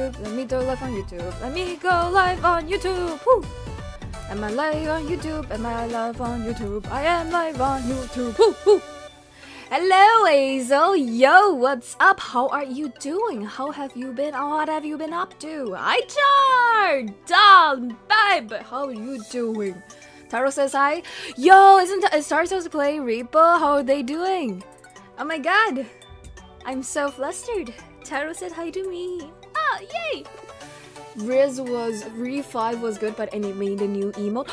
YouTube. Let me go live on YouTube. Let me go live on YouTube. Woo! Am I live on YouTube? Am I live on YouTube? I am live on YouTube. Woo! Woo! Hello, Hazel. Yo, what's up? How are you doing? How have you been? What have you been up to? Hi, Char! Dom, babe! How are you doing? Taro says hi. Yo, is Taro supposed to play Reaper? How are they doing? Oh my god. I'm so flustered. Taro said hi to me. Ah, yay! Re 5 was good, but and it made a new emote.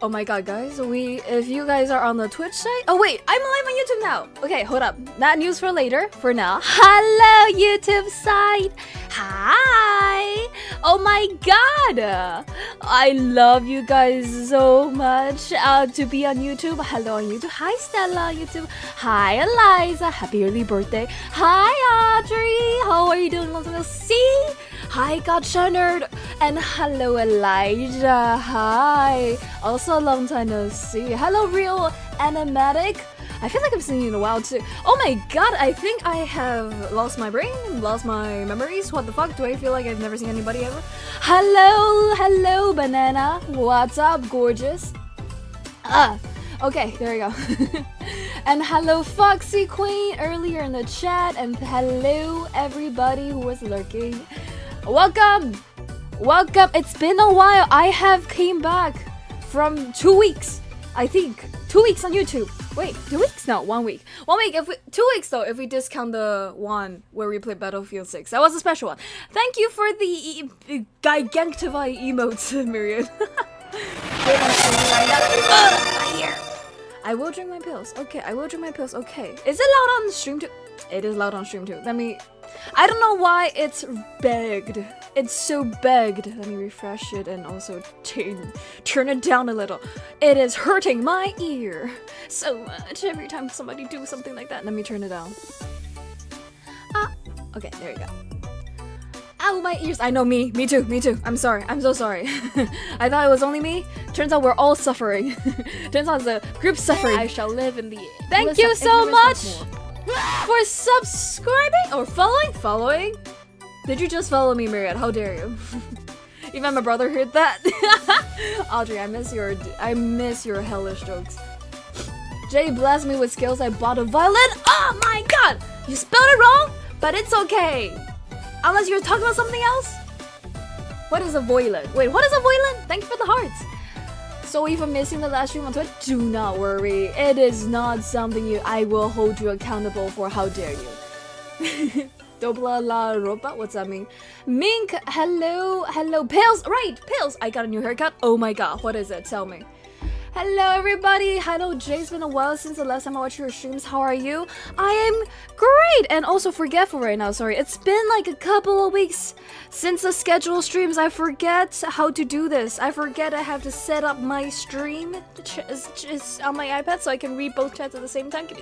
Oh my god, guys, if you guys are on the Twitch site. Oh wait, I'm live on YouTube now. Okay, hold up. That news for later. For now, hello YouTube site. Hi. Oh my god, I love you guys so much. To be on YouTube. Hello on YouTube. Hi Stella on YouTube. Hi Eliza. Happy early birthday. Hi Audrey. How are you doing? Long time no see. Hi Gotcha Nerd, and hello Elijah. Hi. Also long time no see. Hello Real Animatic. I feel like I've seen you in a while too. Oh my god, I think I have lost my brain, lost my memories. What the fuck? Do I feel like I've never seen anybody ever? Hello Banana. What's up, gorgeous? Okay, there we go. And hello Foxy Queen earlier in the chat, and hello everybody who was lurking. Welcome! It's been a while. I have came back from 2 weeks. I think 2 weeks on YouTube. Wait, 2 weeks? No, 1 week. 1 week. 2 weeks though, if we discount the one where we played Battlefield 6. That was a special one. Thank you for the gigantify emotes, Myriad. I will drink my pills. Okay, I will drink my pills. Okay. Is it loud on stream too? It is loud on stream too. I don't know why it's begged. It's so begged. Let me refresh it and also turn it down a little. It is hurting my ear so much every time somebody do something like that. Let me turn it down. Okay, there you go. Ow, my ears. I know, me too. I'm sorry. I'm so sorry. I thought it was only me. Turns out we're all suffering. Turns out the group suffering. I shall live in the... Thank you so much for subscribing or following. Did you just follow me, Myriad? How dare you? Even my brother heard that. Audrey, I miss your hellish jokes. Jay blessed me with skills. I bought a violin. Oh my god! You spelled it wrong, but it's okay. Unless you're talking about something else? What is a violin? Wait, what is a violin? Thank you for the hearts. So even missing the last stream on Twitch, do not worry. It is not something I will hold you accountable for. How dare you? Dobla la ropa? What's that mean? Mink, hello. Pills, right, pills. I got a new haircut. Oh my god, what is it? Tell me. Hello everybody. Hello Jay. It's been a while since the last time I watched your streams. How are you? I am great and also forgetful right now. Sorry. It's been like a couple of weeks since the scheduled streams. I forget how to do this. I forget I have to set up my stream just on my iPad so I can read both chats at the same time. Give me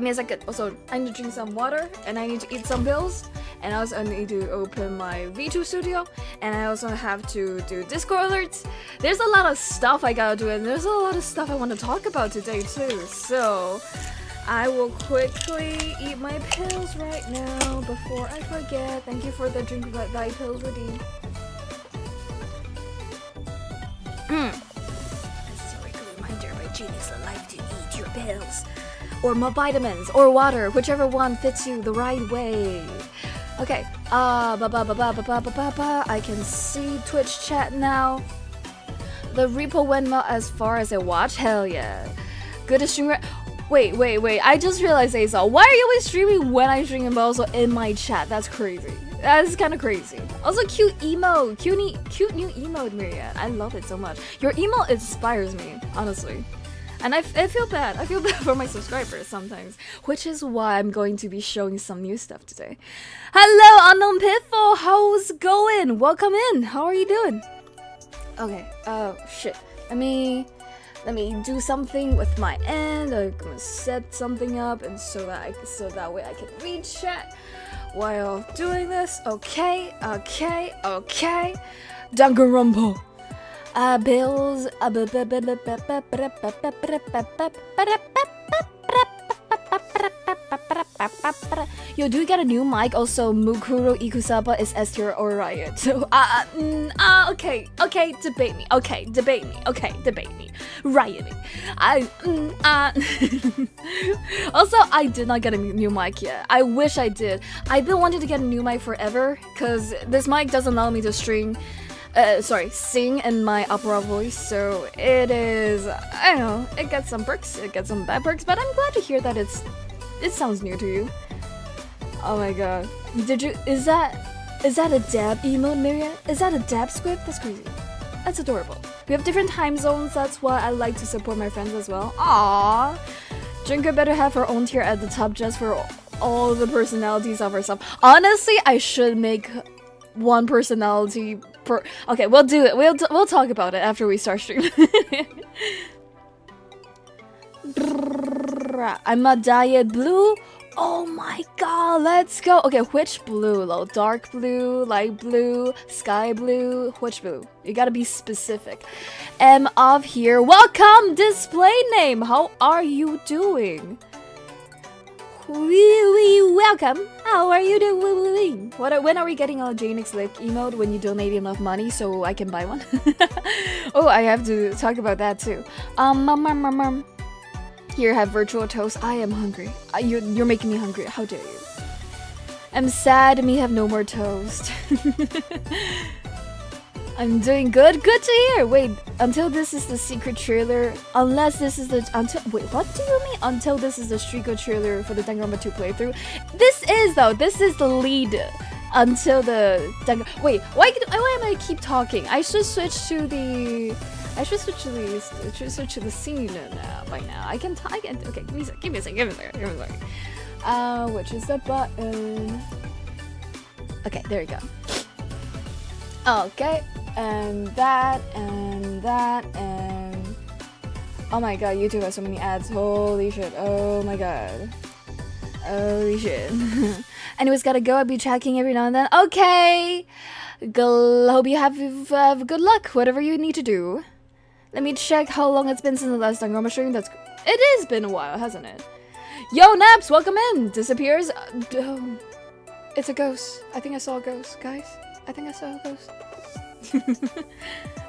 a second. Also, I need to drink some water and I need to eat some pills. And I also need to open my V2 studio, and I also have to do Discord alerts. There's a lot of stuff I gotta do, and there's a lot of stuff I want to talk about today too. So I will quickly eat my pills right now before I forget. Thank you for the drink thy pills redeemed. This is a regular reminder by Jaenix Lively to eat your pills, or more vitamins, or water, whichever one fits you the right way. Okay, I can see Twitch chat now. The repo went as far as I watch. Hell yeah. Good to stream. Wait. I just realized, Aza, why are you always streaming when I'm streaming but also in my chat? That's crazy. That's kind of crazy. Also, cute emote. Cute new emote, Myriad. I love it so much. Your emote inspires me, honestly. And I feel bad. I feel bad for my subscribers sometimes, which is why I'm going to be showing some new stuff today. Hello, Unknown Pitfall. How's it going? Welcome in. How are you doing? Okay. Shit. Let me do something with my end. I'm gonna set something up, and so that way I can read chat while doing this. Okay. Danganronpa. Bills. Yo, do we get a new mic? Also, Mukuro Ikusaba is S tier or Riot. So, okay, debate me. Okay, debate me. Rioting. Also, I did not get a new mic yet. I wish I did. I've been wanting to get a new mic forever, because this mic doesn't allow me to sing in my opera voice, so it is, I don't know, it gets some perks, it gets some bad perks, but I'm glad to hear that it sounds new to you. Oh my god. Is that a dab emote, Miriam? Is that a dab script? That's crazy. That's adorable. We have different time zones, that's why I like to support my friends as well. Aww. Junko better have her own tier at the top just for all the personalities of herself. Honestly, I should make one personality per. Okay, we'll do it. We'll talk about it after we start stream. I'm a diet blue. Oh my god, let's go. Okay, which blue? Though? Dark blue, light blue, sky blue, which blue? You gotta be specific. M of here. Welcome, display name. How are you doing? Welcome. How are you doing? When are we getting a Jaenix Lively emote? When you donate enough money so I can buy one? Oh, I have to talk about that too. Here, have virtual toast. I am hungry. You're making me hungry. How dare you? I'm sad me have no more toast. I'm doing good. Good to hear. Wait, until this is the secret trailer. Unless this is the wait, what do you mean? Until this is the secret trailer for the Danganronpa 2 playthrough. This is the lead. Until the wait, why am I keep talking? I should switch to the. I should switch to the scene now. By now, I can. Okay, give me a second. Which is the button? Okay, there you go. Okay, and that, and oh my god, YouTube has so many ads. Holy shit! Oh my god! Holy shit! Anyways, gotta go. I'll be checking every now and then. Okay. Hope you have good luck. Whatever you need to do. Let me check how long it's been since the last Danganronpa stream. It has been a while, hasn't it? Yo, Naps, welcome in. Disappears. It's a ghost. I think I saw a ghost, guys. I think I saw a ghost.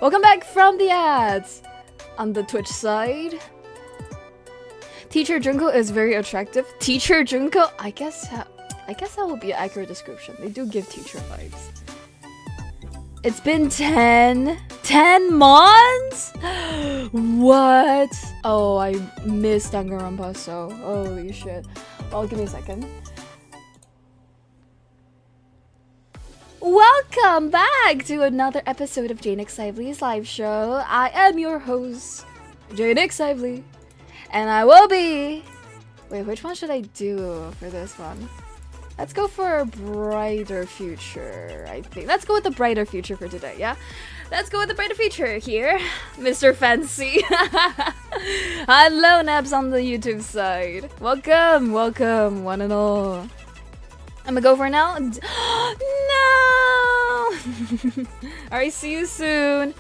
Welcome back from the ads on the Twitch side. Teacher Junko is very attractive. Teacher Junko, I guess that would be an accurate description. They do give teacher vibes. It's been 10 months? What? Oh, I missed Danganronpa, so holy shit. Well, give me a second. Welcome back to another episode of Jaenix Lively's live show. I am your host, Jaenix Lively, and I will be... Wait, which one should I do for this one? Let's go for a brighter future, I think. Let's go with the brighter future for today, yeah? Let's go with the brighter future here, Mr. Fancy. Hello, Nabs on the YouTube side. Welcome, one and all. I'm gonna go for now. No! Alright, see you soon.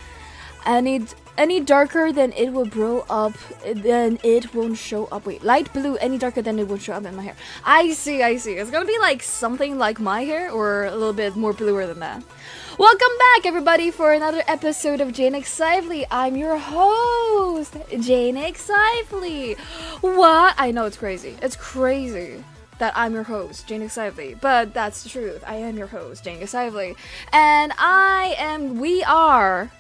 Any darker than it will grow up, then it won't show up. Wait, light blue, any darker than it won't show up in my hair. I see. It's gonna be like something like my hair or a little bit more bluer than that. Welcome back, everybody, for another episode of Jaenix Lively. I'm your host, Jaenix Lively. What? I know it's crazy. It's crazy that I'm your host, Jaenix Lively, but that's the truth. I am your host, Jaenix Lively, and we are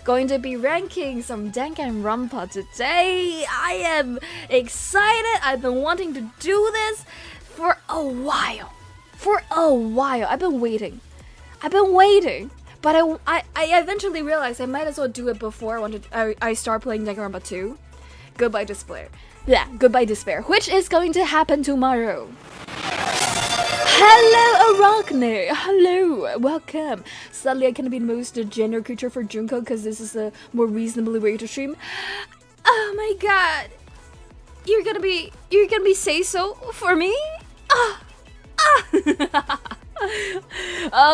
going to be ranking some Danganronpa today. I am excited. I've been wanting to do this for a while. I've been waiting. But I eventually realized I might as well do it before I start playing Danganronpa 2. Goodbye Despair. Yeah, Goodbye Despair, which is going to happen tomorrow. Hello, Arachne! Hello! Welcome! Sadly, I cannot be the most gender creature for Junko because this is a more reasonable way to stream. Oh my god! You're gonna be say so for me? Oh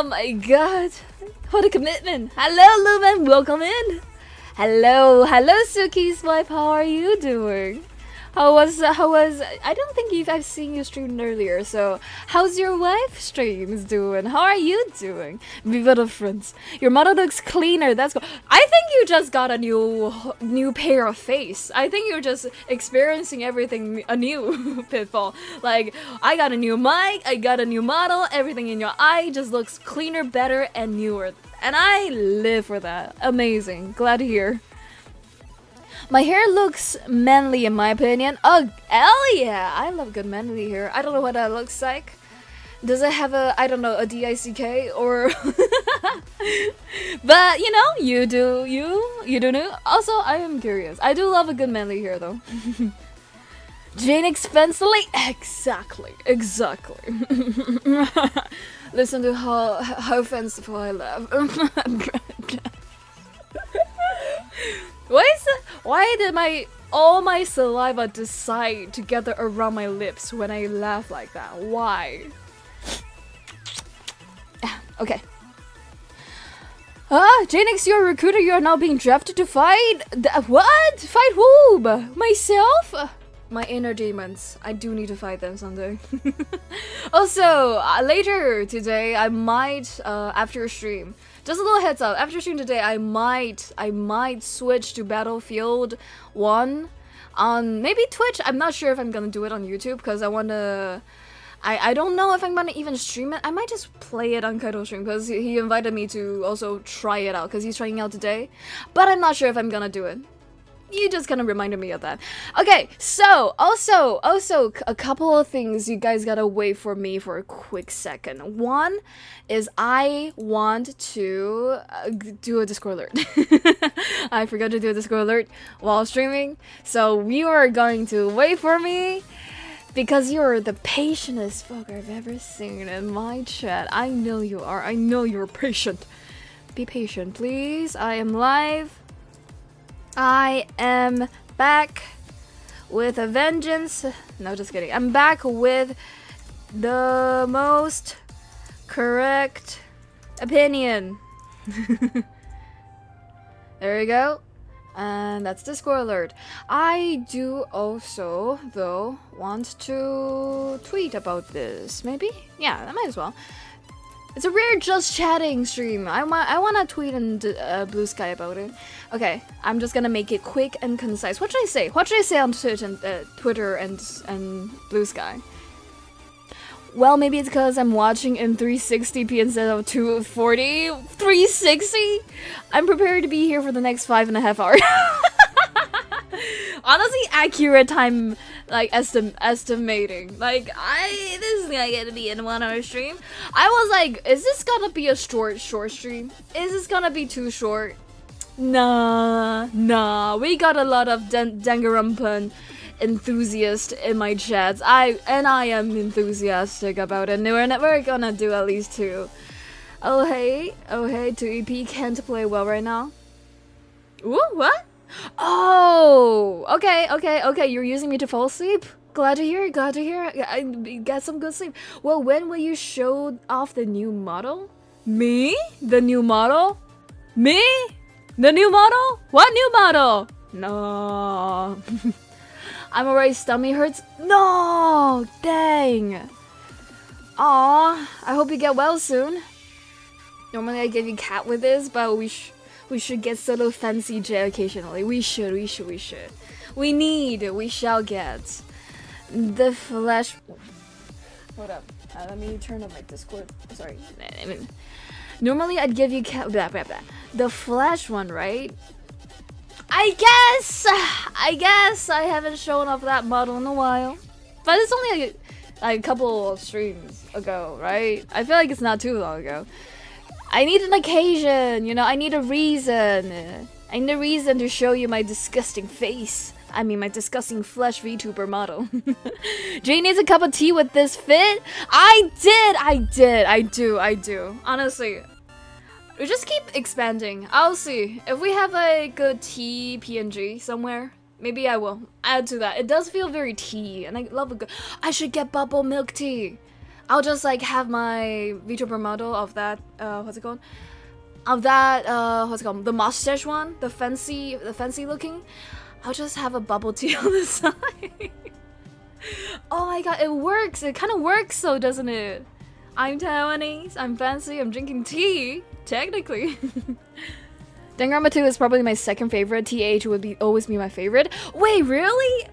my god! What a commitment! Hello, Lumen! Welcome in! Hello, Suki's wife. How are you doing? How was I don't think I've seen you stream earlier, so how's your wife streams doing? How are you doing? Viva the friends. Your model looks cleaner, that's cool. I think you just got a new pair of face. I think you're just experiencing everything anew, Pitfall. Like, I got a new mic, I got a new model, everything in your eye just looks cleaner, better, and newer. And I live for that. Amazing. Glad to hear. My hair looks manly in my opinion. Oh, hell yeah! I love good manly hair. I don't know what that looks like. Does it have a, I don't know, a DICK or... But, you know, you do know. Also, I am curious. I do love a good manly hair though. Jaenix Lively? Exactly. Listen to how fanciful I laugh. Why did all my saliva decide to gather around my lips when I laugh like that? Why? Okay. Jaenix, you're a recruiter. You are now being drafted to fight. What? Fight who? Myself? My inner demons. I do need to fight them someday. Also, later today, I might, after stream, just a little heads up, after stream today, I might switch to Battlefield 1 on maybe Twitch. I'm not sure if I'm gonna do it on YouTube, because I wanna... I don't know if I'm gonna even stream it. I might just play it on Kaido stream, because he invited me to also try it out, because he's trying out today. But I'm not sure if I'm gonna do it. You just kind of reminded me of that. Okay, so also a couple of things you guys gotta wait for me for a quick second. One is I want to do a Discord alert. I forgot to do a Discord alert while streaming, so you are going to wait for me because you're the patientest folk I've ever seen in my chat. I know you are. I know you're patient. Be patient, please. I am live. I am back with a vengeance. No, just kidding. I'm back with the most correct opinion. There we go. And that's Discord alert. I do also, though, want to tweet about this. Maybe? Yeah, I might as well. It's a rare just chatting stream. I want to tweet in Blue Sky about it. Okay, I'm just gonna make it quick and concise. What should I say? What should I say on Twitch and Twitter and Blue Sky? Well, maybe it's because I'm watching in 360p instead of 240. 360? I'm prepared to be here for the next 5.5 hours. Honestly, accurate time, like, estimating. Like, this is gonna be in 1 hour stream. I was like, is this gonna be a short stream? Is this gonna be too short? Nah. We got a lot of Danganronpa enthusiasts in my chats. I am enthusiastic about it. We're gonna do at least 2. Oh hey, 2EP can't play well right now. Ooh, what? Oh, okay. You're using me to fall asleep. Glad to hear. I got some good sleep. Well, when will you show off the new model? Me? The new model? Me? The new model? What new model? No. I'm alright, stomach hurts. No! Dang. Aw, I hope you get well soon. Normally I give you cat with this, but we should get solo fancy jet occasionally. We should. We shall get the flash. Hold up. Let me turn on my Discord. Sorry. Normally I'd give you cat. Blah, blah, blah. The flash one, right? I guess I haven't shown off that model in a while. But it's only a couple of streams ago, right? I feel like it's not too long ago. I need an occasion, you know, I need a reason. I need a reason to show you my disgusting face. I mean, my disgusting flesh VTuber model. Jane needs a cup of tea with this fit? I do. Honestly, we just keep expanding. I'll see. If we have a good tea PNG somewhere, maybe I will add to that. It does feel very tea, and I love a good... I should get bubble milk tea. I'll just like have my VTuber model of that, what's it called? Of that, what's it called? The mustache one, the fancy looking. I'll just have a bubble tea on the side. Oh my god, it works. It kind of works though, doesn't it? I'm Taiwanese, I'm fancy, I'm drinking tea, technically. Danganronpa 2 is probably my second favorite. TH would always be my favorite. Wait, really?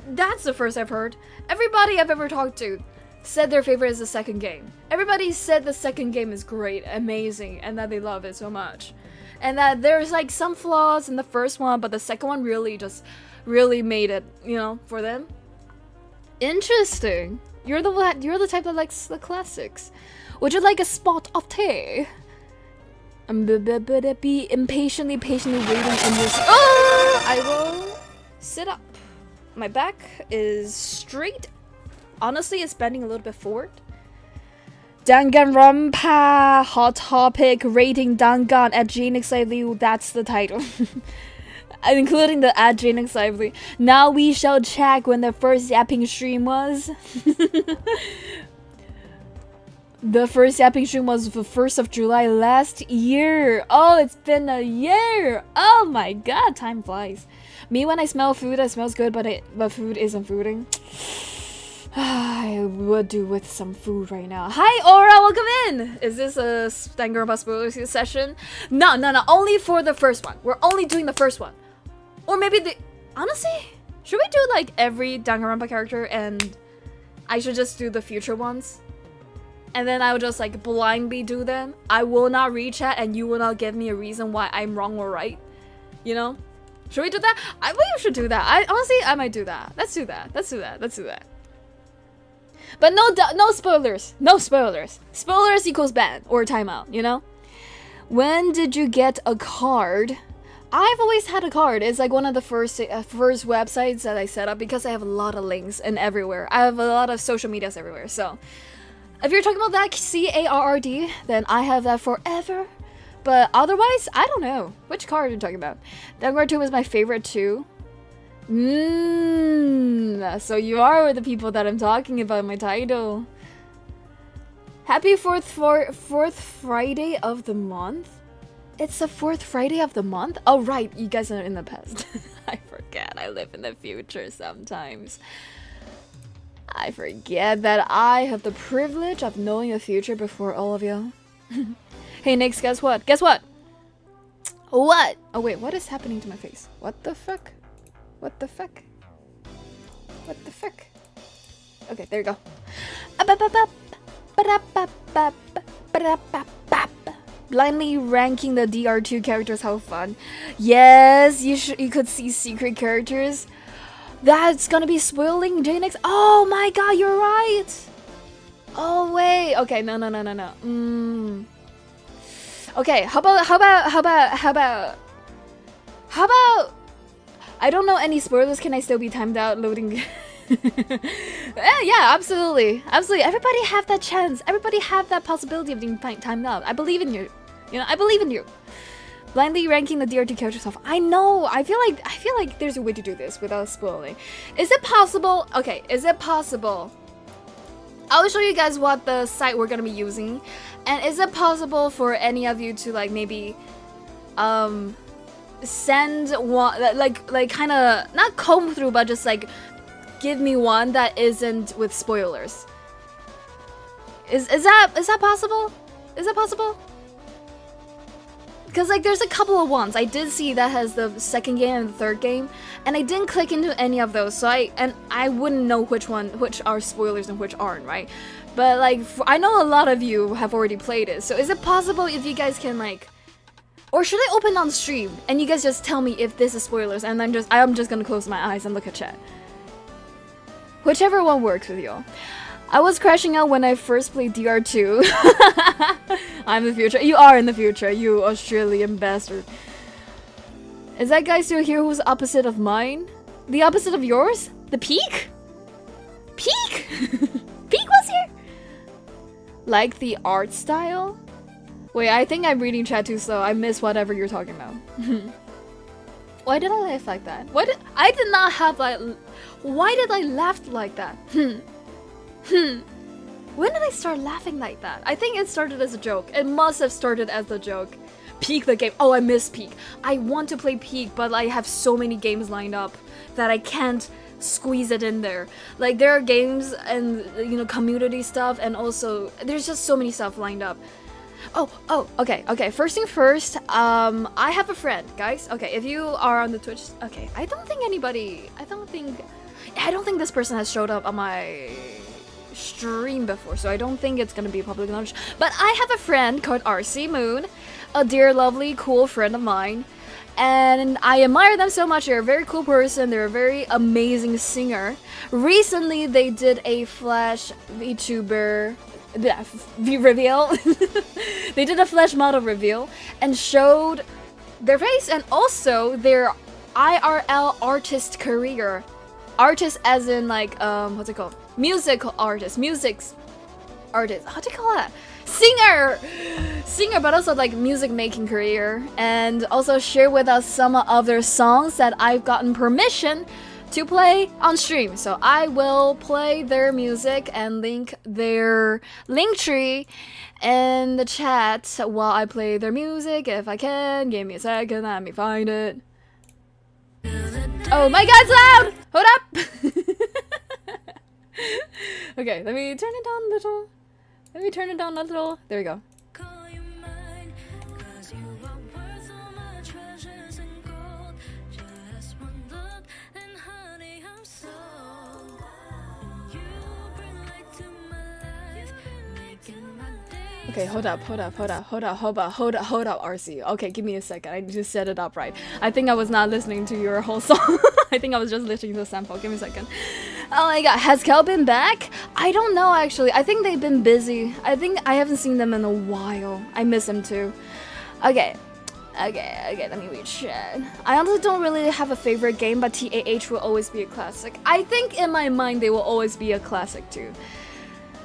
That's the first I've heard. Everybody I've ever talked to said their favorite is the second game. Everybody said the second game is great, amazing, and that they love it so much. And that there's like some flaws in the first one, but the second one really made it, you know, for them. Interesting. You're the type that likes the classics. Would you like a spot of tea? Be patiently waiting in this. Oh! I will sit up. My back is straight. Honestly, it's bending a little bit forward. Danganronpa hot topic rating Dangan at Jaenix Lively. That's the title. Including the at Jaenix Lively. Now we shall check when the first yapping stream was. The first yapping stream was the 1st of July last year. Oh, it's been a year. Oh my god, time flies. Me, when I smell food, it smells good, but food isn't fooding. I would do with some food right now. Hi, Aura, welcome in! Is this a Danganronpa spoiler session? No, only for the first one. We're only doing the first one. Or maybe honestly, should we do like every Danganronpa character and I should just do the future ones? And then I will just like blindly do them. I will not re-chat and you will not give me a reason why I'm wrong or right. You know? Should we do that? I believe we should do that. Honestly, I might do that. Let's do that. But no spoilers. No spoilers. Spoilers equals ban or timeout, you know? When did you get a card? I've always had a card. It's like one of the first websites that I set up because I have a lot of links and everywhere. I have a lot of social medias everywhere. So if you're talking about that CARRD, then I have that forever. But otherwise, I don't know. Which card are you talking about? Danganronpa 2 is my favorite too. So you are the people that I'm talking about in my title. Happy fourth Friday of the month? It's the 4th Friday of the month? Oh right, you guys are in the past. I forget, I live in the future sometimes. I forget that I have the privilege of knowing the future before all of you. Hey Nix, guess what? Guess what? What? Oh wait, what is happening to my face? What the fuck? What the fuck? What the fuck? Okay, there you go. Blindly ranking the DR2 characters, how fun. Yes, you could see secret characters. That's gonna be spoiling Jaenix. Oh my god, you're right. Oh wait. Okay, no. Okay, how about I don't know any spoilers. Can I still be timed out loading? Yeah, absolutely. Everybody have that chance. Everybody have that possibility of being timed out. I believe in you. You know, I believe in you. Blindly ranking the DR2 characters off. I know. I feel like there's a way to do this without spoiling. Is it possible? Okay, is it possible? I'll show you guys what the site we're gonna be using, and is it possible for any of you to like maybe, send one like kind of not comb through, but just like give me one that isn't with spoilers. Is that possible? Is that possible? Because like there's a couple of ones I did see that has the second game and the third game, and I didn't click into any of those, so I wouldn't know which are spoilers and which aren't, right? But like I know a lot of you have already played it, so is it possible if you guys can like, or should I open on stream and you guys just tell me if this is spoilers, and I'm just gonna close my eyes and look at chat. Whichever one works with y'all. I was crashing out when I first played DR2. I'm the future. You are in the future, you Australian bastard. Is that guy still here who's opposite of mine? The opposite of yours? The Peak? Peak? Peak was here? Like the art style? Wait, I think I'm reading chat too slow. I miss whatever you're talking about. Why did I laugh like that? I did not have like... Why did I laugh like that? When did I start laughing like that? I think it started as a joke. It must have started as a joke. Peak the game. Oh, I miss Peak. I want to play Peak, but I have so many games lined up that I can't squeeze it in there. Like, there are games and, you know, community stuff, and also there's just so many stuff lined up. Okay. First thing first, I have a friend, guys. Okay, if you are on the Twitch, okay, I don't think this person has showed up on my stream before, so I don't think it's gonna be public knowledge. But I have a friend called RC Moon, a dear, lovely, cool friend of mine, and I admire them so much. They're a very cool person. They're a very amazing singer. Recently, they did a Flash VTuber reveal. They did a Flash model reveal and showed their face and also their IRL artist career. Artist as in like what's it called? Musical artist. Artist. How do you call that? Singer, but also like music making career, and also share with us some of their songs that I've gotten permission to play on stream. So I will play their music and link their link tree in the chat while I play their music if I can. Give me a second, let me find it. Oh my god, it's loud! Hold up! Okay, let me turn it down a little. There we go. Okay, hold up, RC. Okay, give me a second. I need to set it up right. I think I was not listening to your whole song. I think I was just listening to the sample. Give me a second. Oh my god, has Kel been back? I don't know actually. I think they've been busy. I think I haven't seen them in a while. I miss them too. Okay, let me read chat. I honestly don't really have a favorite game, but THH will always be a classic. I think in my mind they will always be a classic too.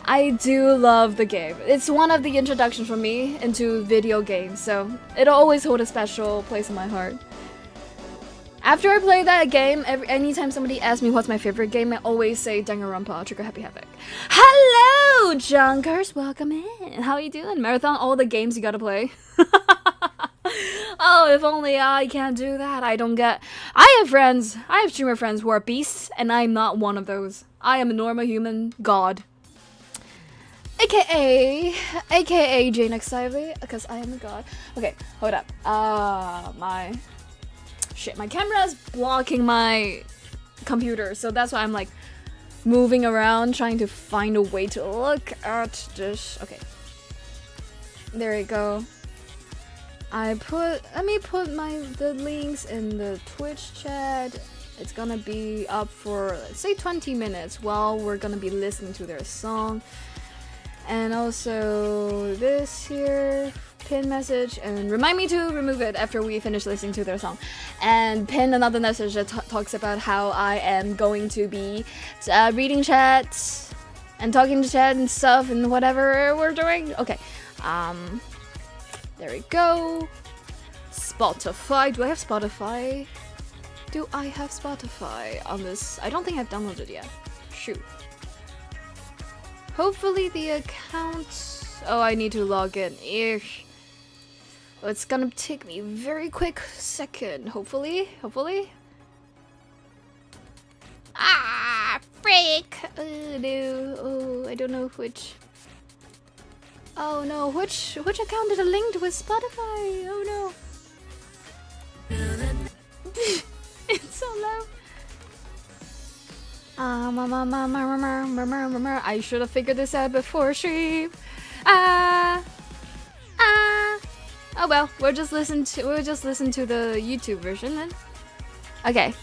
I do love the game. It's one of the introductions for me into video games, so it'll always hold a special place in my heart. After I play that game, anytime somebody asks me what's my favorite game, I always say Danganronpa, Trigger Happy Havoc. Hello, Junkers! Welcome in! How you doing? Marathon all the games you gotta play. Oh, if only I can't do that. I have streamer friends who are beasts, and I'm not one of those. I am a normal human god. AKA Jaenix Lively, because I am a god. Okay, hold up. My camera is blocking my computer, so that's why I'm like moving around, trying to find a way to look at this. Okay, there we go. Let me put the links in the Twitch chat. It's gonna be up for, let's say, 20 minutes while we're gonna be listening to their song. And also this here, pin message, and remind me to remove it after we finish listening to their song. And pin another message that talks about how I am going to be reading chats and talking to chat and stuff and whatever we're doing. Okay, there we go. Spotify, do I have Spotify? Do I have Spotify on this? I don't think I've downloaded it yet. Shoot. Hopefully the account... Oh, I need to log in. Ish. Oh, it's gonna take me a very quick second. Hopefully. Ah, frick! Oh no. Oh, I don't know which... Oh no, which account is linked with Spotify? Oh no. It's so low. I should have figured this out before stream. Oh well, we'll just listen to the YouTube version then. Okay.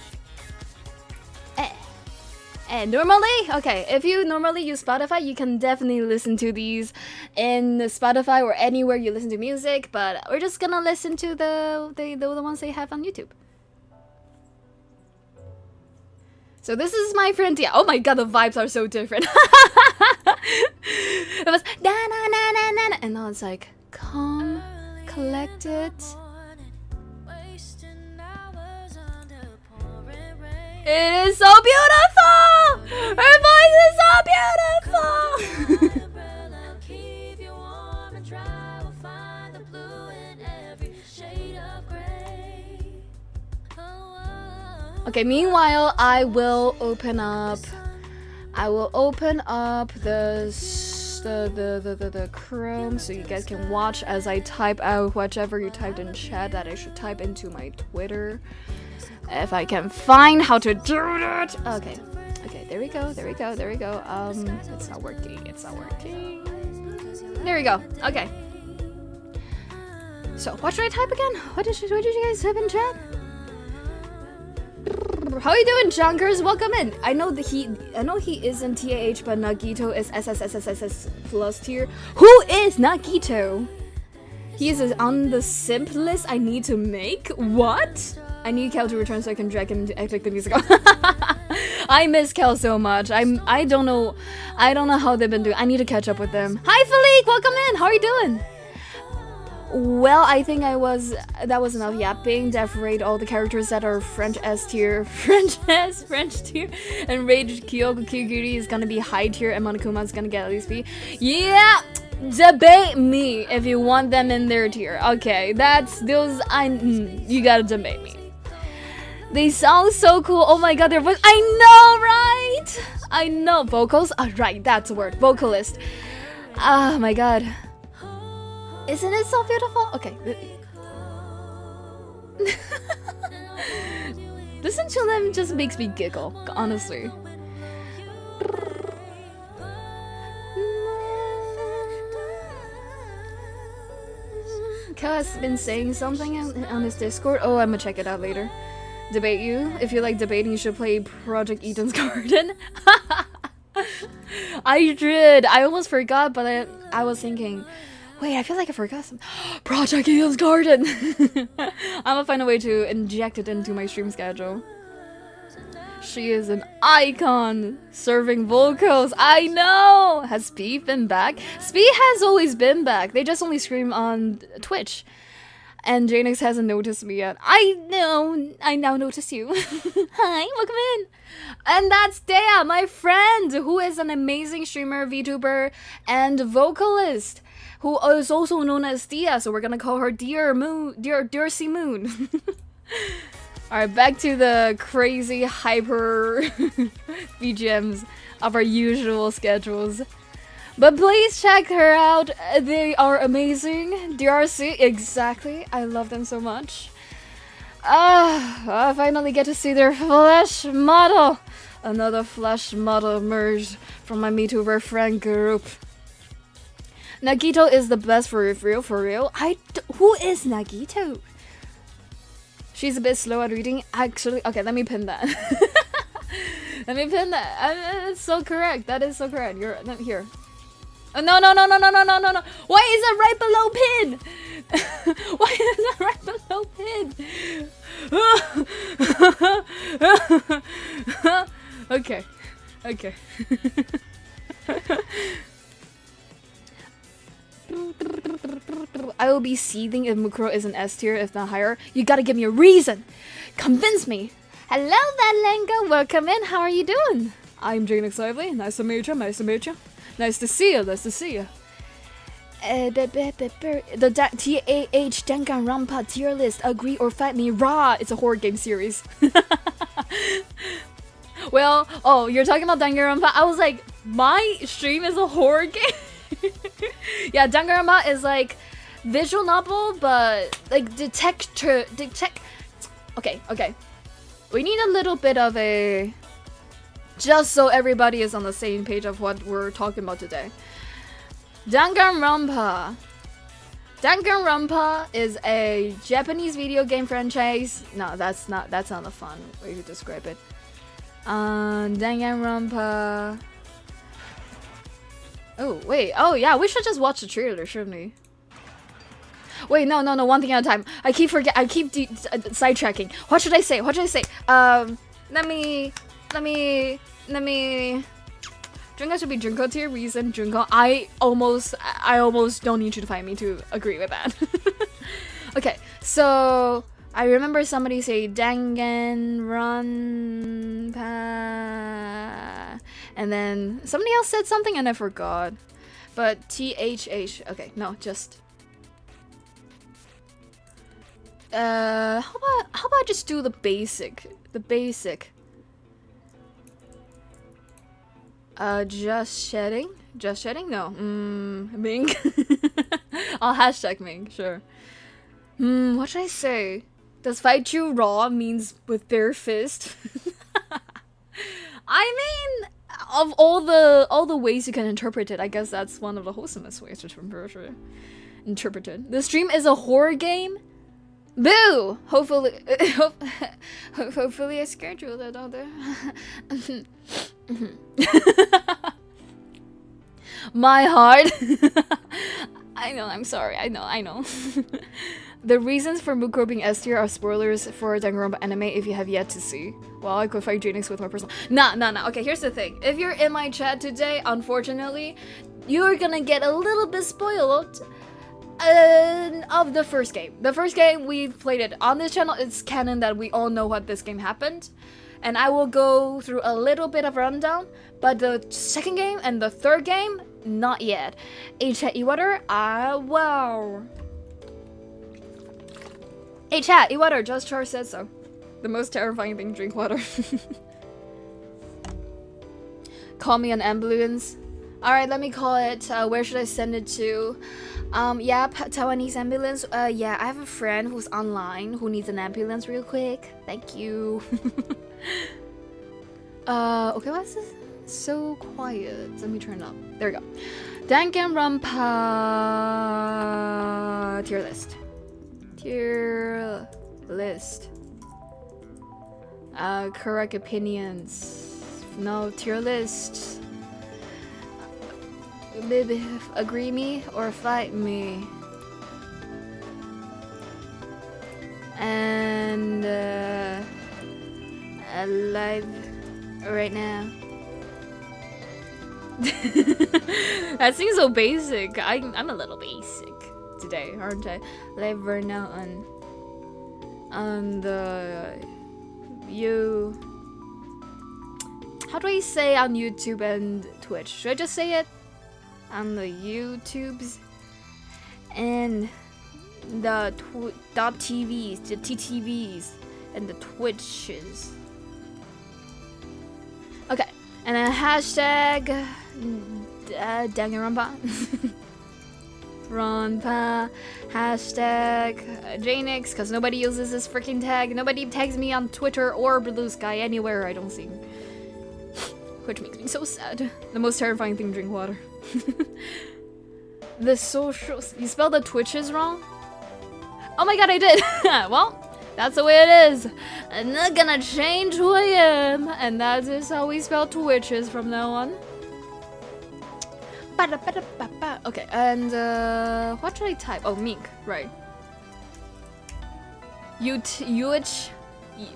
And normally, okay, if you normally use Spotify, you can definitely listen to these in Spotify or anywhere you listen to music, but we're just gonna listen to the ones they have on YouTube. So this is my friend Tia. Oh my god, the vibes are so different. It was na na na na na, and now it's like calm, collected. It is so beautiful! Her voice is so beautiful! Okay, meanwhile, I will open up the Chrome so you guys can watch as I type out whichever you typed in chat that I should type into my Twitter. If I can find how to do that. Okay, there we go. It's not working. There we go. Okay. So, what should I type again? What did you guys type in chat? How you doing, Junkers? Welcome in. I know he isn't TAH, but Nagito is SSSSSS plus tier. Who is Nagito? He is on the simp list I need to make? What? I need Kel to return so I can drag him to click the music. I miss Kel so much. I don't know how they've been doing. I need to catch up with them. Hi Philippe, welcome in. How are you doing? Well, I think that was enough yapping. Def rate all the characters that are French S tier, French tier, and Rage Kyoko Kyoguri is gonna be high tier, and Monokuma is gonna get at least B. Yeah, debate me if you want them in their tier. Okay, you gotta debate me. They sound so cool. Oh my god, their voice. I know, right? I know vocals. Right, that's the word. Vocalist. Oh my god. Isn't it so beautiful? Okay. Listen to them just makes me giggle, honestly. Kel has been saying something on his Discord. Oh, I'm gonna check it out later. Debate you. If you like debating, you should play Project Eden's Garden. I did. I almost forgot, but I was thinking, wait, I feel like I forgot some. Project Eden's Garden! I'm gonna find a way to inject it into my stream schedule. She is an icon serving vocals. I know! Has Spee been back? Spee has always been back. They just only stream on Twitch. And Jaenix hasn't noticed me yet. I know! I now notice you. Hi, welcome in! And that's Dea, my friend, who is an amazing streamer, VTuber, and vocalist, who is also known as Dia, so we're gonna call her Dear Sea Moon. Alright, back to the crazy hyper BGMs of our usual schedules. But please check her out, they are amazing. DRC, exactly, I love them so much. I finally get to see their flesh model. Another flesh model emerged from my MeTuber friend group. Nagito is the best for real. Who is Nagito? She's a bit slow at reading. Actually, okay, let me pin that. It's so correct. That is so correct. You're here. Oh, no. Why is it right below pin? Why is it right below pin? Okay. I will be seething if Mukuro is an S tier, if not higher. You gotta give me a reason. Convince me. Hello, Valenga. Welcome in. How are you doing? I'm Jaenix Lively. Nice to meet you. Nice to see you. The THH Danganronpa tier list. Agree or fight me. Raw. It's a horror game series. Well, oh, you're talking about Danganronpa. I was like, my stream is a horror game. Yeah, Danganronpa is like visual novel, but like detect. Okay. We need a little bit of a, just so everybody is on the same page of what we're talking about today. Danganronpa is a Japanese video game franchise. No, that's not a fun way to describe it. Danganronpa. Oh wait, oh yeah, we should just watch the trailer, shouldn't we? Wait, no, one thing at a time. I keep sidetracking. What should I say? Let me. Junko should be Junko tier. Reason Junko. I almost don't need you to find me to agree with that. Okay, so I remember somebody say Danganronpa, and then somebody else said something and I forgot. But THH. Okay, no, just How about just do the basic? The basic. Just shedding? Just shedding? No. Ming. I'll hashtag Ming, sure. What should I say? Does fight you raw means with bare fist? I mean, of all the ways you can interpret it, I guess that's one of the wholesomest ways to interpret it. The stream is a horror game? Boo! Hopefully, hopefully I scared you a little there. My heart. I know, I'm sorry. I know. The reasons for Mukuro being S tier are spoilers for Danganronpa anime if you have yet to see. Well, I could fight Jaenix with my personal. Nah. Okay, here's the thing. If you're in my chat today, unfortunately, you're gonna get a little bit spoiled of the first game. The first game, we've played it on this channel. It's canon that we all know what this game happened. And I will go through a little bit of rundown. But the second game and the third game, not yet. Hey chat, Iwater, wow. Hey chat, Iwater, Just Char said so. The most terrifying thing, drink water. Call me an ambulance. Alright, let me call it. Where should I send it to? Yeah, Taiwanese ambulance. Yeah, I have a friend who's online who needs an ambulance real quick. Thank you. Okay, why is this so quiet? Let me turn it up. There we go. Danganronpa tier list. Tier list. Correct opinions. No, tier list. Maybe agree me or fight me. And live right now. That seems so basic. I'm a little basic today, aren't I? Live right now on the how do I say on YouTube and Twitch? Should I just say it? On the YouTubes and the .tvs, the TTVs, and the Twitches. Okay, and then hashtag Danganronpa. Ronpa, hashtag Jaenix, because nobody uses this freaking tag. Nobody tags me on Twitter or Blue Sky, anywhere I don't see. Which makes me so sad. The most terrifying thing, drink water. The socials. You spelled the Twitches wrong? Oh my god, I did! Well, that's the way it is. I'm not gonna change who I am. And that is how we spell Twitches from now on. Okay, and what should I type? Oh, Mink, right.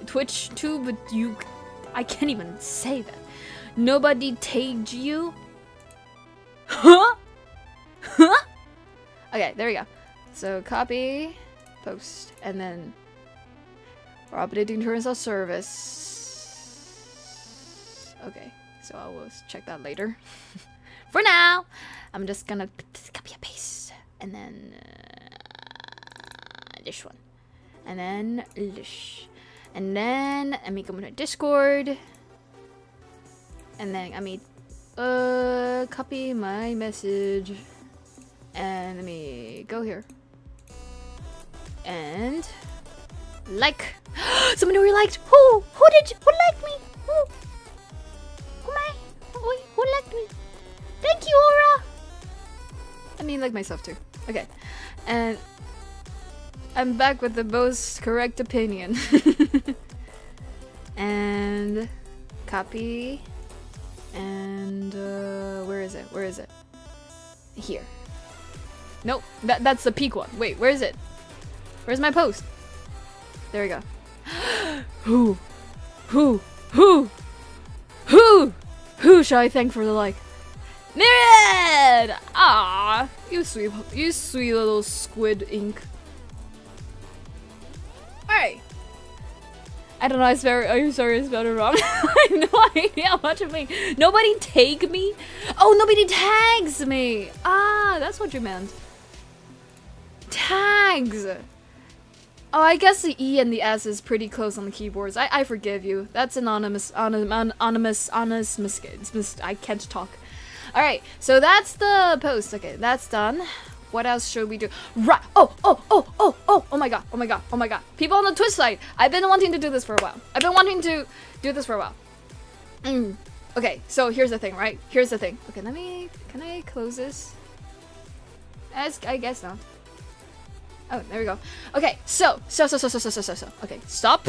Twitch too, but I can't even say that. Nobody tagged you? Huh? Huh? Okay, there we go. So copy, post, and then we're updating terms of service. Okay, so I will check that later. For now, I'm just gonna copy and paste, and then this one, and then this, and then let me go into Discord, and then let me copy my message, and let me go here, and like. Somebody already liked. Who liked me? Who liked me? Thank you, Aura! I mean, like myself too. Okay. And I'm back with the most correct opinion. And copy. And where is it? Where is it? Here. Nope. That's the peak one. Wait, where is it? Where's my post? There we go. Who shall I thank for the like? Myriad! Ah, you sweet little squid ink. Alright. I don't know, I'm sorry I spelled it wrong. I have no idea how much of me. Nobody tag me? Oh, nobody tags me! Ah, that's what you meant. Tags! Oh, I guess the E and the S is pretty close on the keyboards. I forgive you. That's anonymous, honest mistakes. I can't talk. All right, so that's the post. Okay, that's done. What else should we do? Right. Oh my god. People on the Twitch side. I've been wanting to do this for a while. Okay, so here's the thing, right? Here's the thing. Okay, can I close this? I guess not. Oh, there we go. Okay, so. Okay, stop.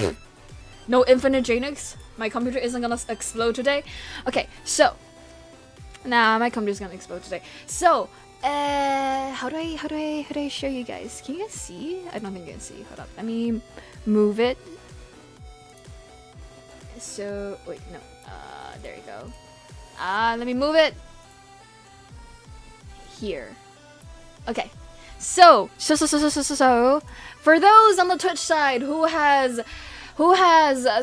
No infinite Jaenix. My computer isn't gonna explode today. Okay, so. Nah, my computer's gonna explode today. So, how do I show you guys? Can you guys see? I don't think you can see. Hold up. Let me move it. So, wait, no. There you go. Let me move it. Here. Okay. So, for those on the Twitch side who has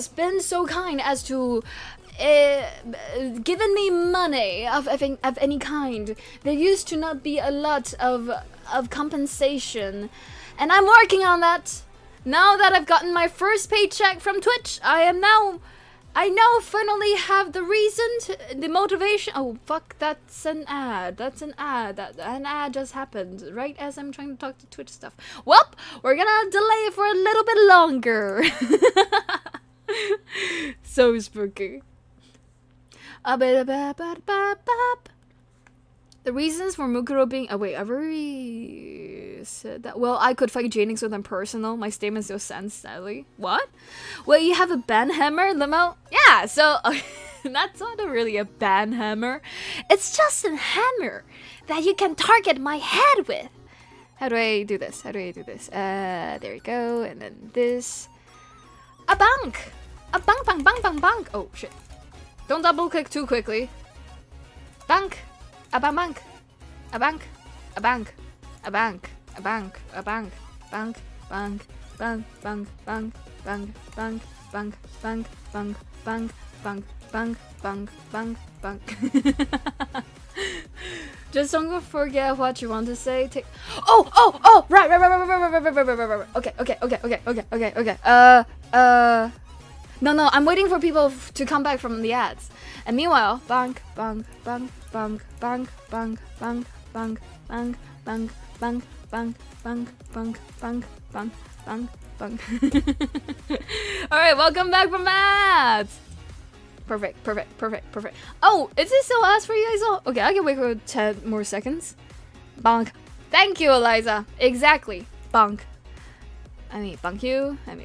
been so kind as to given me money of any kind, there used to not be a lot of compensation, and I'm working on that. Now that I've gotten my first paycheck from Twitch, I now finally have the reason, the motivation. Oh fuck, that's an ad. An ad just happened right as I'm trying to talk to Twitch stuff. Well, we're gonna delay it for a little bit longer. So spooky. The reasons for Mukuro being... Oh wait, I've already said that. Well, I could fight Jaenix with him personal. My statement still stands sadly. What? Well, you have a banhammer, Limo? Yeah, so... that's not really a banhammer. It's just a hammer that you can target my head with. How do I do this? There we go. And then this. A bank! A bank. Oh, shit. Don't double click too quickly. Bank. A bank. Just don't forget what you want to say. Right. Okay. No, I'm waiting for people to come back from the ads. And meanwhile, bank. Alright, welcome back from ads. Perfect. Oh, is it still ads for you guys all? Okay, I can wait for 10 more seconds. Bonk. Thank you, Eliza. Exactly. Bonk. Let me bonk you. Let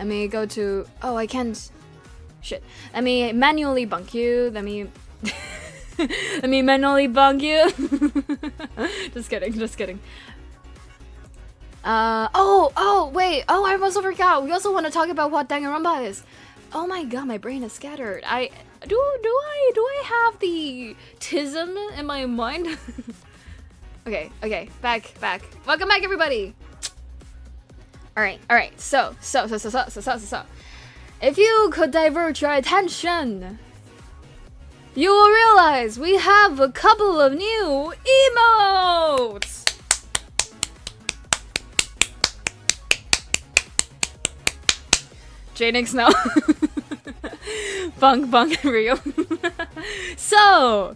me go to... Oh, I can't... Shit. Let me manually bonk you. Let me manually bonk you. Just kidding. Wait. Oh, I almost forgot. We also want to talk about what Danganronpa is. Oh my god, my brain is scattered. Do I have the tism in my mind? Okay, back. Welcome back, everybody. Alright. So. If you could divert your attention, you will realize we have a couple of new emotes. Jaenix now. Bunk, real. So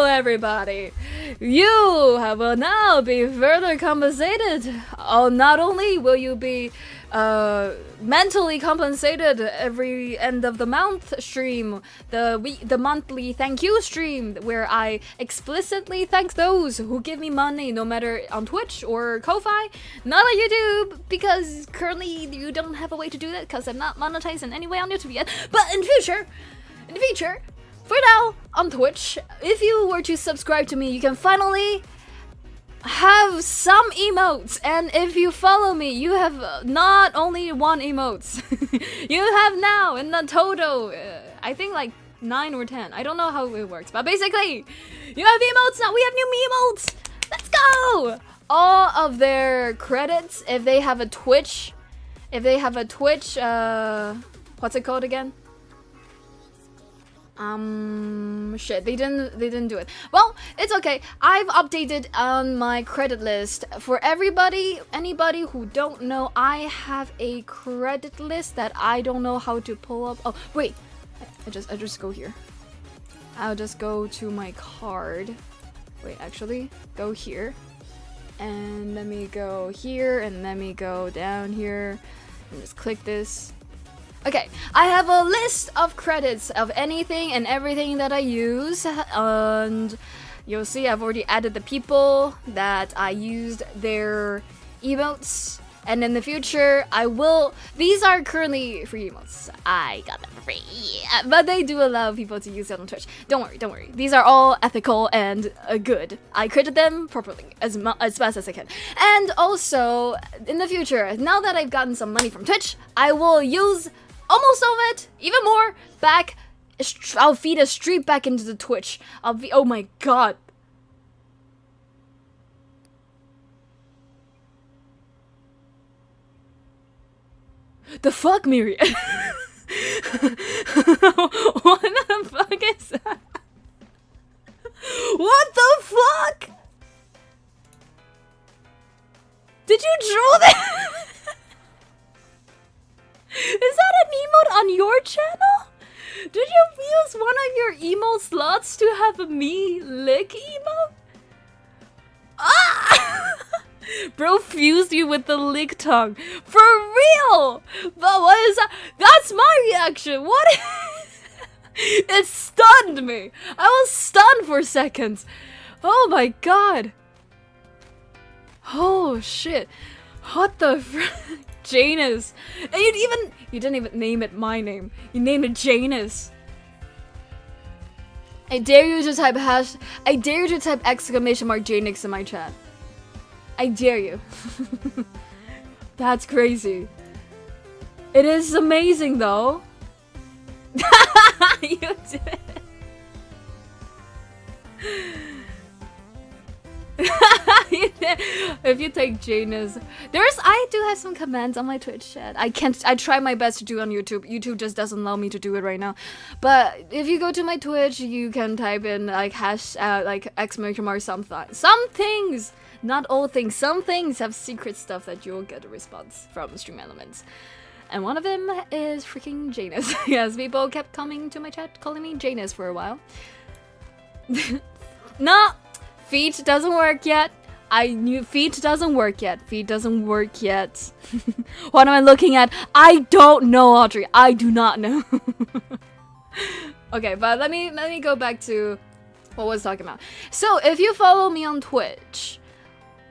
everybody, you will now be further compensated. Not only will you be mentally compensated every end of the month stream, the monthly thank you stream, where I explicitly thank those who give me money, no matter on Twitch or Ko-Fi, not on YouTube, because currently you don't have a way to do that because I'm not monetized in any way on YouTube yet. But in future, for now, on Twitch, if you were to subscribe to me, you can finally have some emotes. And if you follow me, you have not only one emotes. You have now, in the total, I think like 9 or 10. I don't know how it works, but basically, you have emotes now. We have new emotes. Let's go! All of their credits, if they have a Twitch, what's it called again? Shit, they didn't do it. Well, it's okay. I've updated on my credit list for anybody who don't know. I have a credit list that I don't know how to pull up. Oh, wait. I just go here. I'll just go to my card. Wait, actually, go here. And let me go here and let me go down here and just click this. Okay, I have a list of credits of anything and everything that I use, and you'll see I've already added the people that I used their emotes, and in the future I will. These are currently free emotes. I got them free, but they do allow people to use it on Twitch. Don't worry. These are all ethical and good. I credit them properly as fast as I can. And also, in the future, now that I've gotten some money from Twitch, I will use almost all of it, even more, back. I'll feed a stream back into the Twitch. Oh my god. The fuck, Miri? What the fuck is that? What the fuck? Did you draw that? Is that an emote on your channel? Did you use one of your emote slots to have a me lick emote? Ah! Bro fused you with the lick tongue. For real! But what is that? That's my reaction. What? It stunned me. I was stunned for seconds. Oh my god. Oh shit. What the frick? Janus. And you didn't even name it my name. You named it Janus. I dare you to type exclamation mark Jaenix in my chat. I dare you. That's crazy. It is amazing though. You did. If you take Janus, I do have some commands on my Twitch chat. I try my best to do on YouTube. YouTube just doesn't allow me to do it right now. But if you go to my Twitch, you can type in like like exclamation mark something. Some things, not all things. Some things have secret stuff that you'll get a response from stream elements. And one of them is freaking Janus. Yes, people kept coming to my chat calling me Janus for a while. No, feet doesn't work yet. I knew feet doesn't work yet. Feet doesn't work yet. What am I looking at? I don't know, Audrey. I do not know. Okay, but let me go back to what I was talking about. So if you follow me on Twitch,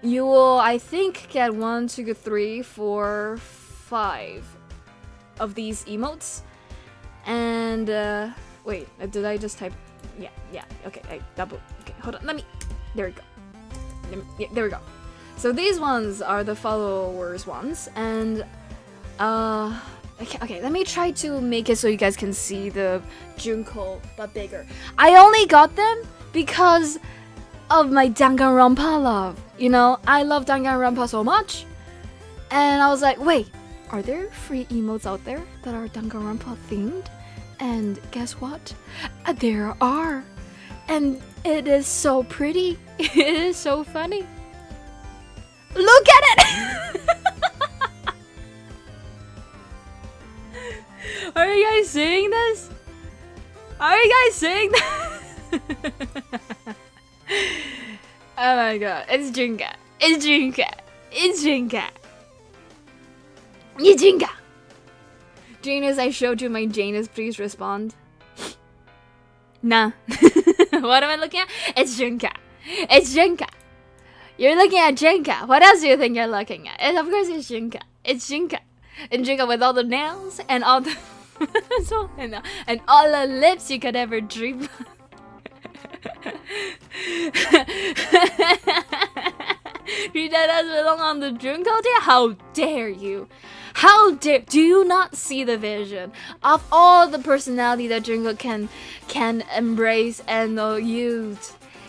you will, I think, get 1, 2, 3, 4, 5 of these emotes. And wait, did I just type? Yeah. Okay, Okay, hold on. There we go. Yeah, there we go. So these ones are the followers ones, and okay, let me try to make it so you guys can see the Junko but bigger. I only got them because of my Danganronpa love. You know, I love Danganronpa so much, and I was like, wait, are there free emotes out there that are Danganronpa themed? And guess what? There are. And it is so pretty. It is so funny. Look at it! Are you guys seeing this? Are you guys seeing this? Oh my god. It's Jinka. It's Jinka. It's Jinka. It's Jinka. Janus, I showed you my Janus. Please respond. Nah. What am I looking at? It's Junka. It's Junka. You're looking at Junka. What else do you think you're looking at? And of course it's Junka. It's Junka. And Junka with all the nails and all the and all the lips you could ever dream. That does belong on the Junko tier? How dare you? How dare? Do you not see the vision of all the personality that Junko can embrace and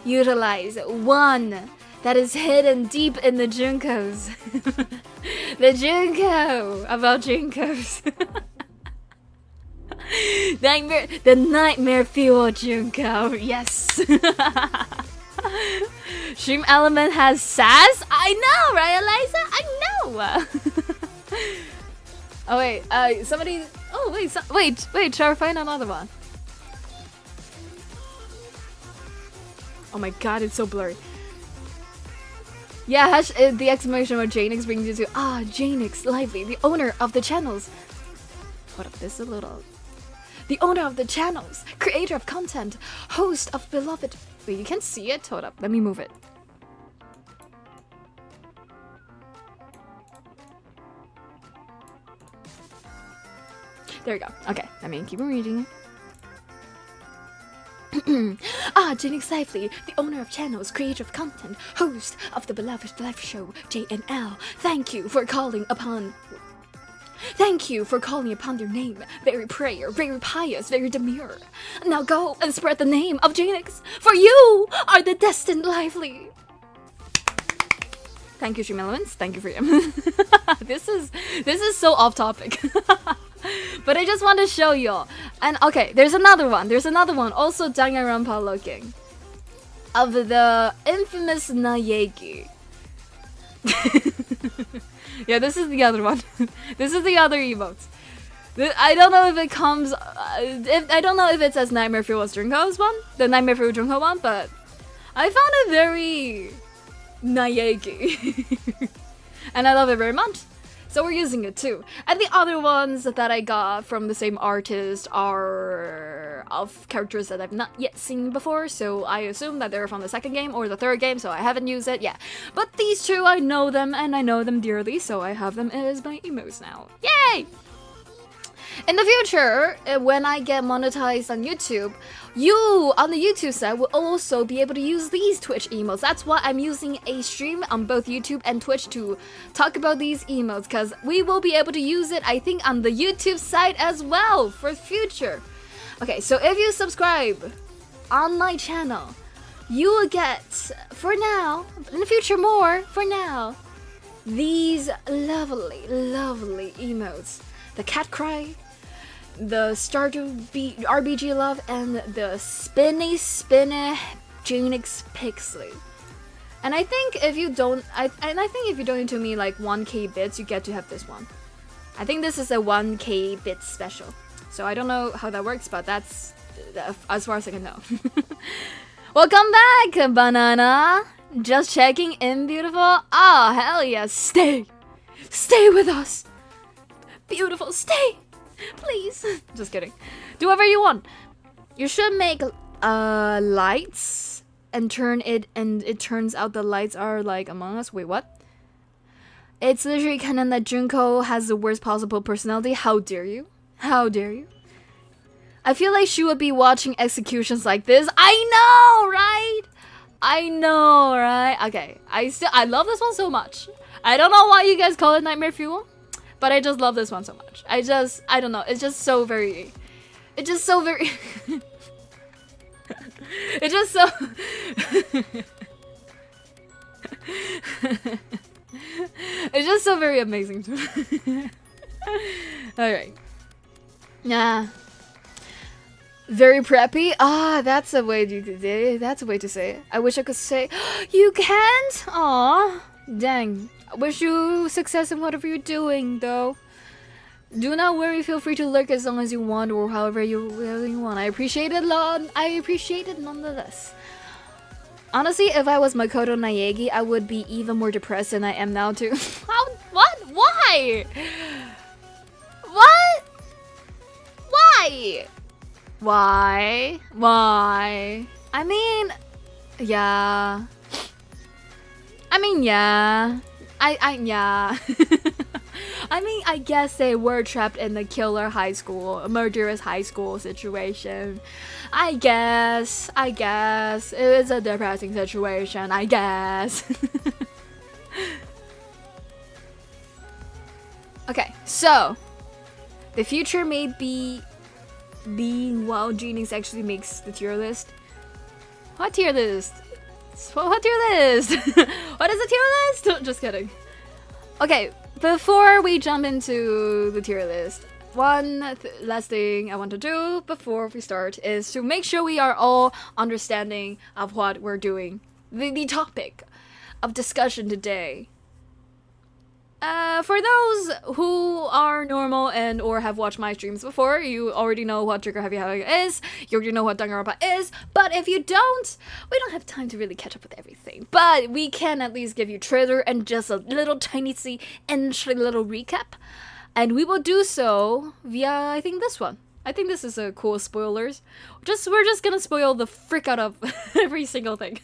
utilize? One that is hidden deep in the Junkos. The Junko about Junkos. The nightmare fuel Junko. Yes. Stream Element has sass. I know, right, Eliza? I know. Oh wait, somebody. Oh wait, wait. Try to find another one. Oh my god, it's so blurry. Yeah, the exclamation mark Jaenix brings you to Jaenix Lively, the owner of the channels. Hold up, this is a little. The owner of the channels, creator of content, host of beloved. Wait, you can't see it? Hold up, let me move it. There you go. Okay, let me keep on reading it. Jaenix Lively, the owner of channels, creator of content, host of the beloved live show JNL. Thank you for calling upon your name. Very prayer, very pious, very demure. Now go and spread the name of Jaenix, for you are the destined Lively. Thank you, Stream Elements. Thank you for you. This is so off topic. But I just want to show y'all. And okay, there's another one. Also Danganronpa looking. Of the infamous Naegi. Yeah, this is the other one. This is the other emotes. I don't know if it comes. I don't know if it says Nightmare Fuel Junko's one, the Nightmare Fuel Junko one, but I found it very Naegi, and I love it very much. So we're using it too. And the other ones that I got from the same artist are of characters that I've not yet seen before, so I assume that they're from the second game or the third game, so I haven't used it yet. But these two, I know them, and I know them dearly, so I have them as my emotes now. Yay! In the future, when I get monetized on YouTube, you on the YouTube side will also be able to use these Twitch emotes. That's why I'm using a stream on both YouTube and Twitch to talk about these emotes, because we will be able to use it, I think, on the YouTube side as well for future. Okay, so if you subscribe on my channel, you will get, for now, in the future more, for now, these lovely, lovely emotes. The cat cry, the Stardew RBG love, and the spinny Jaenix Pixley. And I think if you don't, I think if you donate to me like 1k bits, you get to have this one. I think this is a 1k bit special. So I don't know how that works, but that's as far as I can know. Welcome back, Banana. Just checking in, beautiful. Oh, hell yes. Stay with us. Beautiful, stay. Please. Just kidding. Do whatever you want. You should make lights and turn it, and it turns out the lights are like Among Us. Wait, what? It's literally canon that Junko has the worst possible personality. How dare you? How dare you? I feel like she would be watching executions like this. I know, right? I know, right? Okay, I love this one so much. I don't know why you guys call it Nightmare Fuel, but I just love this one so much. I don't know. It's just so very. It's just so very. It's just so. It's just so very amazing to me. Alright. Yeah. Very preppy. Ah, that's a way to say it. That's a way to say it. I wish I could say you can't. Aw, dang. I wish you success in whatever you're doing, though. Do not worry. Feel free to lurk as long as you want, or however you want. I appreciate it, Lord. I appreciate it nonetheless. Honestly, if I was Makoto Naegi, I would be even more depressed than I am now too. How? What? Why? What? Why? Why? Why? I mean, yeah. Yeah. Yeah. I mean, I guess they were trapped in the a murderous high school situation. I guess. It was a depressing situation, I guess. Okay, so the future may be being while Jaenix actually makes the tier list. What tier list? What tier list? What is the tier list? Just kidding. Okay, before we jump into the tier list, last thing I want to do before we start is to make sure we are all understanding of what we're doing. The topic of discussion today. For those who are normal and or have watched my streams before, you already know what Trigger Happy Havoc is, you already know what Danganronpa is, but if you don't, we don't have time to really catch up with everything. But we can at least give you trailer and just a little tiny little recap. And we will do so via, I think, this one. I think this is a cool spoilers. We're just gonna spoil the frick out of every single thing.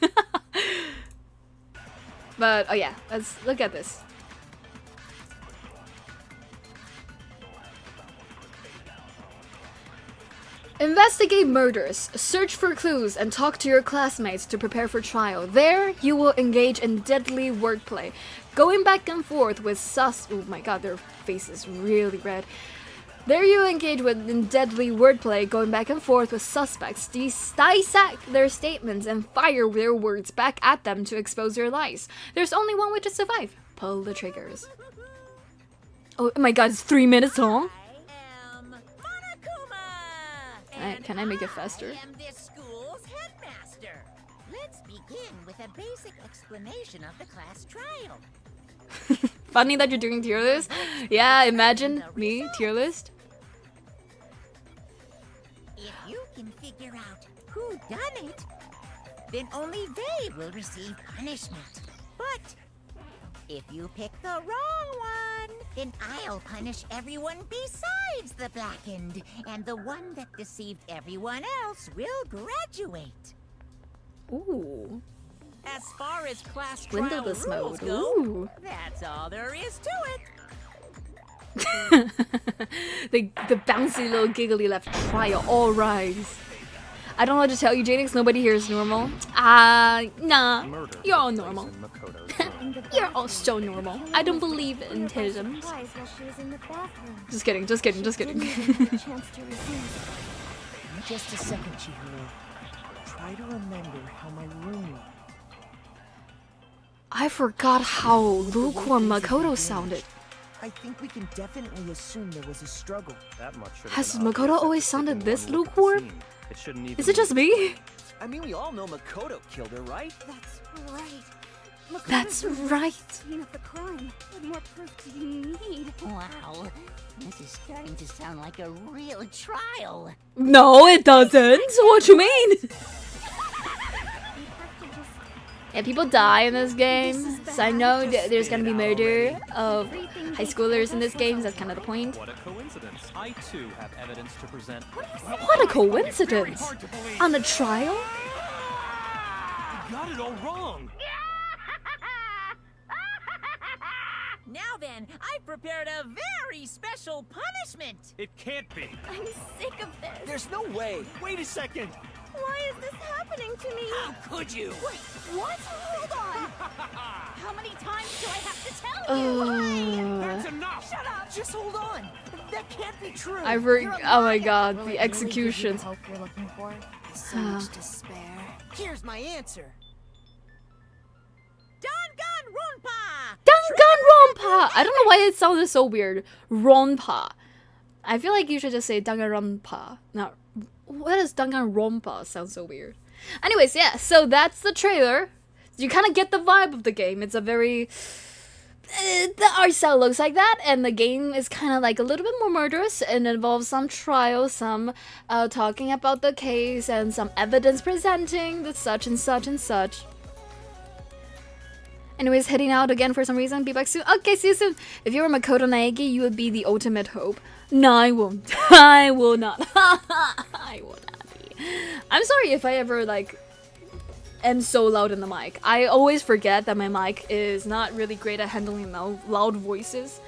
But, oh yeah, let's look at this. Investigate murders, search for clues, and talk to your classmates to prepare for trial. There, you will engage in deadly wordplay, going back and forth with oh my god, their face is really red. There you engage in deadly wordplay, going back and forth with suspects, dissect their statements, and fire their words back at them to expose their lies. There's only one way to survive. Pull the triggers. Oh my god, it's 3 minutes long? Can I make it faster? I am this school's headmaster. Let's begin with a basic explanation of the class trial. Funny that you're doing tier list. Yeah, imagine me tier list. If you can figure out who done it, then only they will receive punishment. But if you pick the wrong one, then I'll punish everyone besides the blackened, and the one that deceived everyone else will graduate. Ooh. As far as class trial Windowless rules mode. go, Ooh. that's all there is to it. the bouncy little giggly left trial. All rise. I don't know what to tell you, Jaenix. Nobody here is normal. Nah. You're all normal. You're all so normal. I don't believe in tisms. Just kidding, just kidding, just kidding. Just a second, Chihiro. Try to remember how my room... I forgot how lukewarm Makoto sounded. I think we can definitely assume there was a struggle. That much Has Makoto always sounded this lukewarm? Is it just me? I mean, we all know Makoto killed her, right? That's right. That's right. Scene of the crime. What more proof do you need? Wow, this is starting to sound like a real trial. No, it doesn't. What you mean? Yeah, people die in this game. So I know there's gonna be murder of high schoolers in this game. That's kind of the point. What a coincidence. I too have evidence to present. What a coincidence! On a trial? You got it all wrong. Now then, I've prepared a very special punishment. It can't be. I'm sick of this. There's no way. Wait a second. Why is this happening to me? How could you? Wait, what? Hold on. How many times do I have to tell you? That's enough. Shut up! Just hold on. That can't be true. Oh my god, the executions. Hope you're looking for. So much despair. Here's my answer. Danganronpa! Danganronpa! I don't know why it sounded so weird. Ronpa. I feel like you should just say Danganronpa. Now, what does Danganronpa sound so weird? Anyways, yeah, so that's the trailer. You kind of get the vibe of the game. It's a very... the art style looks like that, and the game is kind of like a little bit more murderous and involves some trials, some talking about the case, and some evidence presenting the such and such and such. Anyways, heading out again for some reason. Be back soon. Okay, see you soon. If you were Makoto Naegi, you would be the ultimate hope. No, I won't. I will not. I will not be. I'm sorry if I ever, like, am so loud in the mic. I always forget that my mic is not really great at handling loud voices.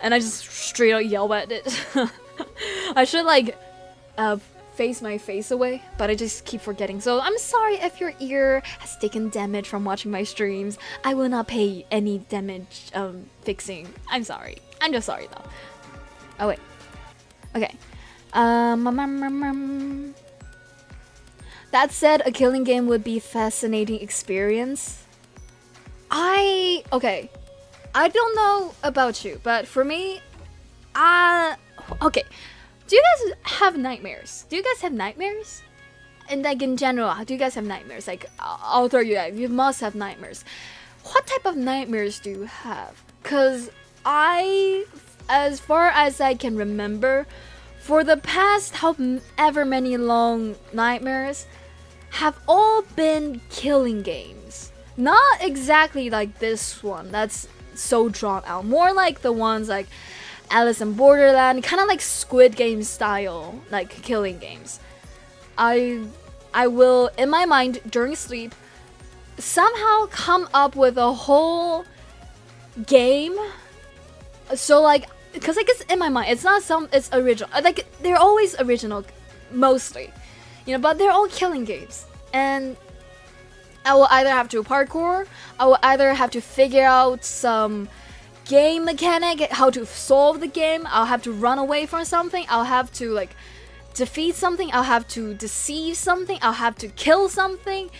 And I just straight out yell at it. I should, like, face my face away, but I just keep forgetting. So I'm sorry if your ear has taken damage from watching my streams. I will not pay any damage fixing. I'm sorry. I'm just sorry though. Oh wait. Okay. That said, a killing game would be a fascinating experience. Okay. I don't know about you, but for me, Okay, do you guys have nightmares? Do you guys have nightmares? And like in general, do you guys have nightmares? Like, I'll throw you out. You must have nightmares. What type of nightmares do you have? Cause as far as I can remember, for the past however many long nightmares, have all been killing games. Not exactly like this one. That's so drawn out. More like the ones like Alice in Borderland, kind of like Squid Game style, like killing games. I will, in my mind, during sleep, somehow come up with a whole game. So like, because like it's in my mind, it's not it's original. Like they're always original, mostly, you know. But they're all killing games, and I will either have to parkour, I will either have to figure out some game mechanic, how to solve the game. I'll have to run away from something. I'll have to like defeat something. I'll have to deceive something. I'll have to kill something.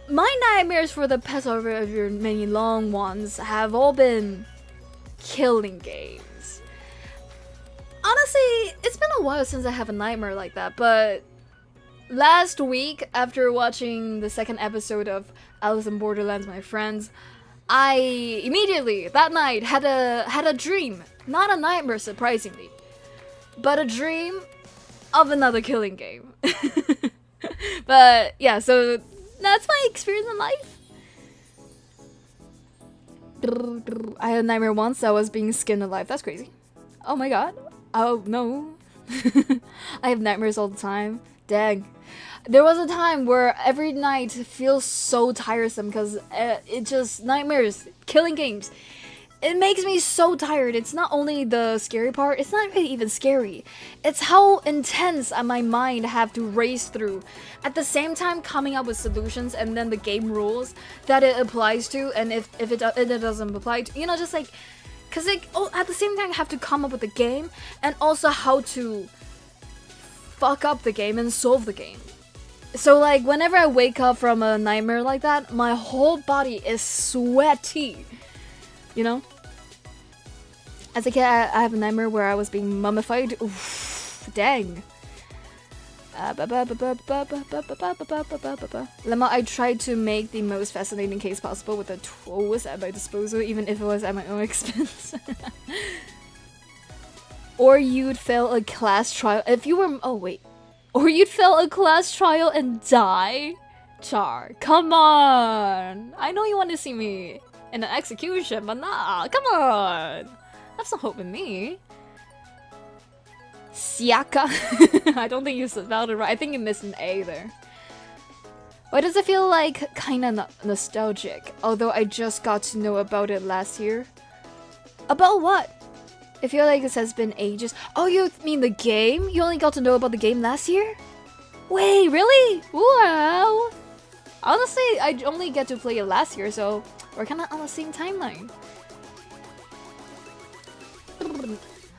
My nightmares for the past over many long ones have all been killing games. Honestly, it's been a while since I have a nightmare like that, but last week, after watching the second episode of Alice in Borderlands, My Friends, I immediately, that night, had a dream. Not a nightmare, surprisingly, but a dream of another killing game. But yeah, so that's my experience in life. I had a nightmare once I was being skinned alive. That's crazy. Oh my god. Oh no. I have nightmares all the time. Dang. There was a time where every night feels so tiresome because it just nightmares, killing games. It makes me so tired. It's not only the scary part, it's not really even scary. It's how intense my mind have to race through. At the same time coming up with solutions and then the game rules that it applies to, and if it doesn't apply to, you know, just like, cause like, at the same time I have to come up with the game and also how to fuck up the game and solve the game. So like whenever I wake up from a nightmare like that, my whole body is sweaty. You know? As a kid, I have a nightmare where I was being mummified. Oof, dang. Lemma, I tried to make the most fascinating case possible with the tools at my disposal, even if it was at my own expense. Or you'd fail a class trial if you were. Oh, wait. Or you'd fail a class trial and die? Char, come on. I know you want to see me in an execution, but nah, come on. That's not hoping me. Siaka. I don't think you spelled it right. I think you missed an A there. Why does it feel like kinda nostalgic? Although I just got to know about it last year. About what? I feel like this has been ages. Oh, you mean the game? You only got to know about the game last year? Wait, really? Wow. Honestly, I only get to play it last year, so we're kinda on the same timeline.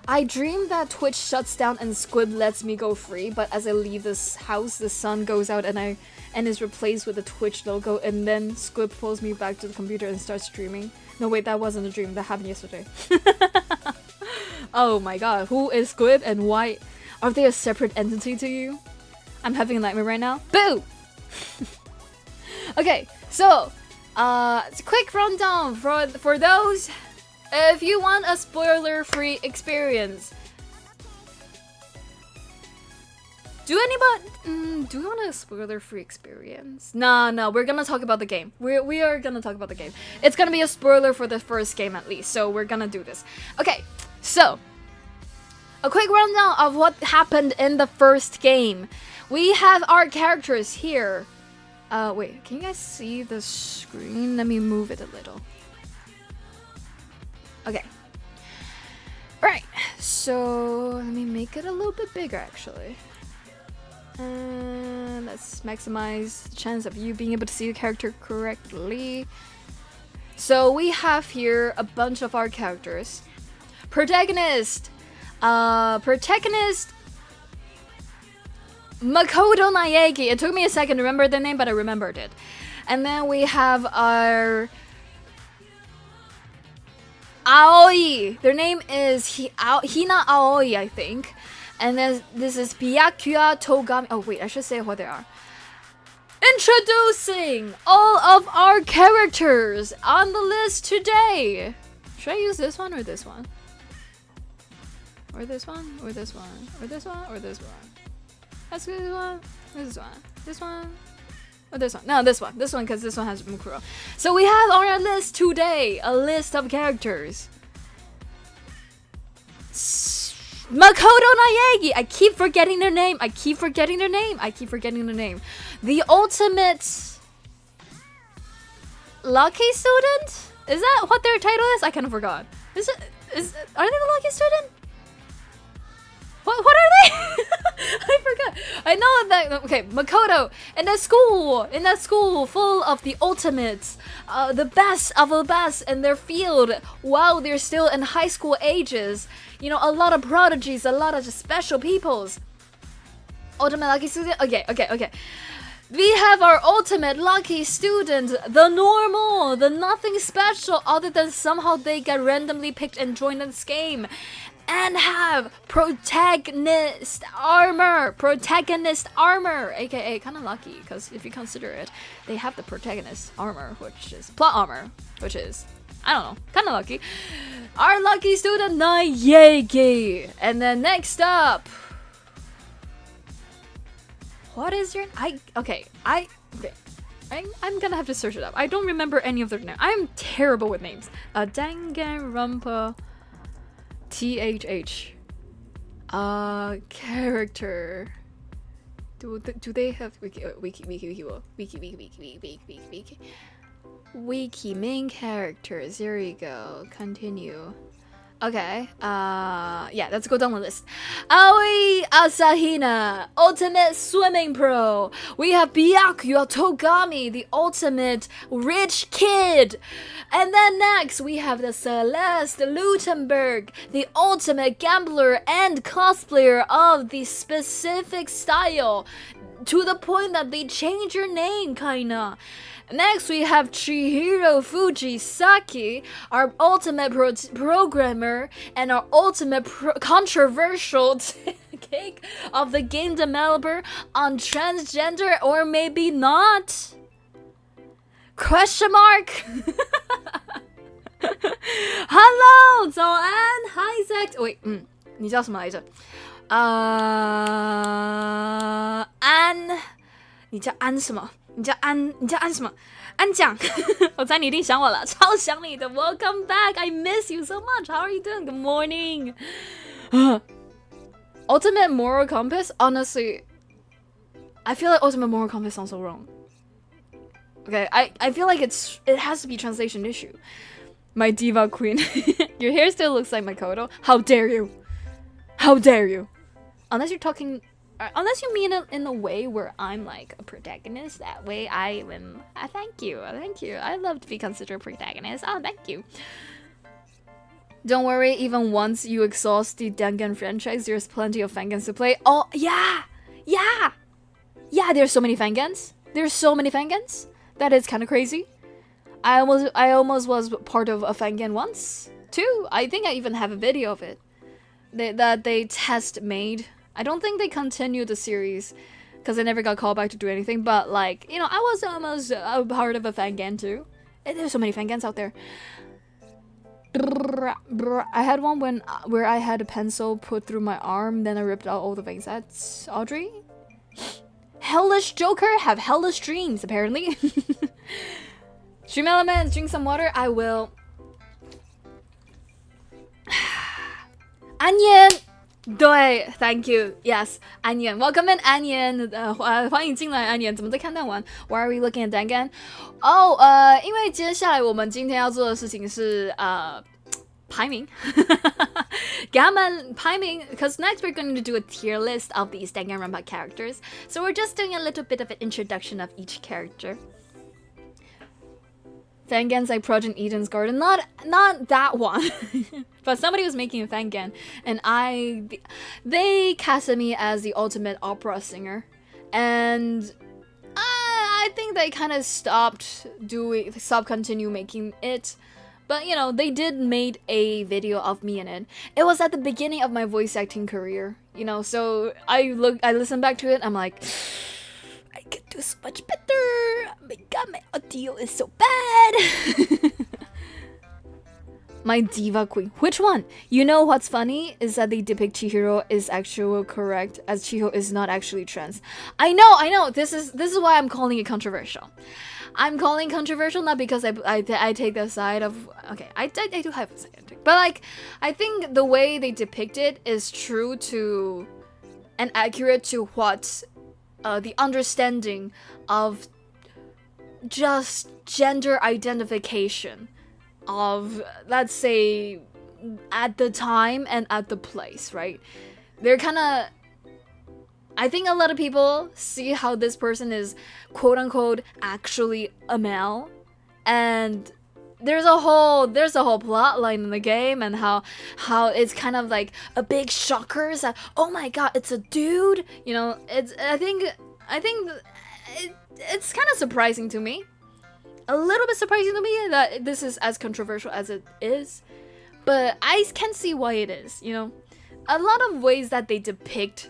I dream that Twitch shuts down and Squid lets me go free, but as I leave this house, the sun goes out and is replaced with the Twitch logo, and then Squid pulls me back to the computer and starts streaming. No, wait, that wasn't a dream. That happened yesterday. Oh my god, who is Squid and why? Are they a separate entity to you? I'm having a nightmare right now. Boo! Okay, so, it's a quick rundown for those. If you want a spoiler-free experience, do we want a spoiler-free experience? No, we're gonna talk about the game. We are gonna talk about the game. It's gonna be a spoiler for the first game at least, so we're gonna do this. Okay, so a quick rundown of what happened in the first game. We have our characters here. Wait, can you guys see the screen? Let me move it a little. Okay. Right, so let me make it a little bit bigger actually. And let's maximize the chance of you being able to see the character correctly. So we have here a bunch of our characters. Protagonist Makoto Naegi. It took me a second to remember the name, but I remembered it. And then we have our Aoi. Their name is Hina Aoi, I think. And then this is Byakuya Togami. Oh wait, I should say what they are. Introducing all of our characters on the list today. Should I use this one or this one? Or this one? Or this one? Or this one? Or this one? That's this one. This one. This one. Or this one. No, this one. This one because this one has Mukuro. So we have on our list today a list of characters. Makoto Naegi! I keep forgetting their name. The ultimate lucky student? Is that what their title is? I kind of forgot. Are they the lucky student? What are they? I forgot. I know that. Okay, Makoto in that school full of the ultimates, the best of the best in their field while they're still in high school ages. You know, a lot of prodigies, a lot of special peoples. Ultimate lucky student. Okay. We have our ultimate lucky student, the normal, the nothing special other than somehow they get randomly picked and joined in this game. And have protagonist armor, aka kind of lucky, because if you consider it, they have the protagonist armor, which is plot armor, which is, I don't know, kind of lucky. Our lucky student Naegi. And then next up, what is your I'm gonna have to search it up. I don't remember any of their names. I'm terrible with names. Danganronpa. THH. Character. Do they have wiki main characters? Here we go. Continue. Okay. Yeah, let's go down the list. Aoi Asahina, ultimate swimming pro. We have Byakuya Togami, the ultimate rich kid. And then next we have the Celeste Lutenberg, the ultimate gambler and cosplayer of the specific style, to the point that they change your name, kinda. Next, we have Chihiro Fujisaki, our ultimate programmer and our ultimate controversial take of the game developer on transgender or maybe not? Question mark? Hello, 早安 Hi Zack. Wait, 你叫什么来着？安，你叫安什么？你叫安什么？安酱，我猜你一定想我了，超想你的。Welcome back, I miss you so much. How are you doing? Good morning. Ultimate moral compass. Honestly, I feel like ultimate moral compass sounds so wrong. Okay, I feel like it has to be translation issue. My diva queen. Your hair still looks like Makoto. How dare you? How dare you? Unless you're talking. Unless you mean it in a way where I'm like a protagonist, that way I am. Thank you. I love to be considered a protagonist. Oh, thank you. Don't worry, even once you exhaust the Dangan franchise, there's plenty of fangans to play. Oh, yeah! There's so many fangans. That is kind of crazy. I almost was part of a fangan once, too. I think I even have a video of it. That they test made. I don't think they continued the series because I never got called back to do anything. But like, you know, I was almost a part of a fangan too. There's so many fangans out there. I had one where I had a pencil put through my arm, then I ripped out all the veins. That's Audrey. Hellish Joker have hellish dreams apparently. Stream elements, drink some water. I will. Onion. 对 thank you yes 安妍 welcome in 安妍欢迎进来安妍怎么在看弹丸 why are we looking at Dangan 因为接下来我们今天要做的事情是排名给他们排名 because next we're going to do a tier list of these Danganronpa characters, so we're just doing a little bit of an introduction of each character. Fangans like Project Eden's Garden, not that one. But somebody was making a fangan, and they casted me as the ultimate opera singer, and I think they kind of stopped continue making it, But you know, they did made a video of me in it. It was at the beginning of my voice acting career, you know, so I listened back to it, I'm like, I could do so much better. Oh my god, my audio is so bad. My diva queen. Which one? You know what's funny is that they depict Chihiro is actually correct, as Chiho is not actually trans. I know. This is why I'm calling it controversial. I'm calling controversial not because I take the side of, okay, I do have a side, but like I think the way they depict it is true to and accurate to what the understanding of just gender identification of, let's say, at the time and at the place, right? They're kind of, I think a lot of people see how this person is quote unquote actually a male, and there's a whole plot line in the game, and how it's kind of like a big shocker that, oh my god, it's a dude, you know. I think it's kind of surprising to me, a little bit surprising to me that this is as controversial as it is, but I can see why it is, you know. A lot of ways that they depict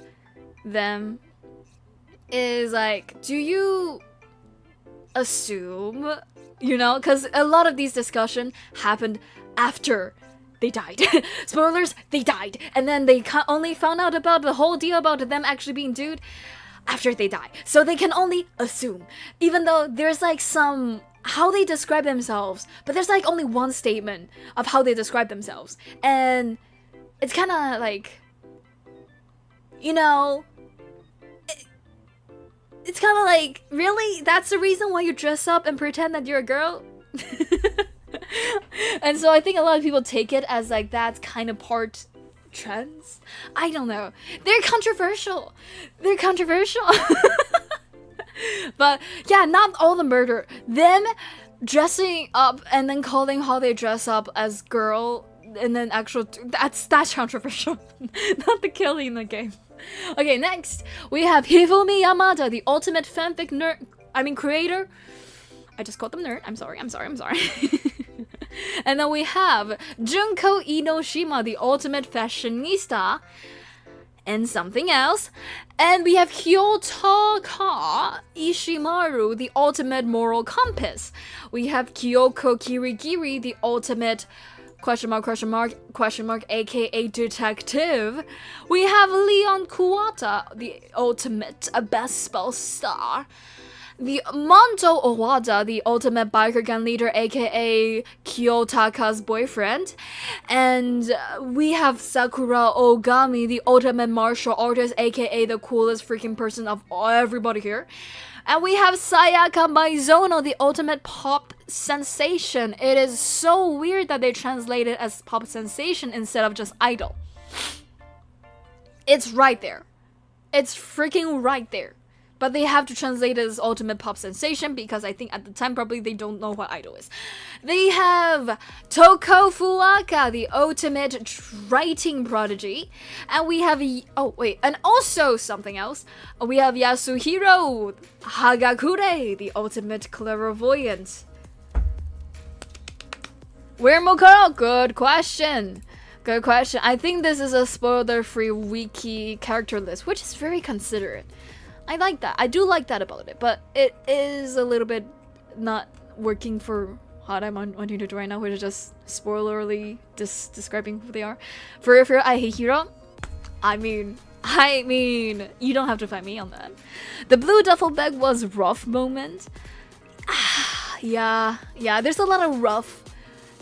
them is like, do you assume, you know, because a lot of these discussions happened after they died. Spoilers, they died, and then they only found out about the whole deal about them actually being dude after they die, so they can only assume, even though there's like some how they describe themselves, but there's like only one statement of how they describe themselves, and it's kind of like, you know, it's kind of like, really? That's the reason why you dress up and pretend that you're a girl? And so I think a lot of people take it as like that's kind of part trans. I don't know. They're controversial. But yeah, not all the murder. Them dressing up and then calling how they dress up as girl and then actual, that's controversial. Not the killing in the game. Okay, next we have Hifumi Yamada, the ultimate fanfic creator. I just called them nerd. I'm sorry. And then we have Junko Inoshima, the ultimate fashionista, and something else. And we have Hyotaka Ishimaru, the ultimate moral compass. We have Kyoko Kirigiri, the ultimate aka detective. We have Leon Kuwata, the ultimate best spell star. The Monto Owada, the ultimate biker gang leader, aka Kiyotaka's boyfriend. And we have Sakura Ogami, the ultimate martial artist, aka the coolest freaking person of everybody here. And we have Sayaka Maizono, the ultimate pop sensation. It is so weird that they translate it as pop sensation instead of just idol. It's right there. It's freaking right there. But they have to translate it as ultimate pop sensation because I think at the time probably they don't know what idol is. They have Toko Fuaka, the ultimate writing prodigy. And we have, and also something else. We have Yasuhiro Hagakure, the ultimate clairvoyant. Where Mokoro? Good question. I think this is a spoiler-free wiki character list, which is very considerate. I like that. I do like that about it, but it is a little bit not working for what I'm wanting to do right now, which is just spoilerly describing who they are. For I Hate Hero, I mean, you don't have to fight me on that. The blue duffel bag was rough moment. Yeah, there's a lot of rough.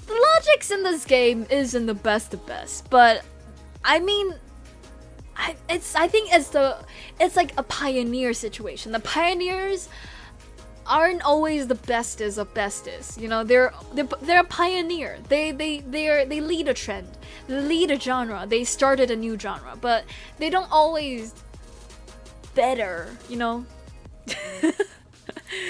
The logics in this game isn't the best, but I mean, I think it's like a pioneer situation. The pioneers aren't always the bestest of bestest. You know, they're a pioneer. They lead a trend. They lead a genre. They started a new genre, but they don't always better. You know, they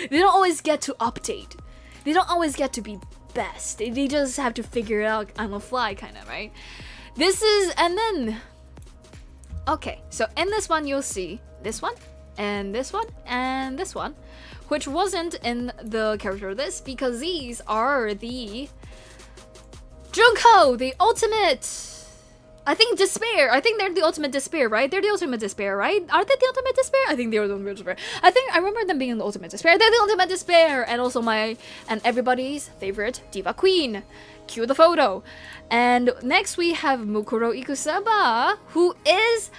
don't always get to update. They don't always get to be best. They just have to figure it out on the fly, kind of, right? Okay, so in this one you'll see this one, and this one, and this one, which wasn't in the character list because these are the Junko, the ultimate. I think despair. I think they're the ultimate despair, right? They're the ultimate despair, right? Are they the ultimate despair? I think they're the ultimate despair. I remember them being the ultimate despair. They're the ultimate despair, and also everybody's favorite diva queen. Cue the photo. And next we have Mukuro Ikusaba, who is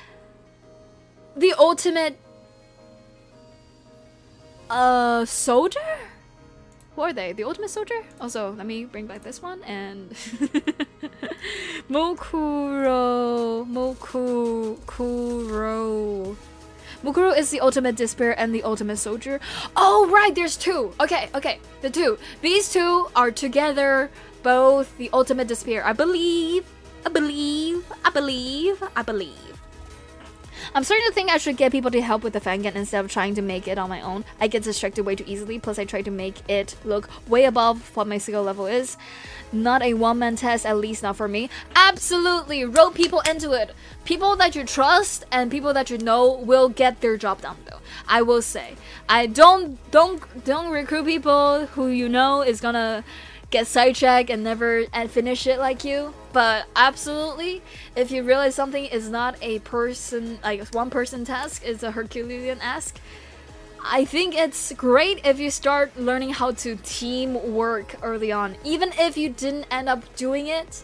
the ultimate soldier? Who are they? The ultimate soldier? Also, let me bring back this one and Mukuro is the ultimate despair and the ultimate soldier. Oh right, there's two. Okay, the two. These two are together both the ultimate despair. I believe. I'm starting to think I should get people to help with the fangame instead of trying to make it on my own. I get distracted way too easily, plus I try to make it look way above what my skill level is. Not a one-man test, at least not for me. Absolutely, rope people into it. People that you trust and people that you know will get their job done though. I will say. I don't recruit people who you know is gonna get sidetracked and never finish it like you. But absolutely, if you realize something is not a person, like one person task, it's a Herculean task, I think it's great if you start learning how to teamwork early on. Even if you didn't end up doing it,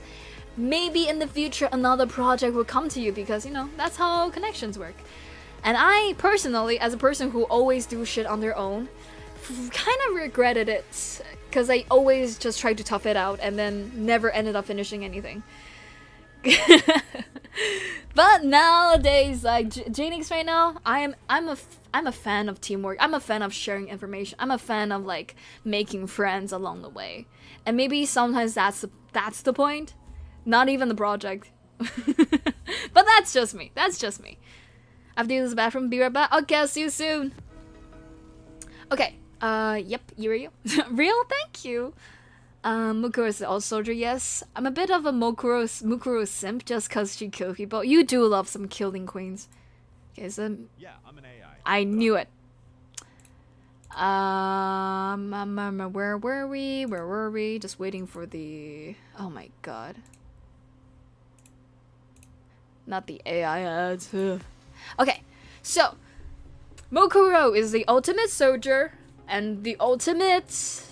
maybe in the future another project will come to you because, you know, that's how connections work. And I personally, as a person who always do shit on their own, kind of regretted it because I always just tried to tough it out and then never ended up finishing anything. But nowadays, like Jaenix right now, I'm a fan of teamwork. I'm a fan of sharing information. I'm a fan of like making friends along the way. And maybe sometimes that's the point, not even the project. But that's just me. I have to use the bathroom. Be right back. I'll guess you soon. Okay. Yep, you. Real? Thank you. Mukuro is the old soldier, yes. I'm a bit of a Mukuro simp just cause she kills people. You do love some killing queens. Okay, so yeah, I'm an AI. I knew it. Where were we? Just waiting for the... Oh my god. Not the AI ads. Okay, so Mukuro is the ultimate soldier and the ultimate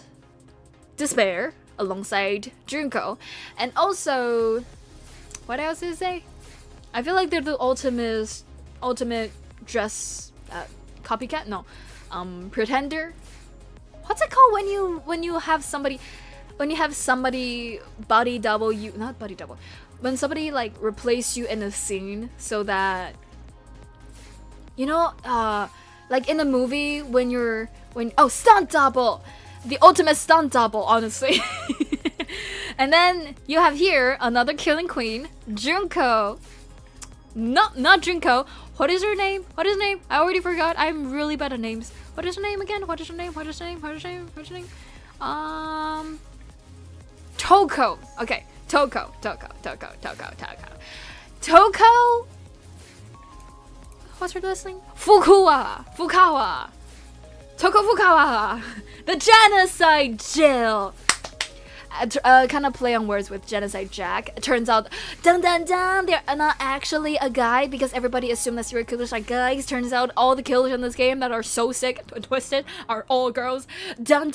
despair alongside Junko. And also, what else did it say? I feel like they're the ultimate dress copycat? No. Pretender? What's it called when you have somebody body double you, not body double. When somebody like replace you in a scene so that, you know, like in a movie stunt double, the ultimate stunt double, honestly. And then you have here another killing queen, Junko. Not Junko. What is her name? I already forgot. I'm really bad at names. What is her name again? Toko. Okay, Toko. What's her last name? Fukawa. Toko Fukawa. The Genocide Jill. Kind of play on words with Genocide Jack. It turns out, they're not actually a guy because everybody assumed that serial killers are guys. Turns out all the killers in this game that are so sick and twisted are all girls. Dun.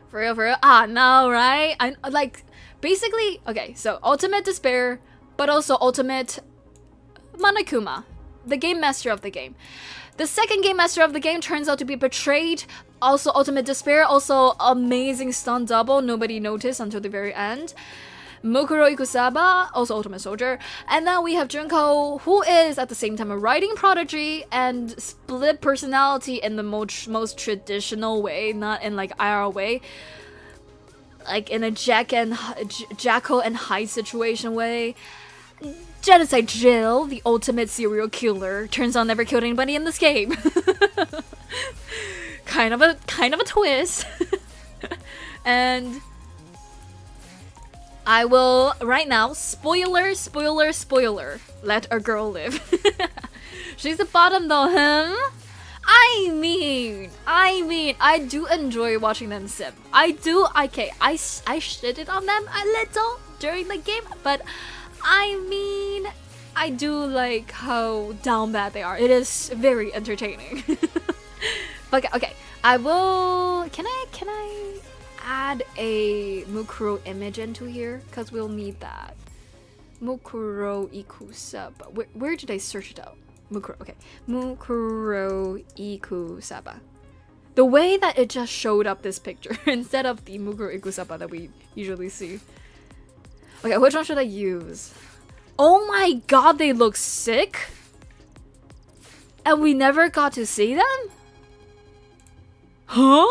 For real. Ah, no, right? I like basically. Okay, so ultimate despair, but also ultimate Monokuma, the game master of the game. The second game master of the game turns out to be betrayed. Also ultimate despair, also amazing stunt double, nobody noticed until the very end. Mukuro Ikusaba, also ultimate soldier. And then we have Junko, who is at the same time a writing prodigy and split personality in the most traditional way, not in like IR way. Like in a Jekyll and Hyde situation way. Genocide Jill, the ultimate serial killer, turns out never killed anybody in this game. kind of a twist. And I will right now spoiler, let a girl live. She's the bottom though, huh? I mean, I do enjoy watching them sim. I do. Okay, I shitted on them a little during the game, but I mean, I do like how down bad they are. It is very entertaining. Okay, I will. Can I add a Mukuro image into here? Cause we'll need that. Mukuro Iku sub. Where did I search it out? Mukuro. Okay, Mukuro Iku Saba. The way that it just showed up this picture instead of the Mukuro Iku Saba that we usually see. Okay, which one should I use? Oh my god, they look sick! And we never got to see them? Huh?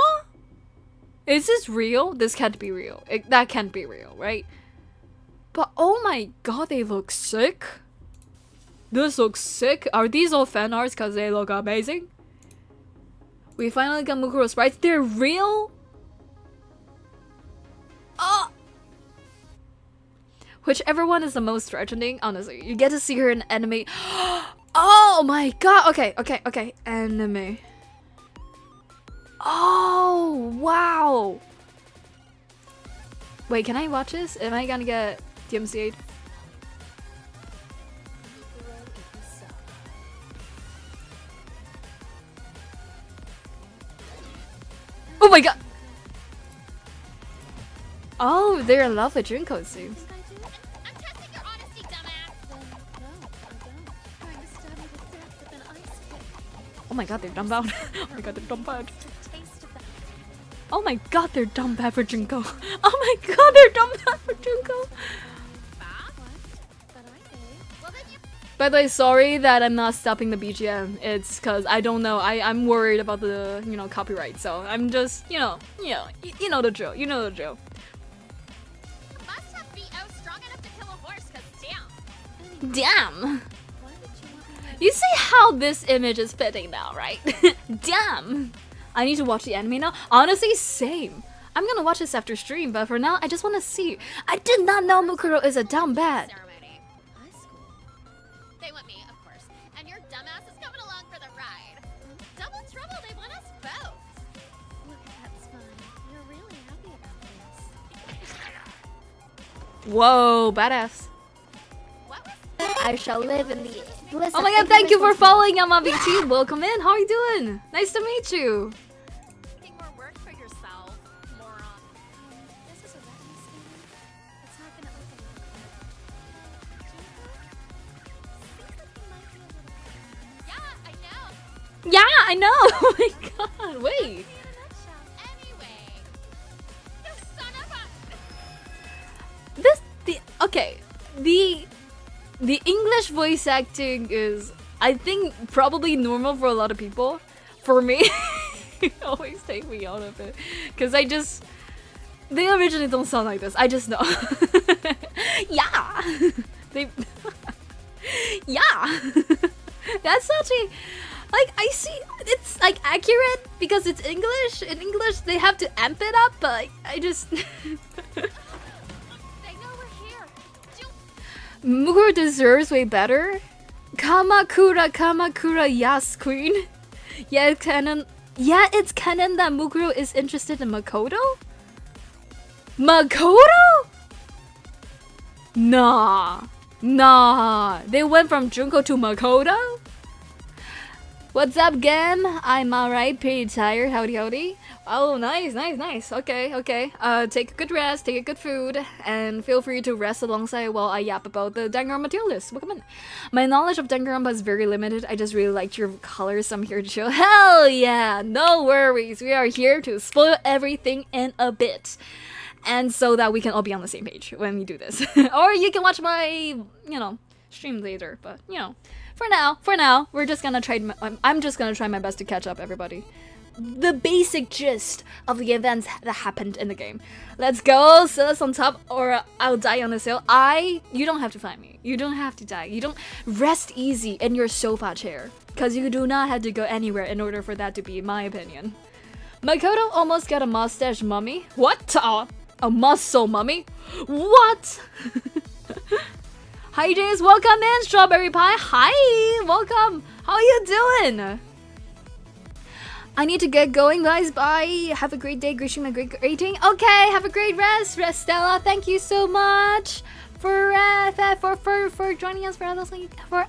Is this real? This can't be real. That can't be real, right? But oh my god, they look sick! This looks sick. Are these all fan arts because they look amazing? We finally got Mukuro sprites. They're real? Oh! Whichever one is the most threatening, honestly. You get to see her in anime. Oh my god! Okay. Anime. Oh, wow! Wait, can I watch this? Am I gonna get DMCA'd? Oh my god! Oh, they're in love with Junko, it seems. I'm testing your honesty, dumbass. No, I don't. Trying to study the depth of an ice pick. Oh my god, they're dumb bad. Oh my god, they're dumb bad. Just a taste of that. Oh my god, they're dumb bad for Junko. Oh my god, they're dumb bad for Junko. But I say. Well, then you. By the way, sorry that I'm not stopping the BGM. It's because I don't know. I'm worried about the, copyright. So I'm just, you know the drill. You know the drill. You must have BO strong enough to kill a horse, cause damn. Damn. Why would you want me to You see how this image is fitting now, right? Damn. I need to watch the anime now. Honestly, same. I'm gonna watch this after stream, but for now, I just want to see. I did not know Mukuro is a down bad. ceremony. High school. They want me, of course. And your dumbass is coming along for the ride. Double trouble, they want us both. Look, that's fun. You're really happy about this. Whoa, badass. What was I shall live in the bliss. Oh my god, thank you for following Yamabichi. Welcome in. How are you doing? Nice to meet you. getting more work for yourself, moron? This is a written scheme. It's not gonna open up. Yeah, I know. Yeah, I know. Oh my god, wait. In a nutshell. Anyway, you son of a. Okay, the English voice acting is, I think, probably normal for a lot of people. For me, it always take me out of it, because they originally don't sound like this. I just know. Yeah, yeah. That's such a, I see it's accurate because it's English. In English, they have to amp it up, but I just. They know we're here. Mukuro deserves way better. Kamakura, yes, queen. Yeah, it's canon. Yeah, it's canon that Mukuro is interested in Makoto. Makoto? Nah. They went from Junko to Makoto? What's up, Gem? I'm alright, pretty tired. Howdy. Oh, nice. Okay. Take a good rest, take a good food, and feel free to rest alongside while I yap about the Danganronpa Tierlist. Welcome in. My knowledge of Danganronpa is very limited. I just really liked your colors, so I'm here to chill. Hell yeah! No worries. We are here to spoil everything in a bit. And so that we can all be on the same page when we do this. Or you can watch my, stream later. But, for now, we're just gonna try. I'm just gonna try my best to catch up, everybody. The basic gist of the events that happened in the game. Let's go, sit us on top, or I'll die on this hill. You don't have to find me. You don't have to die. You don't rest easy in your sofa chair, because you do not have to go anywhere in order for that to be my opinion. Makoto almost got a mustache mummy. What? A muscle mummy? What? Hi James, welcome in, Strawberry Pie. Hi, welcome. How are you doing? I need to get going, guys. Bye. Have a great day. Wishing a great rating. Okay, have a great rest. Rest, Stella. Thank you so much for joining us for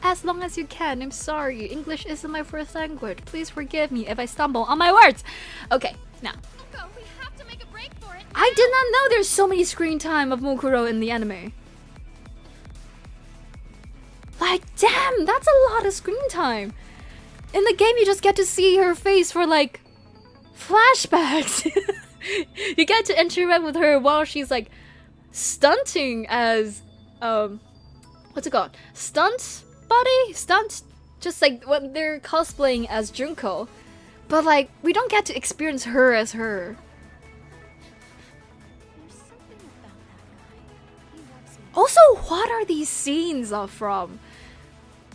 as long as you can. I'm sorry. English isn't my first language. Please forgive me if I stumble on my words. Okay, now. Go, we have to make a break for it. I did not know there's so many screen time of Mukuro in the anime. Like, damn, that's a lot of screen time. In the game, you just get to see her face for, like, flashbacks. You get to interact with her while she's, like, stunting as, what's it called? Stunt buddy? Stunt? Just, like, when they're cosplaying as Junko. But, like, we don't get to experience her as her. There's something about that guy. He loves me. Also, what are these scenes from?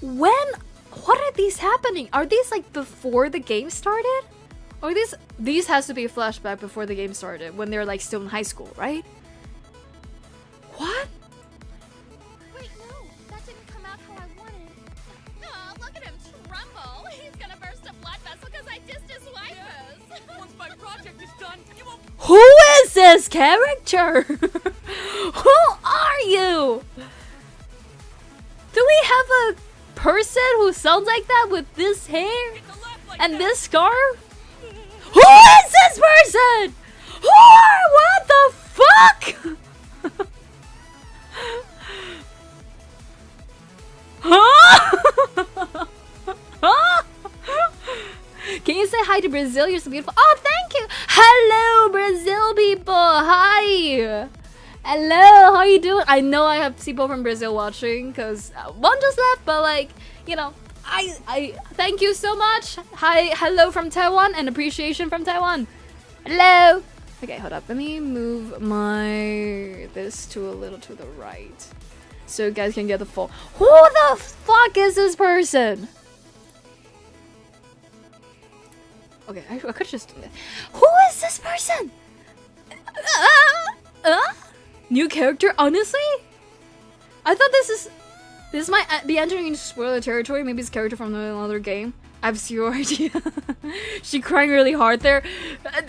What are these happening? Are these like before the game started? Or these has to be a flashback before the game started when they're like still in high school, right? What? Wait, no, that didn't come out how I wanted. Oh, look at him tremble. He's gonna burst a blood vessel because I dissed his waifus. Once my project is done, you won't. Who is this character? Who are you? Do we have a person who sounds like that with this hair and this scarf? Who is this person? What the fuck? Huh? Can you say hi to Brazil? You're so beautiful. Oh, thank you. Hello, Brazil people. Hi. Hello, how you doing? I know I have people from Brazil watching because one just left, but like, you know, I thank you so much. Hi, hello from Taiwan and appreciation from Taiwan. Hello. Okay, hold up. Let me move this to a little to the right so you guys can get the full. Who the fuck is this person? Okay, I could just do that. Who is this person? New character? Honestly? I thought this might be entering into spoiler territory. Maybe it's a character from another game. I have zero idea. She crying really hard there.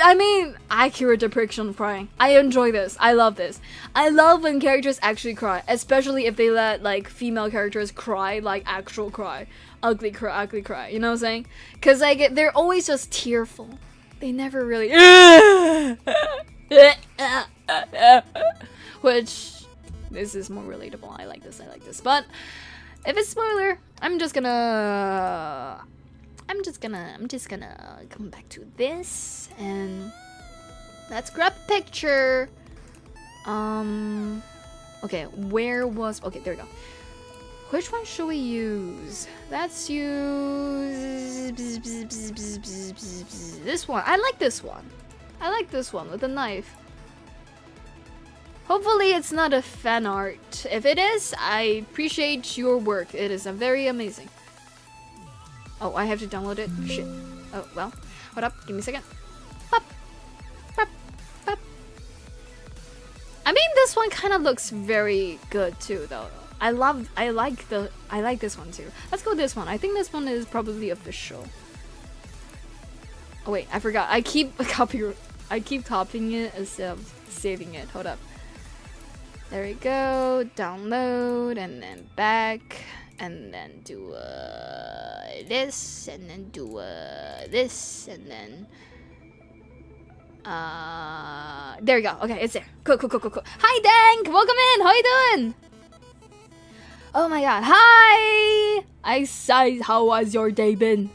I mean, accurate depiction of crying. I enjoy this. I love this. I love when characters actually cry, especially if they let like female characters cry, like actual cry, ugly cry. You know what I'm saying? Because like they're always just tearful. They never really. Which this is more relatable. I like this. But if it's spoiler, I'm just gonna come back to this and let's grab a picture. Okay, okay, there we go. Which one should we use? Let's use this one. I like this one. I like this one with the knife. Hopefully it's not a fan art. If it is, I appreciate your work. It is very amazing. Oh, I have to download it? Shit. Oh, well. Hold up. Give me a second. Pop. Pop. Pop. I mean, this one kind of looks very good too, though. I like this one too. Let's go with this one. I think this one is probably official. Oh wait, I forgot. I keep copying it instead of saving it. Hold up. There we go. Download and then back and then do this and then do this and then there we go. Okay, it's there. Cool. Hi Dank, welcome in. How you doing? Oh my god. Hi. I said, how was your day been?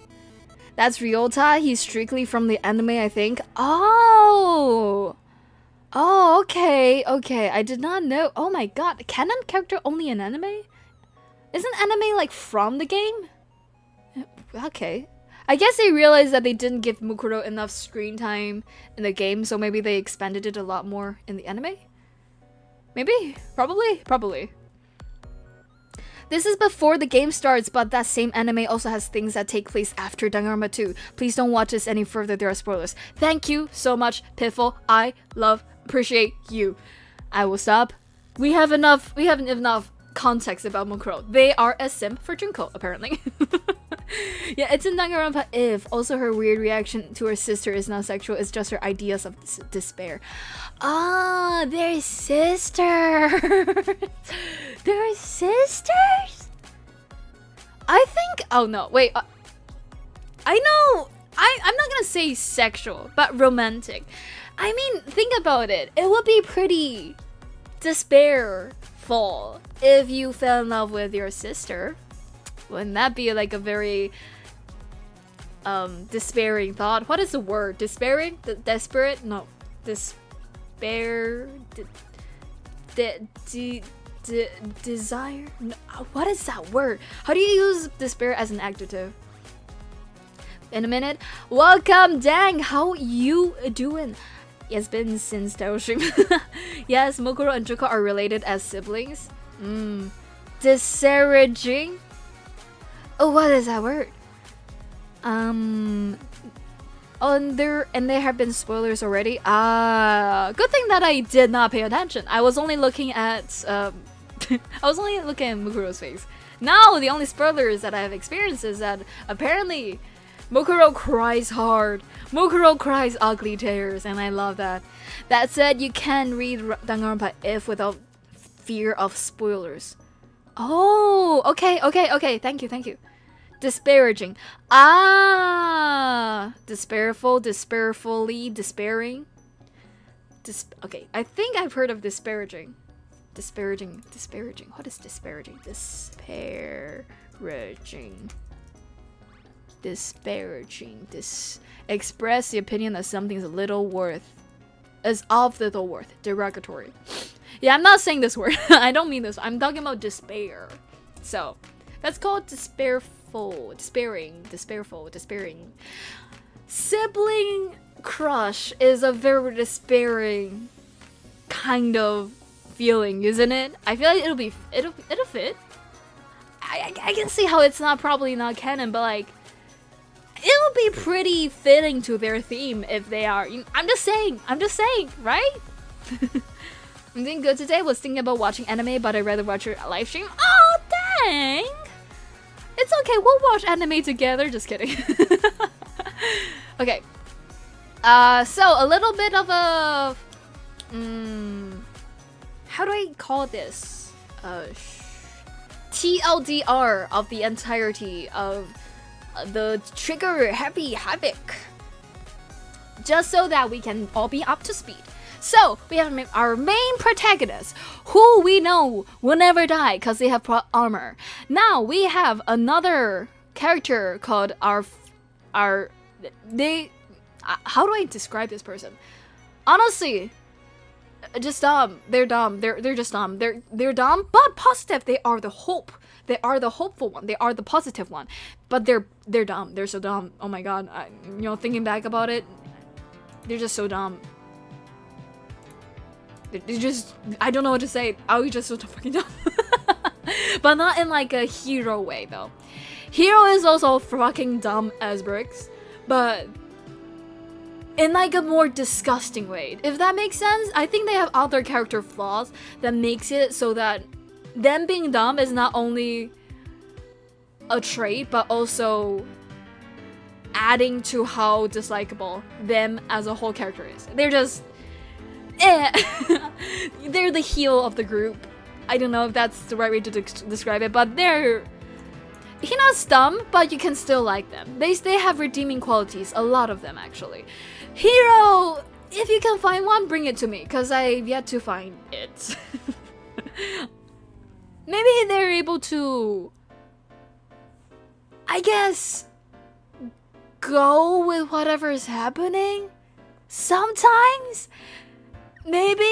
That's Ryota. He's strictly from the anime, I think. Oh, okay. I did not know. Oh my god. Canon character only in anime? Isn't anime like from the game? Okay. I guess they realized that they didn't give Mukuro enough screen time in the game, so maybe they expanded it a lot more in the anime? Maybe? Probably. This is before the game starts, but that same anime also has things that take place after Danganronpa 2. Please don't watch this any further, there are spoilers. Thank you so much, Piffle. I appreciate you. I will stop. We have enough context about Mukuro. They are a simp for Junko, apparently. Yeah, it's in Danganronpa if. Also, her weird reaction to her sister is not sexual, it's just her ideas of despair. Ah, they're sisters! They're sisters? I think... Oh no, wait. I know... I'm not gonna say sexual, but romantic. I mean, think about it. It would be pretty despairful if you fell in love with your sister. Wouldn't that be like a very despairing thought? What is the word? Despairing? Desperate? No. Despair? Desire? No. What is that word? How do you use despair as an adjective? In a minute. Welcome, Dang. How you doing? It's been since Daoshim. Yes, Mokuro and Juko are related as siblings. Disparaging? Oh, what is that word? Oh, and there have been spoilers already. Good thing that I did not pay attention. I was only looking at I was only looking at Mukuro's face. Now the only spoilers that I have experienced is that apparently Mokuro cries hard. Mokuro cries ugly tears, and I love that. That said, you can read Danganronpa if without fear of spoilers. Oh, okay. Thank you. Disparaging. Despairful, despairfully, despairing. Okay, I think I've heard of disparaging. Disparaging. What is disparaging? Disparaging. Express the opinion that something's of little worth. Derogatory. Yeah, I'm not saying this word. I don't mean this. I'm talking about despair. So, that's called despairing. Sibling crush is a very despairing kind of feeling, isn't it? I feel like it'll fit. I can see how it's probably not canon, but like it'll be pretty fitting to their theme if they are. I'm just saying, right? I'm doing good today. Was thinking about watching anime, but I'd rather watch your live stream. Oh, dang! It's okay, we'll watch anime together. Just kidding. Okay. So a little bit of a how do I call this? TLDR of the entirety of the trigger happy Havoc. Just so that we can all be up to speed. So, we have our main protagonist, who we know will never die because they have armor. Now, we have another character called how do I describe this person? Honestly, just dumb. They're dumb. They're just dumb. They're dumb, but positive. They are the hope. They are the hopeful one. They are the positive one. But they're dumb. They're so dumb. Oh my god. Thinking back about it, they're just so dumb. They're just, I don't know what to say. I was just so fucking dumb. But not in like a hero way though. Hero is also fucking dumb as bricks, but in like a more disgusting way. If that makes sense, I think they have other character flaws that makes it so that them being dumb is not only a trait, but also adding to how dislikable them as a whole character is. They're just they're the heel of the group. I don't know if that's the right way to describe it, but he's not dumb, but you can still like them. They have redeeming qualities, a lot of them actually. Hero, if you can find one, bring it to me, because I've yet to find it. Maybe they're able to, I guess, go with whatever is happening sometimes. Maybe.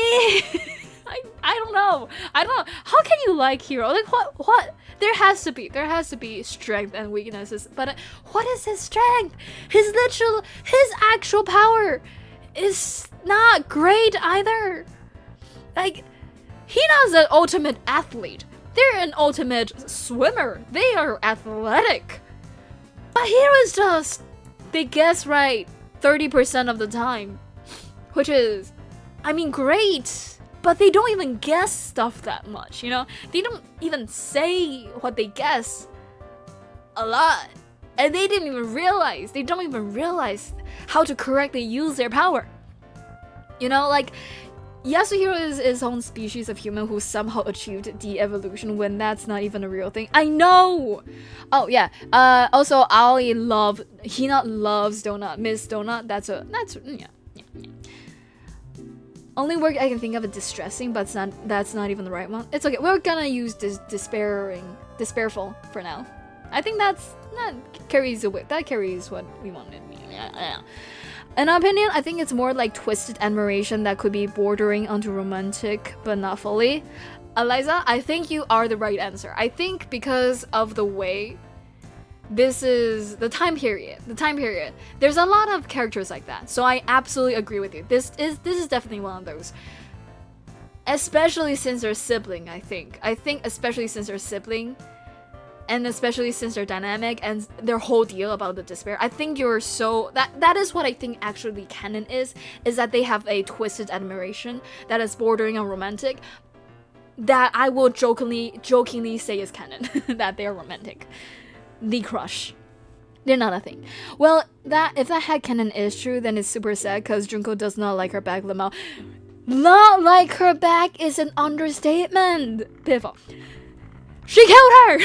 I don't know. How can you like Hero? Like what? There has to be strength and weaknesses. But what is his strength? His actual power is not great either. Like, Hina's an ultimate athlete. They're an ultimate swimmer. They are athletic. But Hero is just, they guess right 30% of the time, which is, I mean, great, but they don't even guess stuff that much, They don't even say what they guess a lot. And they didn't even realize, they don't even realize how to correctly use their power. You know, like, Yasuhiro is his own species of human who somehow achieved de-evolution when that's not even a real thing. I know! Oh, yeah. Also, Aoi loves Donut. Miss Donut. That's yeah. Only word I can think of is distressing, but that's not even the right one. It's okay. We're gonna use this despairful for now. I think that carries what we wanted. In our opinion, I think it's more like twisted admiration that could be bordering onto romantic, but not fully. Eliza, I think you are the right answer. I think because of the way this is the time period. There's a lot of characters like that, so I absolutely agree with you. This is definitely one of those. Especially since they're sibling, I think especially since they're sibling. And especially since they're dynamic and their whole deal about the despair, I think you're so that is what I think actually canon is that they have a twisted admiration that is bordering on romantic. That I will jokingly say is canon that they are romantic. The crush, they're not a thing. Well, if that headcanon is true, then it's super sad because Junko does not like her back. Lamau, not like her back is an understatement. Pitiful. She killed her!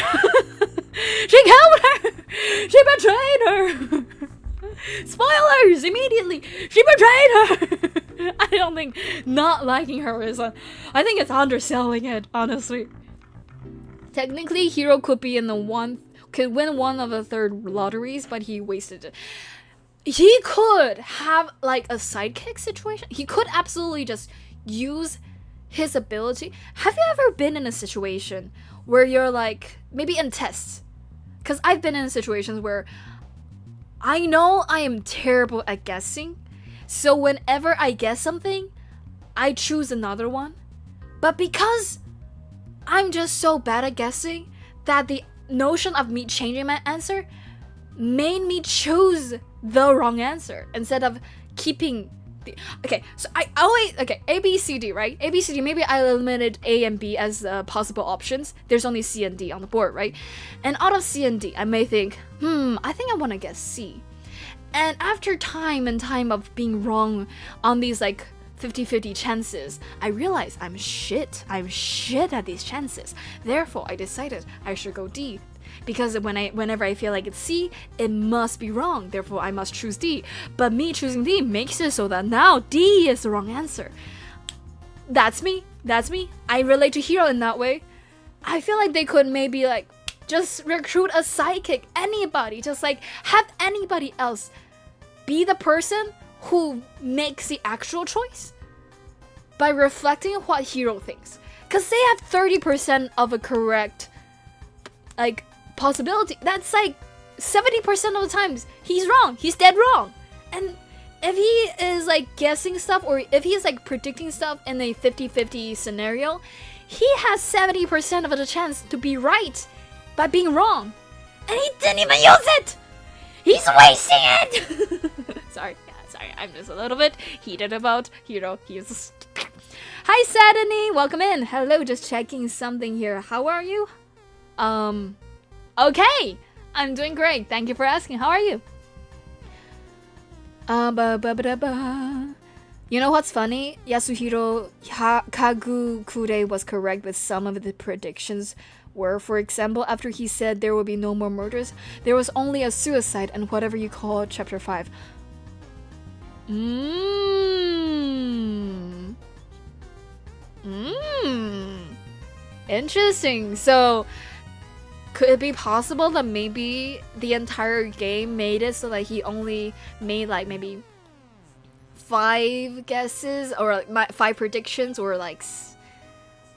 She killed her! She betrayed her! Spoilers! Immediately! She betrayed her! I don't think not liking her is I think it's underselling it, honestly. Technically, Hiro could win one of the third lotteries, but he wasted it. He could have like a sidekick situation. He could absolutely just use his ability. Have you ever been in a situation where you're like, maybe in tests, because I've been in situations where I know I am terrible at guessing, so whenever I guess something, I choose another one, but because I'm just so bad at guessing that the notion of me changing my answer made me choose the wrong answer instead of keeping okay, so I always A, B, C, D, right? A, B, C, D. Maybe I eliminated A and B as possible options. There's only C and D on the board, right? And out of C and D, I may think, I think I want to guess C. And after time and time of being wrong on these like 50-50 chances, I realize I'm shit at these chances. Therefore, I decided I should go D. Because whenever I feel like it's C, it must be wrong. Therefore, I must choose D. But me choosing D makes it so that now D is the wrong answer. That's me. I relate to Hiro in that way. I feel like they could maybe like just recruit a sidekick, anybody. Just like have anybody else be the person who makes the actual choice by reflecting what Hiro thinks. Because they have 30% of a correct like possibility. That's like 70% of the times he's wrong. He's dead wrong. And if he is like guessing stuff or if he's like predicting stuff in a 50-50 scenario, he has 70% of the chance to be right by being wrong. And he didn't even use it! He's wasting it! Sorry, I'm just a little bit heated about Hiro. Hi Sadani, welcome in. Hello, just checking something here. How are you? Okay, I'm doing great. Thank you for asking. How are you? You know what's funny? Yasuhiro Kagukure was correct with some of the predictions were, for example, after he said there will be no more murders, there was only a suicide and whatever you call chapter 5. Interesting. So could it be possible that maybe the entire game made it so that he only made like maybe 5 guesses or like 5 predictions or like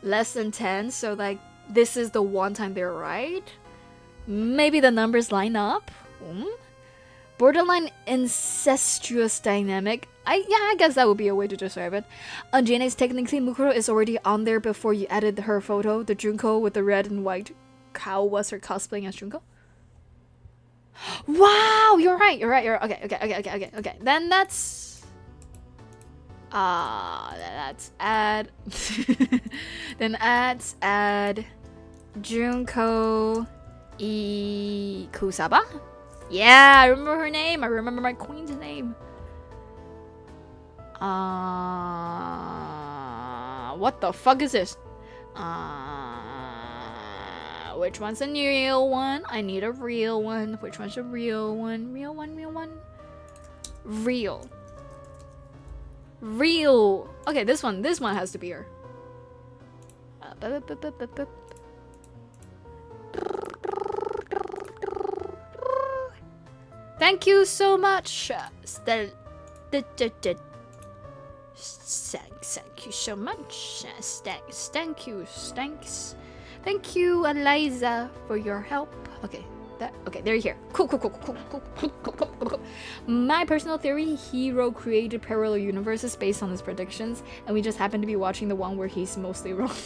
less than 10, so like this is the one time they're right? Maybe the numbers line up? Borderline incestuous dynamic. I guess that would be a way to describe it. On Jaenix, technically Mukuro is already on there before you added her photo. The Junko with the red and white cow was her cosplaying as Junko. Wow, you're right. Okay. Then that's add then add Junko Kusaba. Yeah, I remember her name. I remember my queen's name. What the fuck is this? Which one's a real one? I need a real one. Which one's a real one? Real one, real one? Real. Real. Okay, this one has to be her. Thank you so much. Thank you so much. Thank you, Eliza, for your help. Okay, they're here. Cool. My personal theory: Hero created parallel universes based on his predictions, and we just happen to be watching the one where he's mostly wrong.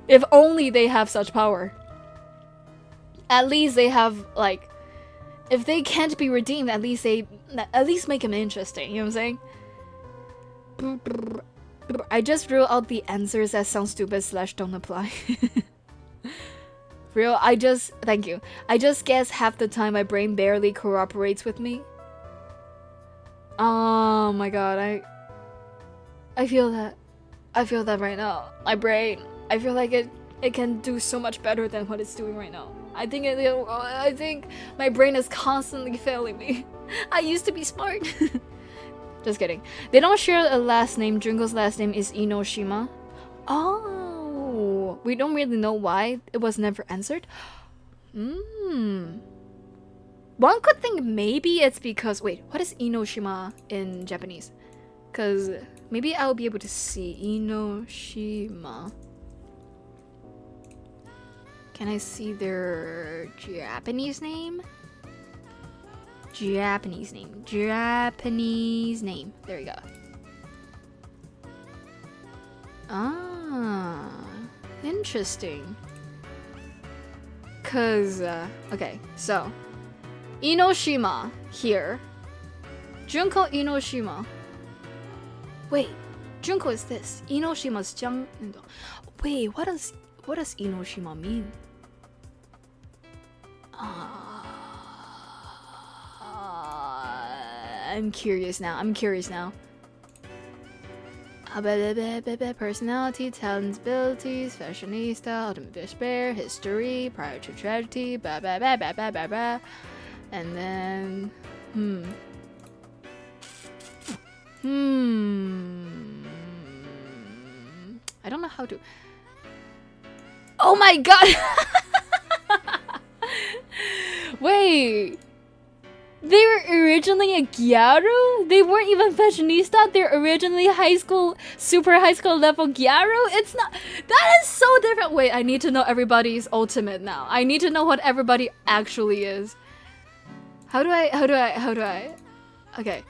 If only they have such power. At least they have, like, if they can't be redeemed, at least make him interesting. You know what I'm saying? I just wrote out the answers that sound stupid / don't apply. Real, thank you. I just guess half the time my brain barely cooperates with me. Oh my god, I feel that. I feel that right now. My brain, I feel like it can do so much better than what it's doing right now. I think my brain is constantly failing me. I used to be smart. Just kidding. They don't share a last name. Junko's last name is Inoshima. Oh, we don't really know why it was never answered. One could think maybe it's because, wait, what is Inoshima in Japanese? Because maybe I'll be able to see Inoshima. Can I see their Japanese name? Japanese name. There we go. Ah, interesting. Cause, okay, so Inoshima here. Junko Inoshima. Wait, Junko is this. Inoshima's Jiang. Wait, what does Inoshima mean? I'm curious now. Personality, talents, abilities, fashionista, ultimate despair, history, prior to tragedy, blah blah blah blah blah blah blah. And then I don't know how to. Oh my god! Wait. They were originally a gyaru? They weren't even fashionista? They're originally super high school level gyaru? It's not. That is so different. Wait, I need to know everybody's ultimate now. I need to know what everybody actually is. How do I? Okay.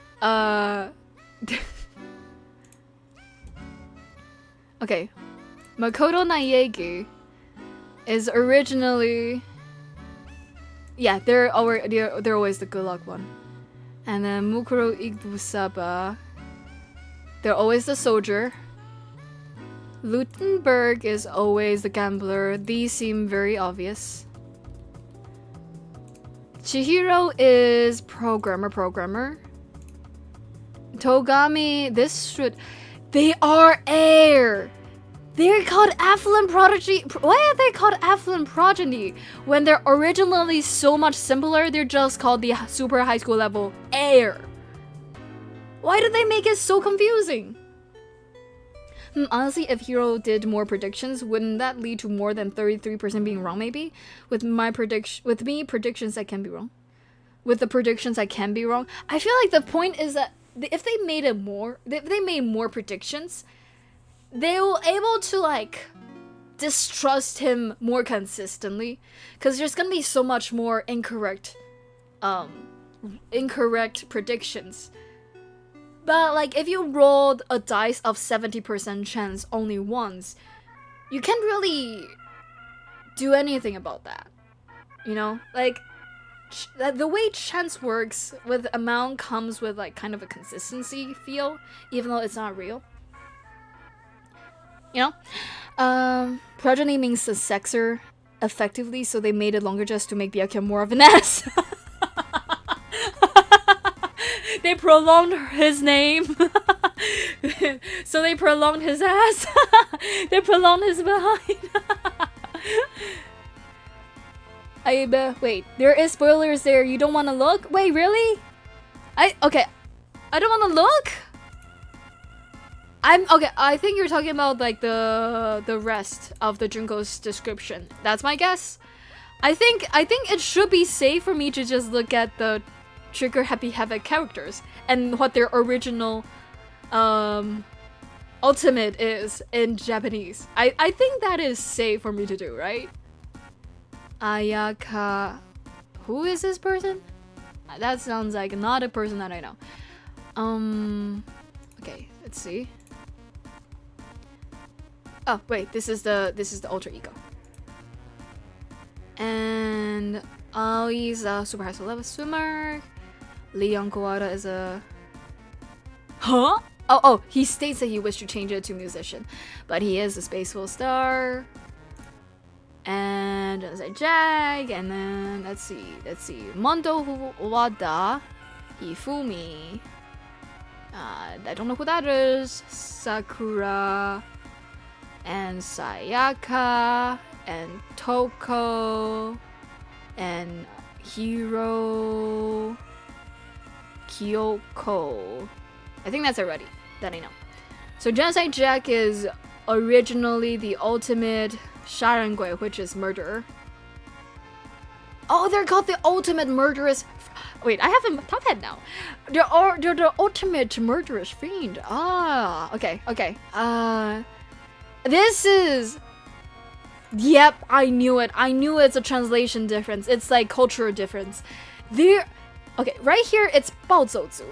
Okay. Makoto Naegi is originally. Yeah, they're always the good luck one. And then Mukuro Igusaba, they're always the soldier. Lutenberg is always the gambler. These seem very obvious. Chihiro is programmer. Togami, they are air. They're called affluent prodigy. Why are they called affluent progeny? When they're originally so much simpler, they're just called the super high school level air. Why did they make it so confusing? Honestly, if Hero did more predictions, wouldn't that lead to more than 33% being wrong? Maybe with predictions I can be wrong. With the predictions I can be wrong. I feel like the point is that if they made more predictions, they were able to like distrust him more consistently, because there's gonna be so much more incorrect predictions. But like if you rolled a dice of 70% chance only once, you can't really do anything about that. You know, like the way chance works with amount comes with like kind of a consistency feel, even though it's not real. You know, progeny means successor. effectively, so they made it longer just to make byakuya more of an ass. They prolonged his name. So they prolonged his ass. They prolonged his behind. Wait, there is spoilers there. You don't want to look? Wait, really? Okay. I don't want to look? Okay, I think you're talking about like the rest of the Junko's description. That's my guess. I think it should be safe for me to just look at the Trigger Happy Havoc characters and what their original ultimate is in Japanese. I think that is safe for me to do, right? Ayaka. Who is this person? That sounds like not a person that I know. Okay, let's see. Oh wait, this is the alter ego. And Aoi's a super high school level swimmer. Leon Kawada is a... Huh? Oh, he states that he wished to change it to musician. But he is a spaceful star. And Jack, and then let's see. Mondo Wada, Ifumi. I don't know who that is. Sakura, and Sayaka, and Toko, and Hiro, Kyoko. I think that's already that I know. So Genocide Jack is originally the ultimate Sharangui, which is murderer. Oh, they're called the ultimate murderous. Wait, I have a top head now. They're the ultimate murderous fiend. Ah, okay. This is. Yep, I knew it. I knew it's a translation difference. It's like cultural difference. Okay, right here it's 暴走族.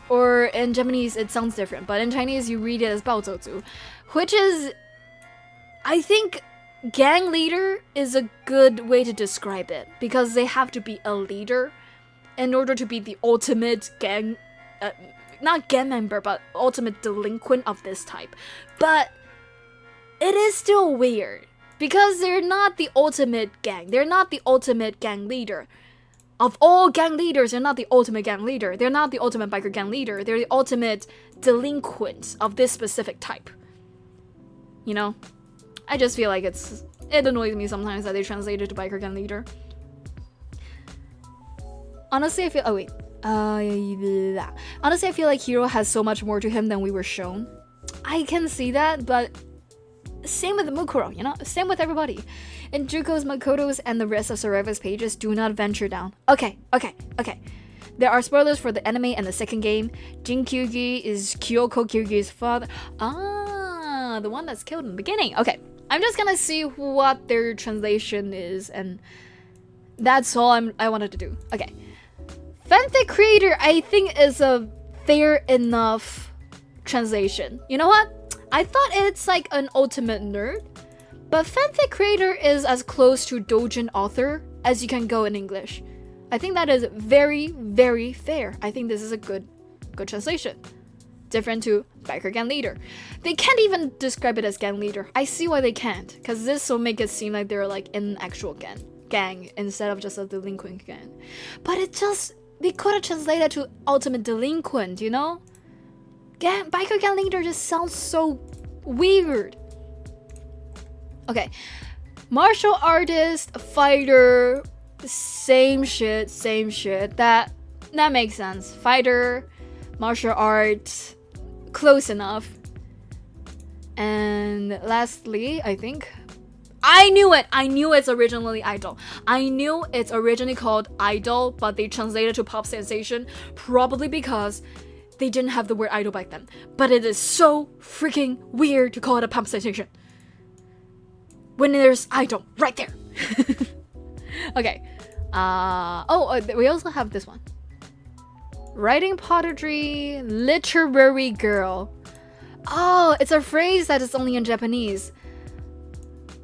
Or in Japanese it sounds different, but in Chinese you read it as 暴走族, which is, I think, gang leader is a good way to describe it, because they have to be a leader in order to be the ultimate gang, not gang member, but ultimate delinquent of this type. But it is still weird, because they're not the ultimate gang. They're not the ultimate gang leader. Of all gang leaders, they're not the ultimate gang leader. They're not the ultimate biker gang leader. They're the ultimate delinquent of this specific type. You know? I just feel like it annoys me sometimes that they translate it to biker gang leader. Honestly, I feel... Oh, wait. Honestly, I feel like Hiro has so much more to him than we were shown. I can see that, but... Same with Mukuro, you know? Same with everybody. And Juko's, Makoto's, and the rest of Saraiva's pages do not venture down. Okay. There are spoilers for the anime and the second game. Jin Kyugi is Kyoko Kyugi's father. Ah, the one that's killed in the beginning. Okay, I'm just gonna see what their translation is, and that's all I wanted to do. Okay. Fanfic creator, I think, is a fair enough translation. You know what? I thought it's like an ultimate nerd, but fanfic creator is as close to doujin author as you can go in English. I think that is very, very fair. I think this is a good translation. Different to biker gang leader. They can't even describe it as gang leader. I see why they can't, because this will make it seem like they're like an actual gang instead of just a delinquent gang. But they could have translated to ultimate delinquent, you know? Biker gang leader just sounds so weird. Okay, martial artist, fighter, same shit. That makes sense. Fighter, martial arts, close enough. And lastly, I think I knew it's originally idol. I knew it's originally called idol, but they translated to pop sensation, probably because they didn't have the word idol back then. But it is so freaking weird to call it a pop sensation when there's idol right there. Okay. We also have this one. Writing pottery, literary girl. Oh, it's a phrase that is only in Japanese.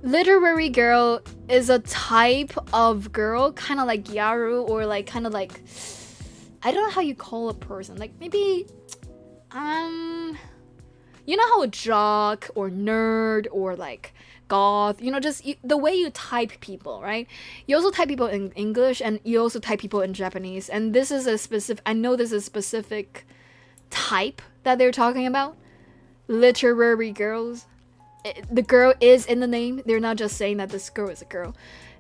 Literary girl is a type of girl, kind of like Yaru, or like kind of like, I don't know how you call a person. Like maybe, you know how a jock or nerd or like goth, you know, just the way you type people, right? You also type people in English and you also type people in Japanese. And this is a specific, I know this is a specific type that they're talking about. Literary girls. The girl is in the name. They're not just saying that this girl is a girl.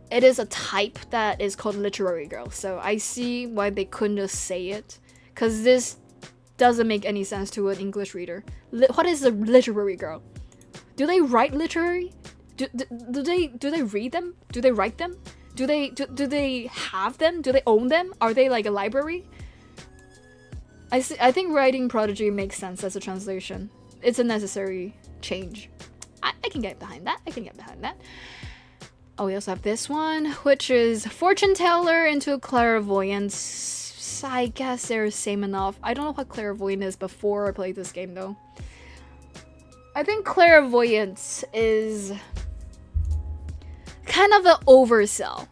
It is a type that is called literary girl. So I see why they couldn't just say it. Because this doesn't make any sense to an English reader. What is a literary girl? Do they write literary? Do they read them? Do they write them? Do they have them? Do they own them? Are they like a library? I think writing prodigy makes sense as a translation. It's a necessary change. I can get behind that. I can get behind that. Oh, we also have this one, which is fortune teller into clairvoyance. I guess they're same enough. I don't know what clairvoyant is before I played this game though. I think clairvoyance is kind of an oversell.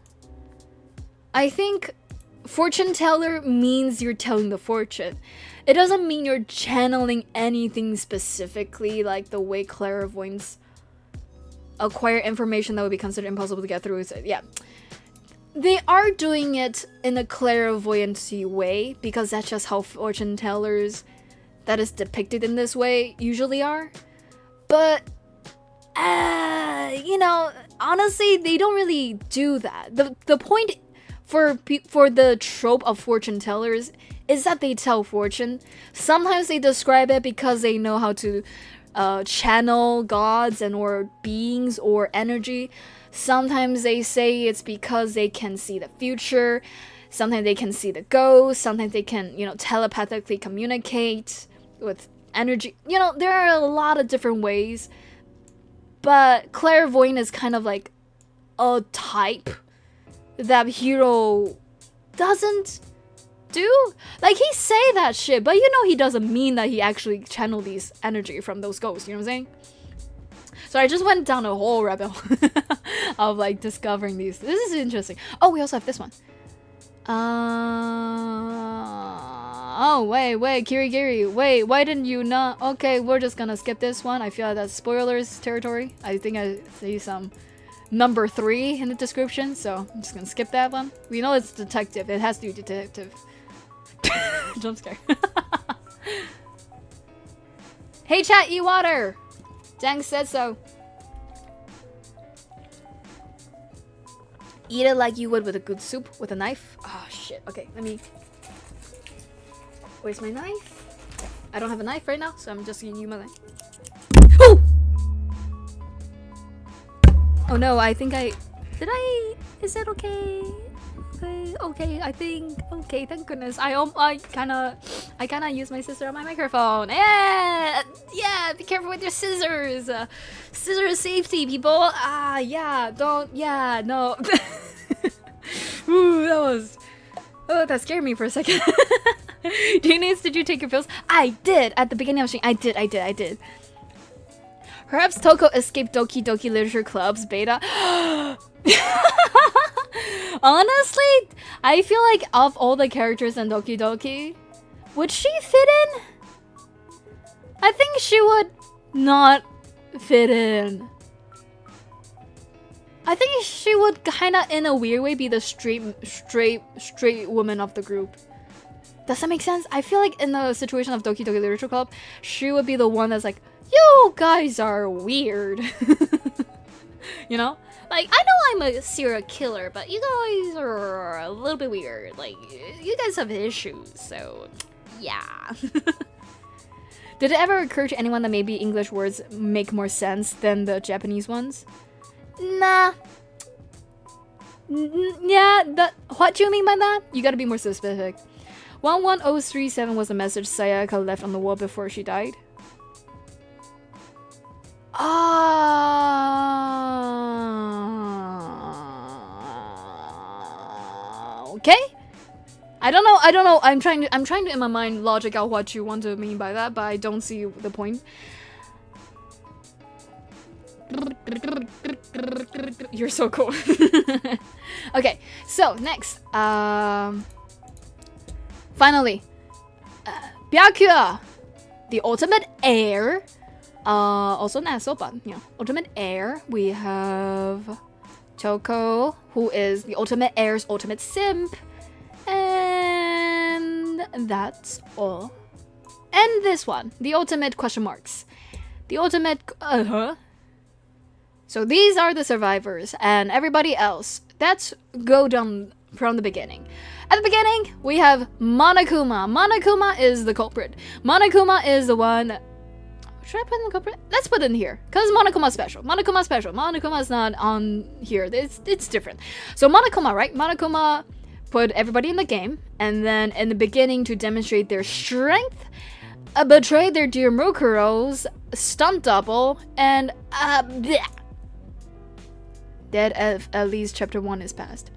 I think fortune teller means you're telling the fortune. It doesn't mean you're channeling anything specifically, like the way clairvoyants acquire information that would be considered impossible to get through. So, yeah. They are doing it in a clairvoyancy way because that's just how fortune tellers that is depicted in this way usually are. But, you know, honestly, they don't really do that. The point for the trope of fortune tellers is that they tell fortune. Sometimes they describe it because they know how to channel gods and or beings or energy. Sometimes they say it's because they can see the future. Sometimes they can see the ghosts. Sometimes they can, you know, telepathically communicate with energy. You know, there are a lot of different ways. But clairvoyant is kind of like a type that hero doesn't do. Like, he say that shit, but you know he doesn't mean that he actually channeled these energy from those ghosts, you know what I'm saying? So I just went down a whole rabbit hole of like discovering these. This is interesting. Oh, we also have this one. Oh, wait, Kirigiri. Wait, why didn't you not? Okay, we're just gonna skip this one. I feel like that's spoilers territory. I think I see some number 3 in the description, so I'm just gonna skip that one. We know it's detective. It has to be detective. Jump scare. Hey chat, eat water! Jang said so. Eat it like you would with a good soup with a knife. Oh shit. Okay, let me... Where's my knife? I don't have a knife right now, so I'm just gonna use my knife. Oh! Oh no, I think I... Did I... Is that okay? Okay, I think... Okay, thank goodness. I kinda used my scissor on my microphone. Yeah! Yeah, be careful with your scissors! Scissor safety, people! Yeah, don't... Yeah, no. Ooh, that was... Oh, that scared me for a second. Jaenix, did you take your pills? I did! At the beginning of the stream, I did. Perhaps Toko escaped Doki Doki Literature Club's beta. Honestly, I feel like of all the characters in Doki Doki, would she fit in? I think she would not fit in. I think she would kinda, in a weird way, be the straight woman of the group. Does that make sense? I feel like in the situation of Doki Doki Literature Club, she would be the one that's like, you guys are weird. You know? Like, I know I'm a serial killer, but you guys are a little bit weird. Like, you guys have issues, so yeah. Did it ever occur to anyone that maybe English words make more sense than the Japanese ones? Nah. Yeah, what do you mean by that? You gotta be more specific. 11037 was a message Sayaka left on the wall before she died. Okay. I don't know. I'm trying to in my mind logic out what you want to mean by that, but I don't see the point. You're so cool. Okay, so next, finally, byakuya, the ultimate heir, Also Naso, but ultimate heir. We have Toko, who is the ultimate heir's ultimate simp. And that's all. And this one, the ultimate question marks. The ultimate, So these are the survivors, and everybody else. Let's go down from the beginning. At the beginning, we have Monokuma. Monokuma is the culprit. Monokuma is the one. Should I put in the culprit? Let's put it in here, because Monokuma's special. Monokuma's special. Monokuma's not on here. It's different. So Monokuma, right? Monokuma put everybody in the game, and then in the beginning, to demonstrate their strength, betrayed their dear Mukuro's stunt double, and dead at least chapter 1 is passed.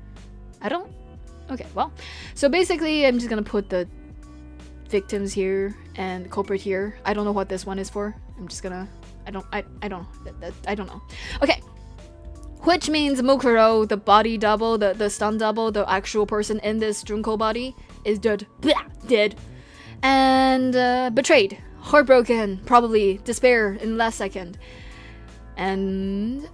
Okay, well, so basically I'm just gonna put the victims here and the culprit here. I don't know what this one is for. I'm just gonna, I don't know. Okay, which means Mukuro, the body double, the stunt double, the actual person in this Junko body is dead. Dead. And betrayed, heartbroken, probably despair in the last second. And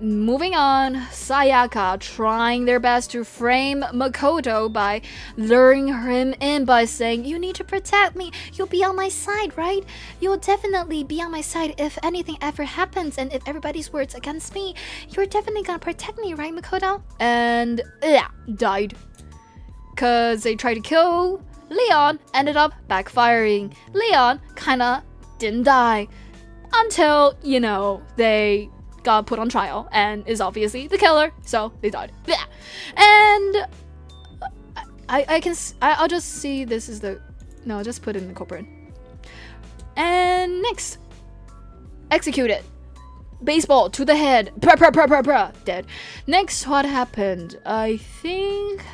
moving on, Sayaka trying their best to frame Makoto by luring him in by saying, "You need to protect me. You'll be on my side, right? You'll definitely be on my side if anything ever happens, and if everybody's words against me, you're definitely gonna protect me, right, Makoto?" And died. Cause they tried to kill Leon, ended up backfiring. Leon kinda didn't die until, they got put on trial and is obviously the killer, so they died. And I'll just see this is the, no, just put it in the culprit. And next, executed. Baseball to the head. Dead. Next, what happened? I think,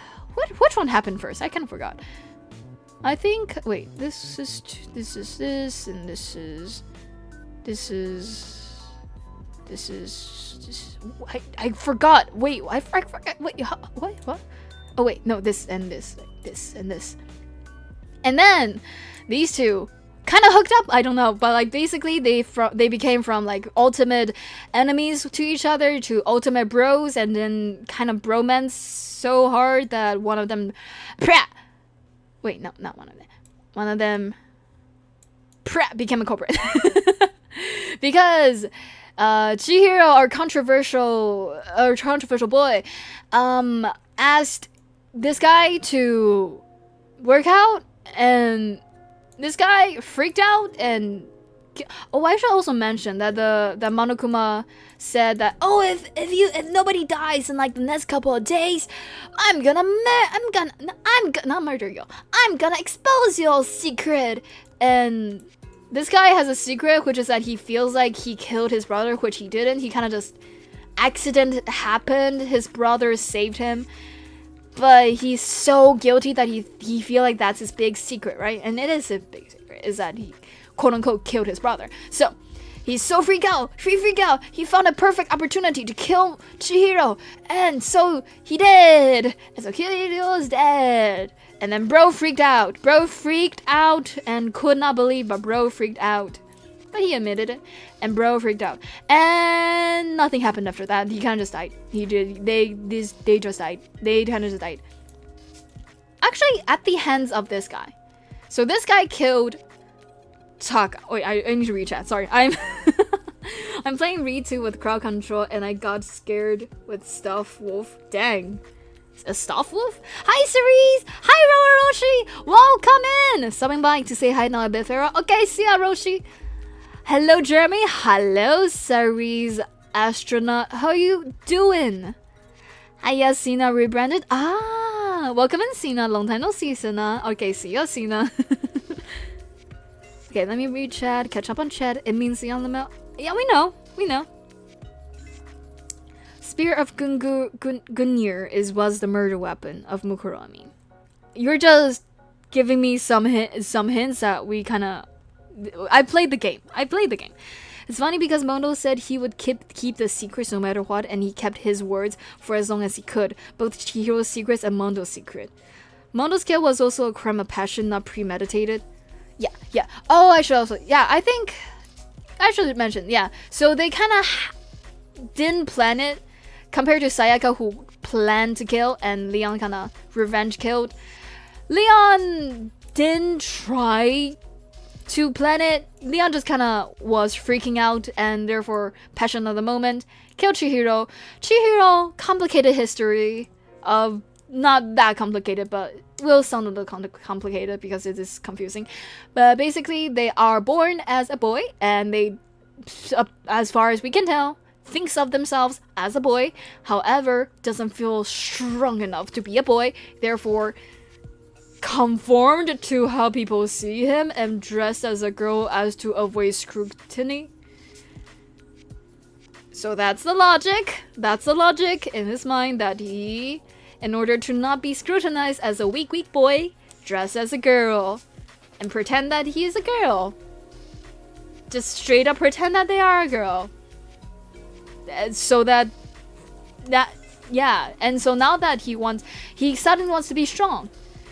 which one happened first? I kind of forgot. I think, wait, this is this, and this is. I forgot. Wait, I forgot. Wait, what? Oh wait, no, this and this, this and this. And then these two kind of hooked up. I don't know, but like basically they became from like ultimate enemies to each other to ultimate bros, and then kind of bromance so hard that one of them, wait, no, not one of them. One of them became a culprit because. Chihiro, our controversial boy, asked this guy to work out, and this guy freaked out. And I should also mention that that Monokuma said that, if nobody dies in like the next couple of days, I'm gonna not murder you. I'm gonna expose your secret. And this guy has a secret, which is that he feels like he killed his brother, which he didn't. He kind of just, accident happened. His brother saved him. But he's so guilty that he feel like that's his big secret, right? And it is a big secret, is that he, quote unquote, killed his brother. So, he's so freaked out. He found a perfect opportunity to kill Chihiro. And so, he did. And so, Chihiro is dead. And then bro freaked out. And could not believe, but bro freaked out. But he admitted it. And bro freaked out. And nothing happened after that. He kind of just died. They just died. They kind of just died. Actually, at the hands of this guy. So this guy killed Taka. Wait, I need to read chat. Sorry. I'm playing Read 2 with crowd control, and I got scared with Stuff Wolf. Dang. A Stuff Wolf? Hi, Cerise! Hi, Roshi! Welcome in! Stopping by to say hi now a bit, Farah. Okay, see ya, Roshi. Hello, Jeremy. Hello, Cerise Astronaut. How you doing? Hiya, Sina rebranded. Welcome in, Sina. Long time no see, Sina. Okay, see ya, Sina. Okay, let me read chat. Catch up on chat. It means see on the mail. Yeah, we know. Spear of Gungnir was the murder weapon of Mukurami. You're just giving me some hints that we kind of. I played the game. It's funny because Mondo said he would keep the secrets no matter what, and he kept his words for as long as he could, both Chihiro's secrets and Mondo's secret. Mondo's kill was also a crime of passion, not premeditated. Yeah. Oh, I should also. Yeah, I think I should mention, yeah. So they kind of didn't plan it compared to Sayaka, who planned to kill, and Leon kind of revenge killed. Leon didn't try to plan it. Leon just kind of was freaking out and therefore passion of the moment. Killed Chihiro. Chihiro, complicated history of not that complicated, but will sound a little complicated because it is confusing. But basically, they are born as a boy, and they, as far as we can tell, thinks of themselves as a boy. However, doesn't feel strong enough to be a boy. Therefore, conformed to how people see him and dressed as a girl as to avoid scrutiny. So that's the logic. That's the logic in his mind, that he, in order to not be scrutinized as a weak boy, dress as a girl and pretend that he is a girl. Just straight up pretend that they are a girl. So that yeah. And so now that he suddenly wants to be strong.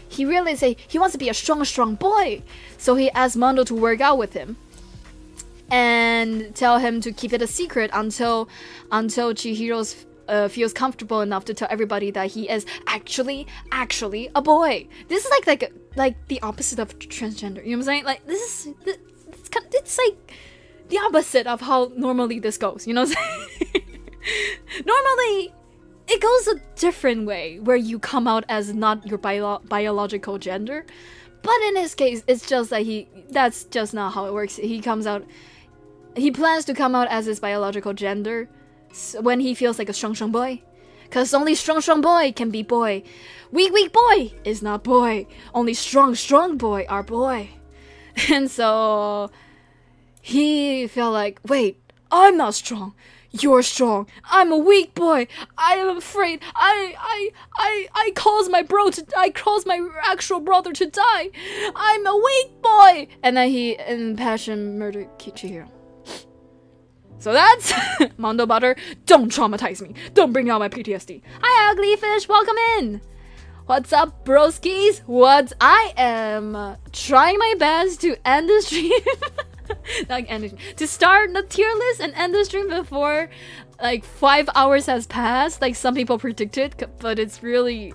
He realizes he wants to be a strong boy. So he asks Mondo to work out with him and tell him to keep it a secret until Chihiro's feels comfortable enough to tell everybody that he is actually a boy. This is like the opposite of transgender. You know what I'm saying? Like it's like the opposite of how normally this goes. You know what I'm saying? Normally, it goes a different way where you come out as not your biological gender. But in his case, it's just that that's just not how it works. He plans to come out as his biological gender when he feels like a strong boy. Because only strong boy can be boy. Weak boy is not boy. Only strong boy are boy. And so he felt like, wait, I'm not strong. You're strong. I'm a weak boy. I am afraid. I caused my actual brother to die. I'm a weak boy. And then he, in passion, murdered Chihiro. So that's Mondo Butter. Don't traumatize me. Don't bring out my PTSD. Hi, ugly fish. Welcome in. What's up, broskies? I am trying my best to end the stream. To start the tier list and end the stream before like 5 hours has passed, like some people predicted, but it's really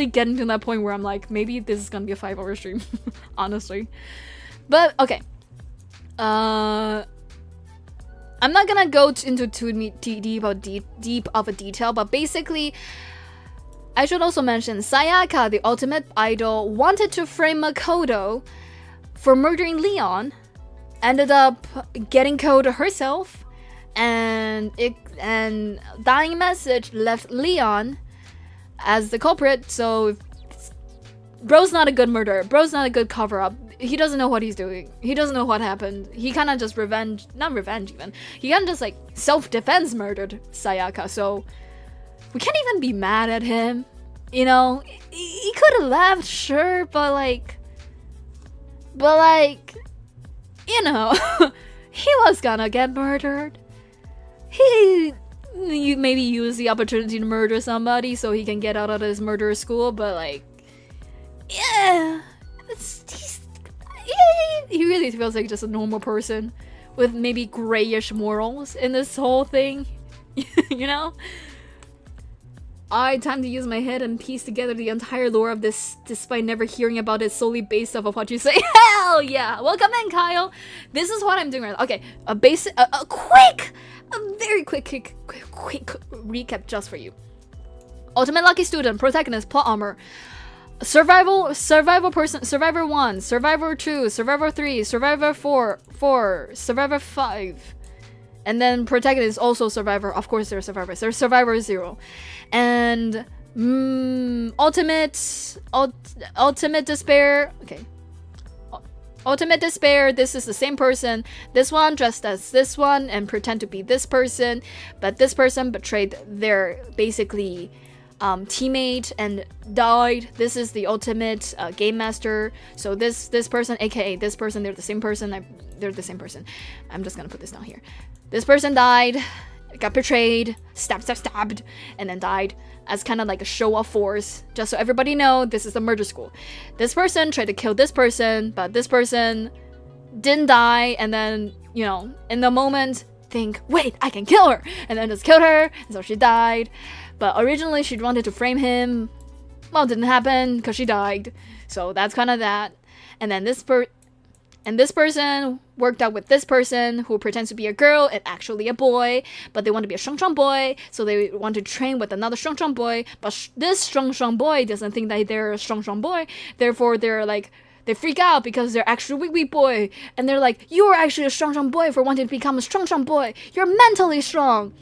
getting to that point where I'm like, maybe this is gonna be a 5-hour stream. Honestly. But okay, I'm not gonna go into too deep of a detail, but basically I should also mention Sayaka, the ultimate idol, wanted to frame Makoto for murdering Leon, ended up getting killed herself, and dying message left Leon as the culprit. So bro's not a good murderer. Bro's not a good cover-up. He doesn't know what he's doing. He doesn't know what happened. He kind of just not revenge even. He kind of just like self-defense murdered Sayaka. So we can't even be mad at him. You know, he could have left, sure, but like, you know, he was gonna get murdered. He maybe use the opportunity to murder somebody so he can get out of his murder school, but like, yeah, he really feels like just a normal person with maybe grayish morals in this whole thing. You know? Time to use my head and piece together the entire lore of this, despite never hearing about it solely based off of what you say. Hell yeah! Welcome in, Kyle. This is what I'm doing right now. Okay, a very quick recap just for you. Ultimate lucky student, protagonist, plot armor, survival person, survivor 1, survivor 2, survivor 3, survivor 4, survivor 5. And then protagonist also survivor. Of course, there's survivors. There's survivor 0, and ultimate despair. Okay, ultimate despair. This is the same person. This one dressed as this one and pretend to be this person, but this person betrayed their basically teammate and died. This is the ultimate game master. So this person, aka this person, they're the same person. They're the same person. I'm just gonna put this down here. This person died, got betrayed, stabbed, and then died as kind of like a show of force. Just so everybody know, this is the murder school. This person tried to kill this person, but this person didn't die, and then you know, in the moment, think, wait, I can kill her, and then just killed her, and so she died. But originally she wanted to frame him. Well, it didn't happen because she died. So that's kind of that. And then this person worked out with this person who pretends to be a girl and actually a boy, but they want to be a strong boy, so they want to train with another strong boy, but this strong boy doesn't think that they're a strong boy, therefore they're like, they freak out because they're actually weak boy, and they're like, you're actually a strong boy for wanting to become a strong boy, you're mentally strong,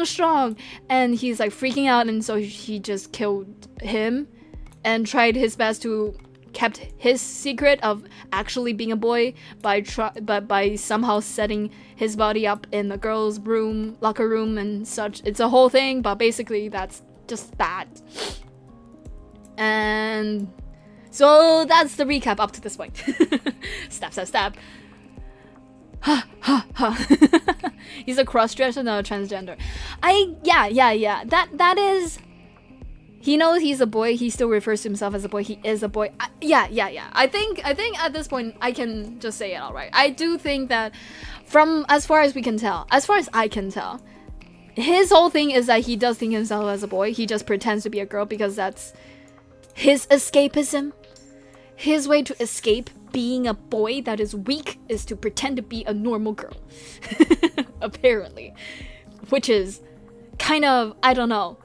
strong, and he's like freaking out, and so he just killed him and tried his best to kept his secret of actually being a boy by somehow setting his body up in the girls' room, locker room and such. It's a whole thing, but basically that's just that. And so that's the recap up to this point. Stab. He's a cross-dresser, not a transgender. Yeah. That is. He knows he's a boy. He still refers to himself as a boy. He is a boy. Yeah. I think at this point I can just say it all right. I do think that, from as far as I can tell, his whole thing is that he does think himself as a boy. He just pretends to be a girl because that's his escapism. His way to escape being a boy that is weak is to pretend to be a normal girl. Apparently. Which is kind of, I don't know,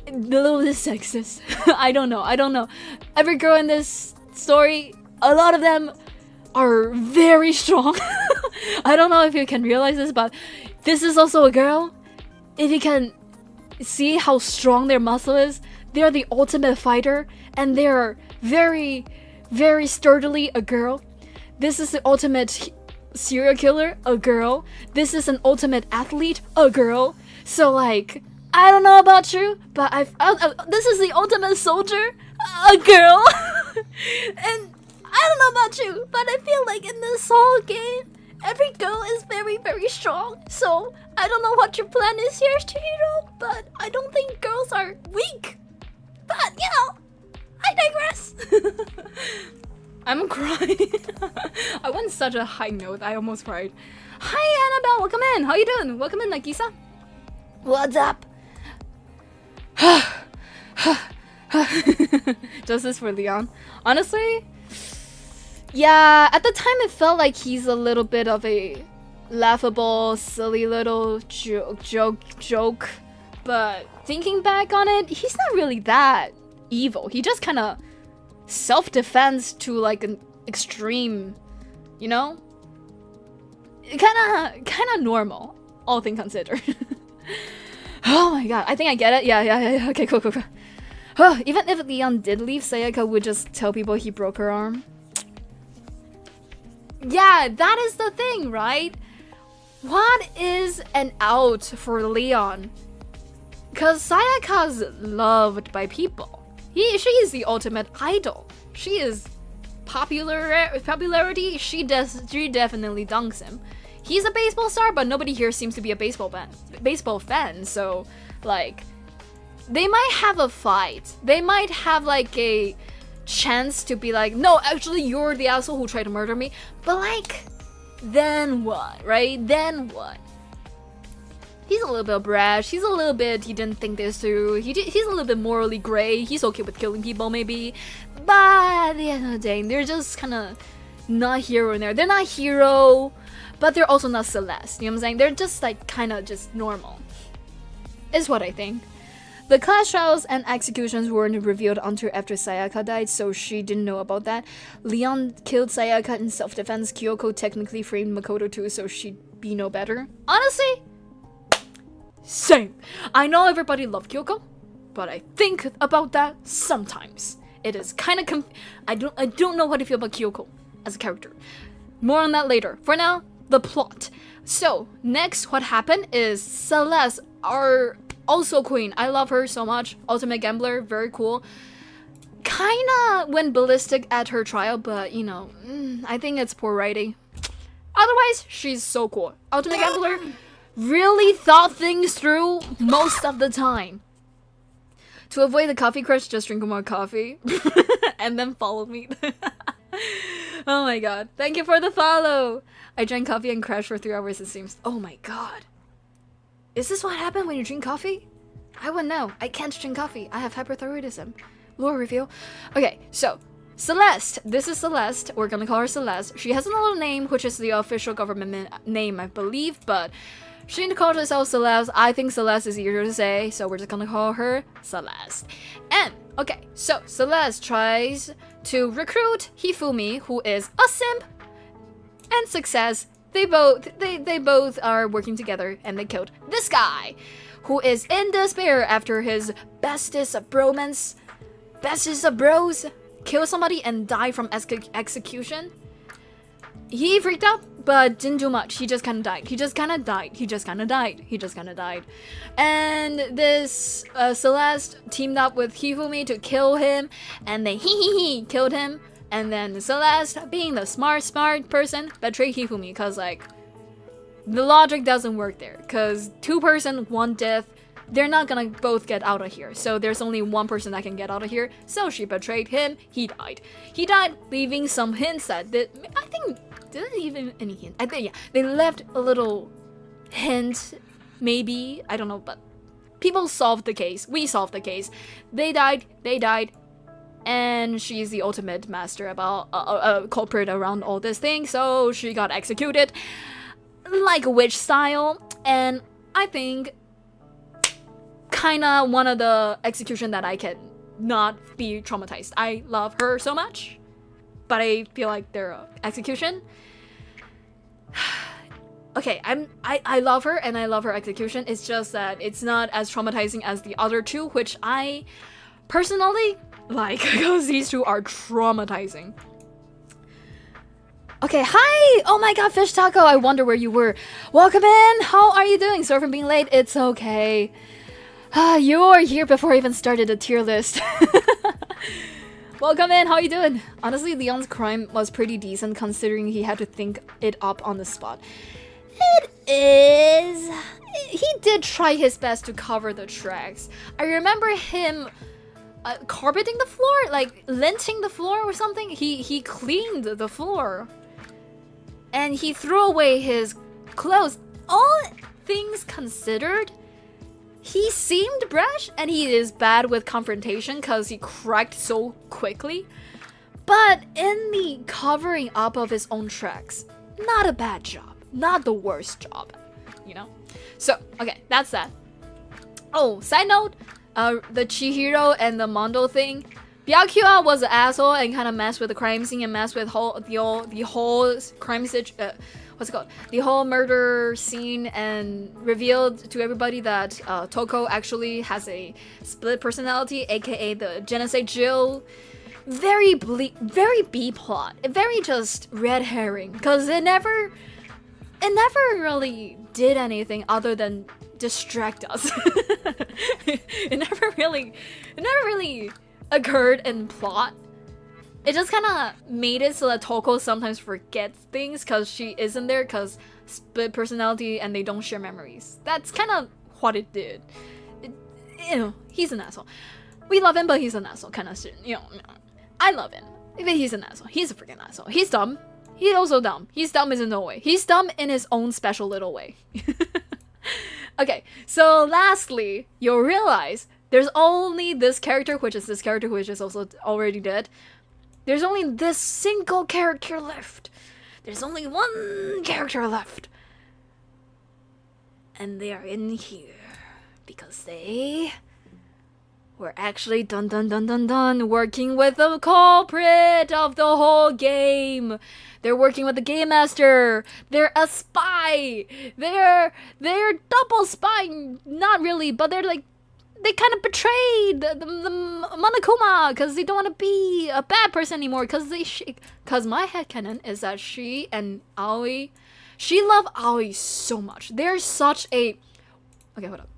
a little bit sexist. I don't know. Every girl in this story, a lot of them are very strong. I don't know if you can realize this, but this is also a girl. If you can see how strong their muscle is, they're the ultimate fighter, and they're very, very sturdily a girl. This is the ultimate serial killer, a girl. This is an ultimate athlete, a girl. So like, I don't know about you, but this is the ultimate soldier, a girl. And I don't know about you, but I feel like in this whole game, every girl is very, very strong. So I don't know what your plan is here, Chihiro, but I don't think girls are weak. But, you know, I digress. I'm crying. I went such a high note, I almost cried. Hi, Annabelle, welcome in. How you doing? Welcome in, Nagisa. What's up? Justice for Leon. Honestly, yeah, at the time it felt like he's a little bit of a laughable, silly little joke. But thinking back on it, he's not really that evil. He just kind of self-defense to like an extreme, you know? Kind of normal, all things considered. Oh my god, I think I get it. Yeah. Okay, cool. Even if Leon did leave, Sayaka would just tell people he broke her arm. Yeah, that is the thing, right? What is an out for Leon? Because Sayaka's loved by people. She is the ultimate idol. She is popularity. She definitely dunks him. He's a baseball star, but nobody here seems to be a baseball fan. So, like, they might have a fight. They might have like a chance to be like, no, actually, you're the asshole who tried to murder me. But like, then what, right? Then what? He's a little bit brash. He's a little bit, he didn't think this through. He's a little bit morally gray. He's okay with killing people, maybe. But at the end of the day, they're just kind of not hero in there. They're not hero, but they're also not Celeste. You know what I'm saying? They're just like kind of just normal. Is what I think. The class trials and executions weren't revealed until after Sayaka died, so she didn't know about that. Leon killed Sayaka in self-defense. Kyoko technically framed Makoto too, so she'd be no better. Honestly, same. I know everybody loved Kyoko, but I think about that sometimes. It is kind of I don't know how to feel about Kyoko as a character. More on that later. For now, the plot. So, next what happened is Celeste, our also queen. I love her so much. Ultimate Gambler, very cool. Kinda went ballistic at her trial, but you know, I think it's poor writing. Otherwise, she's so cool. Ultimate Gambler really thought things through most of the time. To avoid the coffee crush, just drink more coffee. And then follow me. Oh my god. Thank you for the follow. I drank coffee and crashed for 3 hours, it seems. Oh my god. Is this what happened when you drink coffee? I wouldn't know. I can't drink coffee. I have hyperthyroidism. Lore reveal. Okay, so Celeste. This is Celeste. We're gonna call her Celeste. She has another name, which is the official government name, I believe, but she called herself Celeste. I think Celeste is easier to say, so we're just gonna call her Celeste. And, okay, so Celeste tries to recruit Hifumi, who is a simp, and success. They both are working together, and they killed this guy, who is in despair after his bestest of bros kill somebody and die from execution. He freaked out, but didn't do much. He just kind of died. And this Celeste teamed up with Hifumi to kill him, and they killed him. And then Celeste, being the smart person, betrayed Hifumi, because, like, the logic doesn't work there. Because 2 person, 1 death, they're not gonna both get out of here. So there's only 1 person that can get out of here. So she betrayed him, he died. Leaving some hints that, I think, didn't even any hint. I think, yeah, they left a little hint, maybe, I don't know, but people solved the case. We solved the case. They died. And she's the ultimate master about culprit around all this thing, so she got executed like a witch style. And I think kinda one of the execution that I can not be traumatized. I love her so much, but I feel like their execution. Okay, I love her and I love her execution. It's just that it's not as traumatizing as the other 2, which I personally like, because these 2 are traumatizing. Okay, hi! Oh my god, Fish Taco, I wonder where you were. Welcome in! How are you doing? Sorry for being late, it's okay. You were here before I even started the tier list. Welcome in, how are you doing? Honestly, Leon's crime was pretty decent considering he had to think it up on the spot. It is... He did try his best to cover the tracks. I remember him carpeting the floor, like linting the floor or something. He cleaned the floor, and he threw away his clothes. All things considered, he seemed brash, and he is bad with confrontation because he cracked so quickly. But in the covering up of his own tracks, not a bad job, not the worst job, you know. So okay, that's that. Oh, side note. The Chihiro and the Mondo thing. Byakuya was an asshole and kind of messed with the crime scene and messed with the whole crime what's it called? The whole murder scene, and revealed to everybody that Toko actually has a split personality, aka the Genocide Jill. Very B plot. Very just red herring, because it never really did anything other than distract us. it never really occurred in plot. It just kind of made it so that Toko sometimes forgets things because she isn't there, because split personality and they don't share memories. That's kind of what it did. He's an asshole. We love him, but he's an asshole kind of shit. I love him, but he's an asshole. He's a freaking asshole. He's dumb. He's also dumb. He's dumb in no way. He's dumb in his own special little way. Okay, so lastly, you'll realize there's only this character, which is also already dead. There's only this single character left. There's only 1 character left. And they are in here because they were actually working with the culprit of the whole game. They're working with the game master. They're a spy. They're double spy. Not really, but they kind of betrayed the Monokuma because they don't want to be a bad person anymore. Because my headcanon is that she and Aoi, she loved Aoi so much. They're such a... Okay, hold up.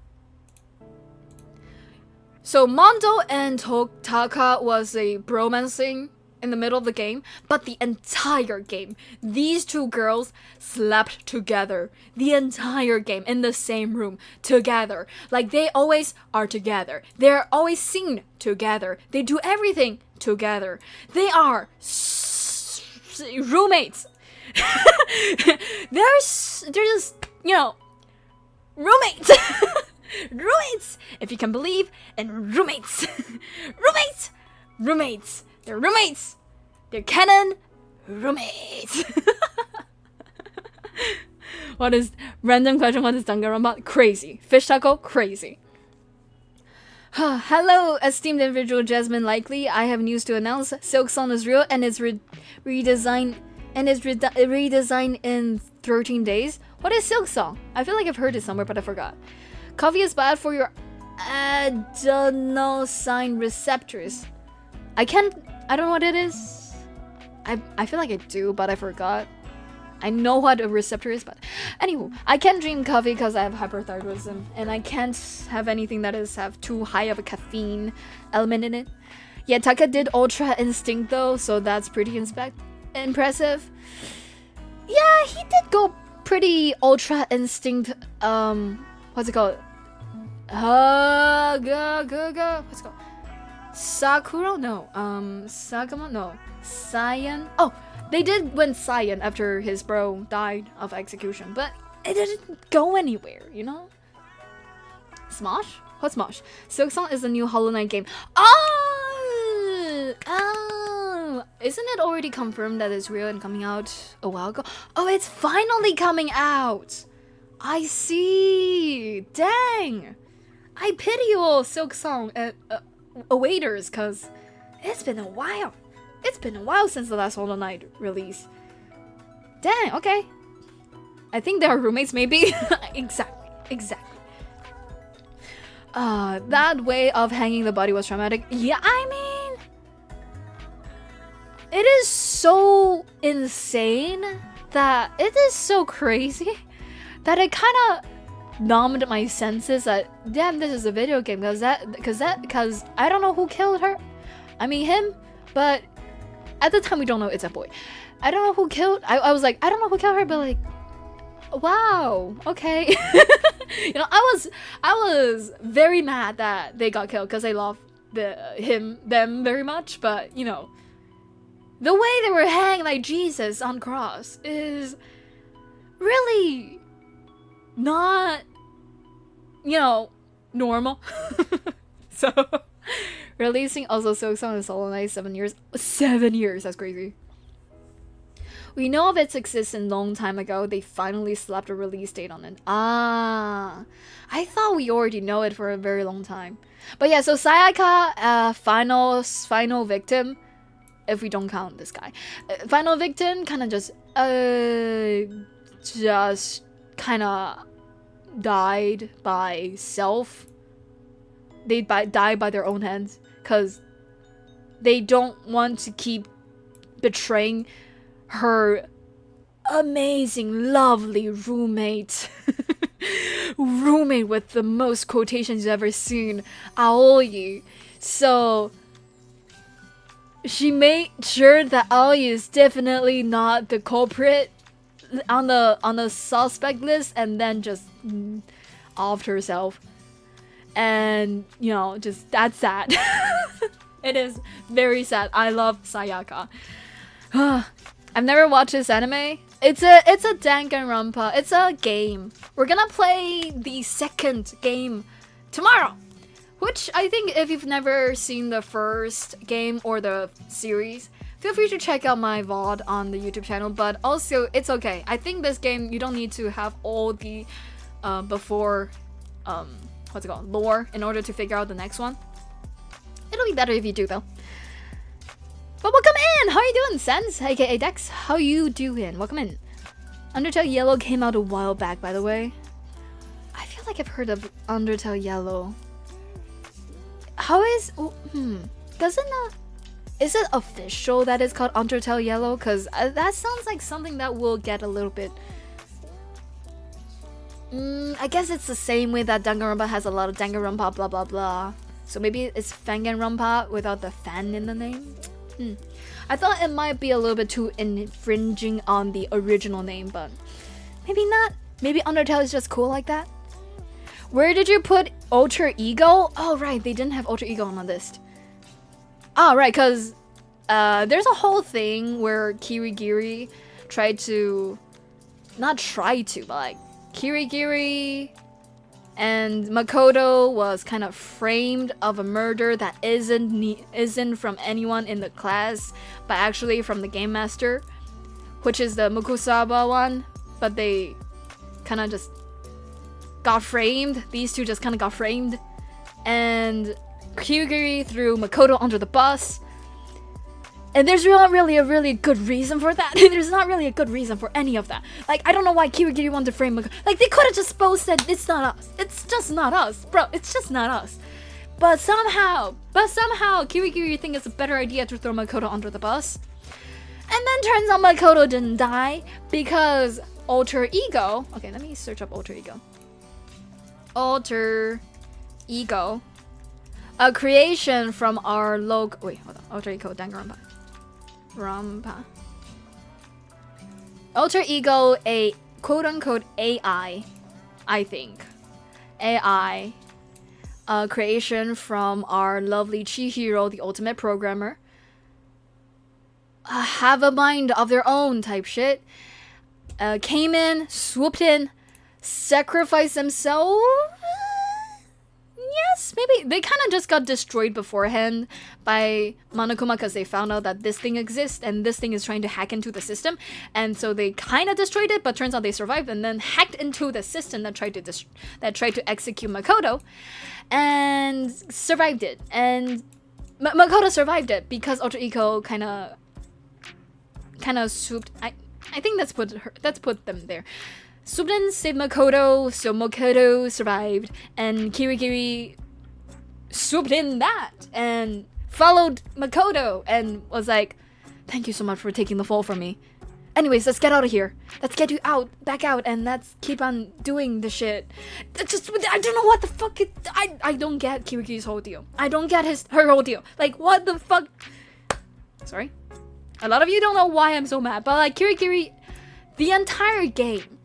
So Mondo and Taka was a bromance thing in the middle of the game, but the entire game, these 2 girls slept together. The entire game in the same room together. Like, they always are together. They're always seen together. They do everything together. They are roommates. they're just, you know, roommates. Roommates, if you can believe in roommates. Roommates. They're roommates. They're canon roommates. What is random question? What is Danganronpa? Crazy. Fish taco? Crazy. Hello, esteemed individual Jasmine Likely. I have news to announce. Silk Song is real and is redesigned in 13 days. What is Silk Song? I feel like I've heard it somewhere, but I forgot. Coffee is bad for your adenosine receptors. I don't know what it is. I feel like I do, but I forgot. I know what a receptor is, but anywho, I can't drink coffee because I have hyperthyroidism, and I can't have anything that have too high of a caffeine element in it. Yeah, Taka did Ultra Instinct though, so that's pretty impressive. Yeah, he did go pretty Ultra Instinct. What's it called? What's it called? Sakura? No. Sagama? No. Cyan? Oh, they did win Cyan after his bro died of execution, but it didn't go anywhere, you know? Smosh? What's Smosh? Silk Song is a new Hollow Knight game. Oh! Isn't it already confirmed that it's real and coming out a while ago? Oh, it's finally coming out! I see! Dang! I pity you all Silk Song awaiters, cause it's been a while. It's been a while since the last Hollow Knight release. Dang, okay. I think they are roommates, maybe. Exactly. That way of hanging the body was traumatic. Yeah, I mean, it is so insane that it is so crazy that it kind of numbed my senses that damn, this is a video game because I don't know who killed her. I mean him, but at the time we don't know it's a boy. I don't know who killed. I was like, I don't know who killed her, but like, wow, okay. You know, I was very mad that they got killed because I love them very much, but you know, the way they were hanging like Jesus on cross is really not, you know, normal. So releasing also Silk Song and Hollow Knight 7 years. 7 years, that's crazy. We know of its existence a long time ago. They finally slapped a release date on it. Ah, I thought we already know it for a very long time. But yeah, so Sayaka, final victim, if we don't count this guy. Final victim kind of just kind of died by self. They die by their own hands because they don't want to keep betraying her amazing, lovely roommate. Roommate with the most quotations you've ever seen, Aoi. So she made sure that Aoi is definitely not the culprit on the suspect list, and then just offed herself. And you know, just that's sad. It is very sad. I love Sayaka. I've never watched this anime. It's a Danganronpa. It's a game. We're gonna play the second game tomorrow, which I think if you've never seen the first game or the series, feel free to check out my VOD on the YouTube channel. But also, it's okay. I think this game you don't need to have all the what's it called, lore in order to figure out the next one. It'll be better if you do though. But welcome in! How are you doing, Sense? AKA Dex, how you doing? Welcome in. Undertale Yellow came out a while back, by the way. I feel like I've heard of Undertale Yellow. How is... Is it official that it's called Undertale Yellow? Because that sounds like something that will get a little bit... I guess it's the same way that Danganronpa has a lot of Danganronpa blah blah blah. So maybe it's Fanganronpa without the fan in the name? I thought it might be a little bit too infringing on the original name, but maybe not. Maybe Undertale is just cool like that. Where did you put Alter Ego? Oh right, they didn't have Alter Ego on the list. Oh right, because there's a whole thing where Kirigiri tried to, not try to, but like Kirigiri and Makoto was kind of framed of a murder that isn't from anyone in the class, but actually from the game master, which is the Mukusaba one. But they kind of just got framed. These two just kind of got framed, and Kirigiri threw Makoto under the bus. And there's not really a really good reason for that. There's not really a good reason for any of that. Like, I don't know why Kirigiri wanted to frame Makoto. Like, they could have just both said, it's not us. It's just not us. Bro, it's just not us. But somehow, Kirigiri thinks it's a better idea to throw Makoto under the bus. And then turns out Makoto didn't die because alter ego. Okay, let me search up alter ego. Alter ego. A creation from our logo. Wait, hold on. Alter ego Danganronpa. Alter ego, a quote-unquote AI, I think. AI. A creation from our lovely Chihiro, the ultimate programmer. Have a mind of their own type shit. Came in, swooped in, sacrificed themselves. Yes, maybe. They kind of just got destroyed beforehand by Monokuma because they found out that this thing exists and this thing is trying to hack into the system. And so they kind of destroyed it, but turns out they survived and then hacked into the system that tried to execute Makoto and survived it. And Makoto survived it because Alter Ego kind of swooped. I think that's put them there. Swooped in, saved Makoto, so Makoto survived, and Kirigiri swooped in that and followed Makoto and was like, thank you so much for taking the fall from me. Anyways, let's get out of here. Let's get you back out, and let's keep on doing the shit. I don't know what the fuck I don't get Kirigiri's whole deal. I don't get her whole deal. Like, what the fuck? Sorry? A lot of you don't know why I'm so mad, but like, Kirigiri, the entire game,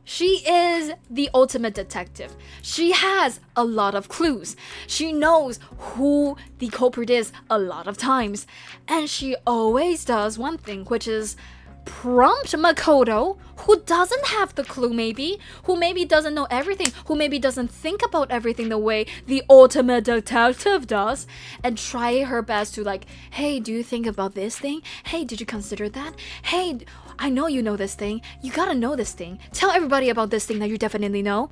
she is the ultimate detective. She has a lot of clues. She knows who the culprit is a lot of times. And she always does one thing, which is prompt Makoto, who doesn't have the clue maybe, who maybe doesn't know everything, who maybe doesn't think about everything the way the ultimate detective does, and try her best to like, hey, do you think about this thing? Hey, did you consider that? Hey, I know you know this thing. You gotta know this thing. Tell everybody about this thing that you definitely know.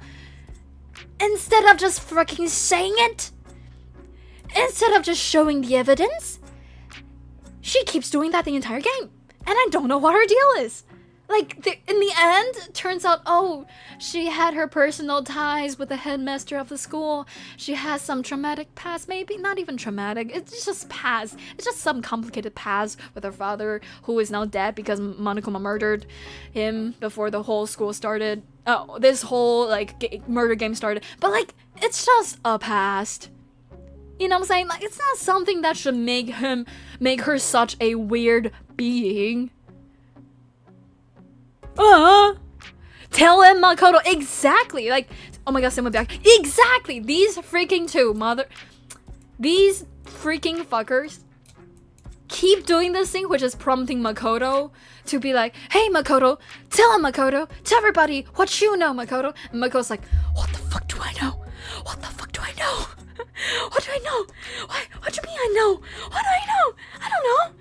Instead of just fucking saying it. Instead of just showing the evidence. She keeps doing that the entire game. And I don't know what her deal is. Like, in the end, turns out, oh, she had her personal ties with the headmaster of the school. She has some traumatic past, maybe? Not even traumatic. It's just past. It's just some complicated past with her father, who is now dead because Monokuma murdered him before the whole school started. Oh, this whole, like, murder game started. But, like, it's just a past. You know what I'm saying? Like, it's not something that should make her such a weird being. Tell him, Makoto, exactly. Like, oh my god, someone back. Exactly. These freaking fuckers keep doing this thing, which is prompting Makoto to be like, hey, Makoto, tell him, Makoto, tell everybody what you know, Makoto. And Makoto's like, what the fuck do I know? What the fuck do I know? What do I know? What do you mean I know? What do I know? I don't know.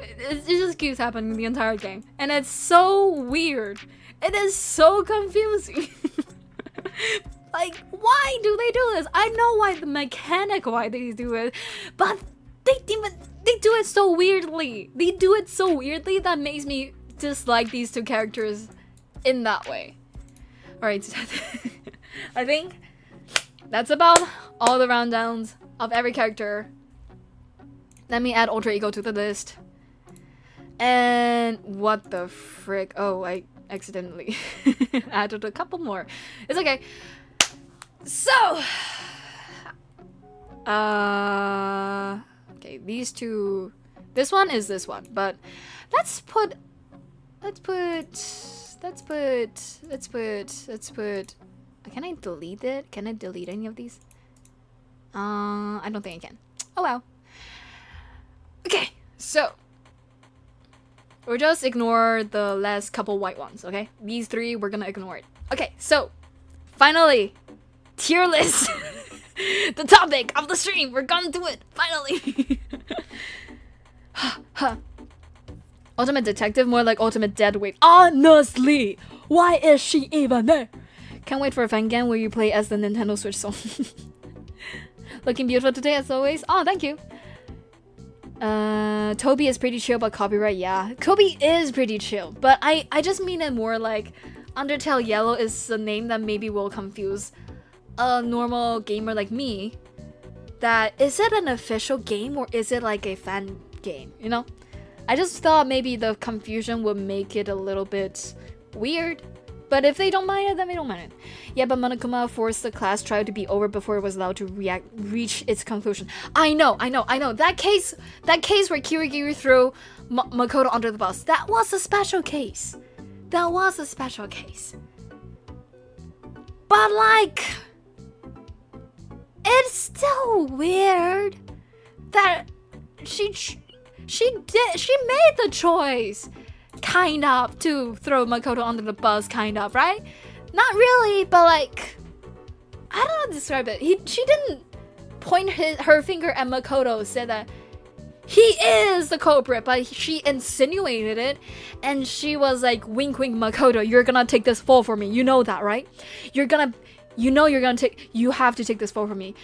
It just keeps happening the entire game. And it's so weird. It is so confusing. Like, why do they do this? I know why the mechanic why they do it, but they do it so weirdly. They do it so weirdly that makes me dislike these two characters in that way. Alright, I think that's about all the rundowns of every character. Let me add alter ego to the list. And what the frick? Oh, I accidentally added a couple more. It's okay. So, okay, these two. This one is this one, but let's put. Can I delete it? Can I delete any of these? I don't think I can. Oh well. Okay, so we'll just ignore the last couple white ones, okay? These three, we're gonna ignore it. Okay, so finally, tier list. The topic of the stream. We're gonna do it, finally. Ultimate Detective, more like Ultimate Deadweight. Honestly, why is she even there? Can't wait for a fan game where you play as the Nintendo Switch song. Looking beautiful today as always. Oh, thank you. Toby is pretty chill, but copyright, yeah. Toby is pretty chill, but I just mean it more like Undertale Yellow is a name that maybe will confuse a normal gamer like me. That is it an official game or is it like a fan game, you know? I just thought maybe the confusion would make it a little bit weird. But if they don't mind it, then they don't mind it. Yeah, but Monokuma forced the class trial to be over before it was allowed to reach its conclusion. I know. That case where Kirigiri threw Makoto under the bus, that was a special case. But like, it's still weird that she made the choice. Kind of to throw Makoto under the bus, kind of, right? Not really, but like, I don't know how to describe it. She didn't point her finger at Makoto, said that he is the culprit, but she insinuated it, and she was like, wink wink Makoto, you're gonna take this fall for me, you know that, right? You have to take this fall for me,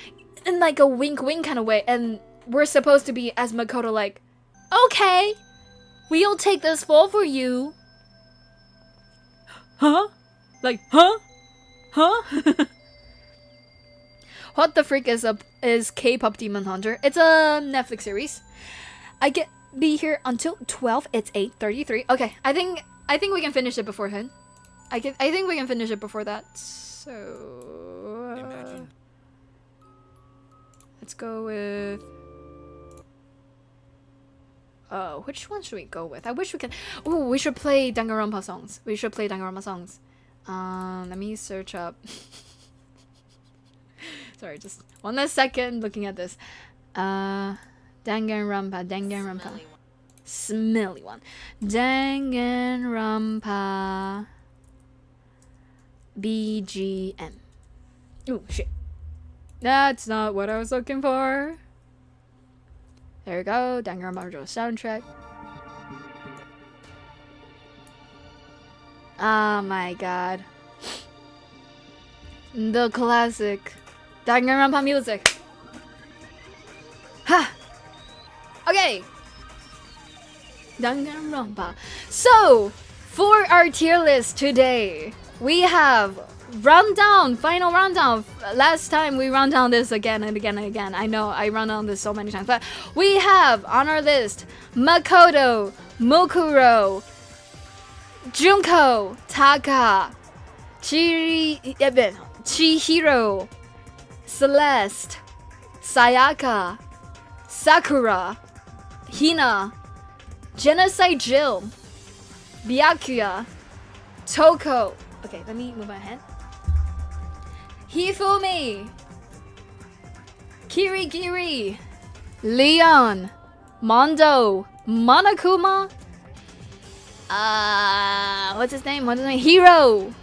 in like a wink wink kind of way, and we're supposed to be as Makoto like, okay, we'll take this fall for you. Huh? Like, huh? What the freak is K-pop Demon Hunter? It's a Netflix series. I get be here until 12. It's 8:33. Okay, I think we can finish it beforehand. I think we can finish it before that. So let's go with. Which one should we go with? I wish we can. Oh, we should play Danganronpa songs. Let me search up. Sorry, just one last second looking at this. Danganronpa. Smelly one. Danganronpa. BGM. Oh, shit. That's not what I was looking for. There we go, Danganronpa soundtrack. Oh my god. The classic Danganronpa music. Ha! Okay. Danganronpa. So, for our tier list today, we have final rundown. Last time we run down this again and again and again. I know I run down this so many times, but we have on our list Makoto, Mokuro, Junko, Taka, Chihiro, Celeste, Sayaka, Sakura, Hina, Genocide Jill, Byakuya, Toko. Okay, let me move my hand. Hifumi, Kirigiri, Leon, Mondo, Monokuma, what's his name? Hiro,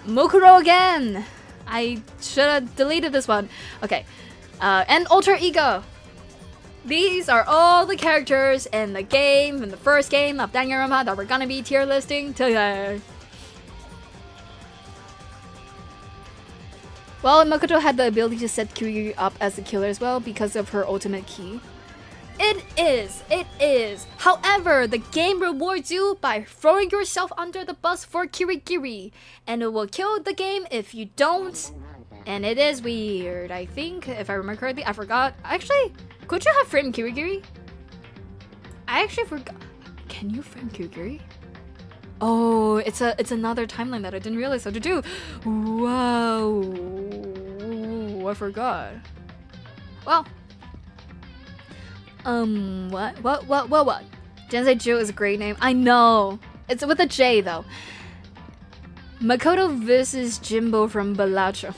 Mokuro again. I should have deleted this one. Okay, and Alter Ego. These are all the characters in the game, in the first game of Danganronpa that we're gonna be tier listing today. Well, Makoto had the ability to set Kiryu up as the killer as well because of her ultimate key. It is. However, the game rewards you by throwing yourself under the bus for Kirigiri, and it will kill the game if you don't. And it is weird, I think, if I remember correctly. I forgot. Actually, could you have framed Kirigiri? I actually forgot. Can you frame Kirigiri? Oh, it's another timeline that I didn't realize how to do. Wow, I forgot. Well, what? Jensei Jill is a great name. I know. It's with a J though. Makoto versus Jimbo from Balatro.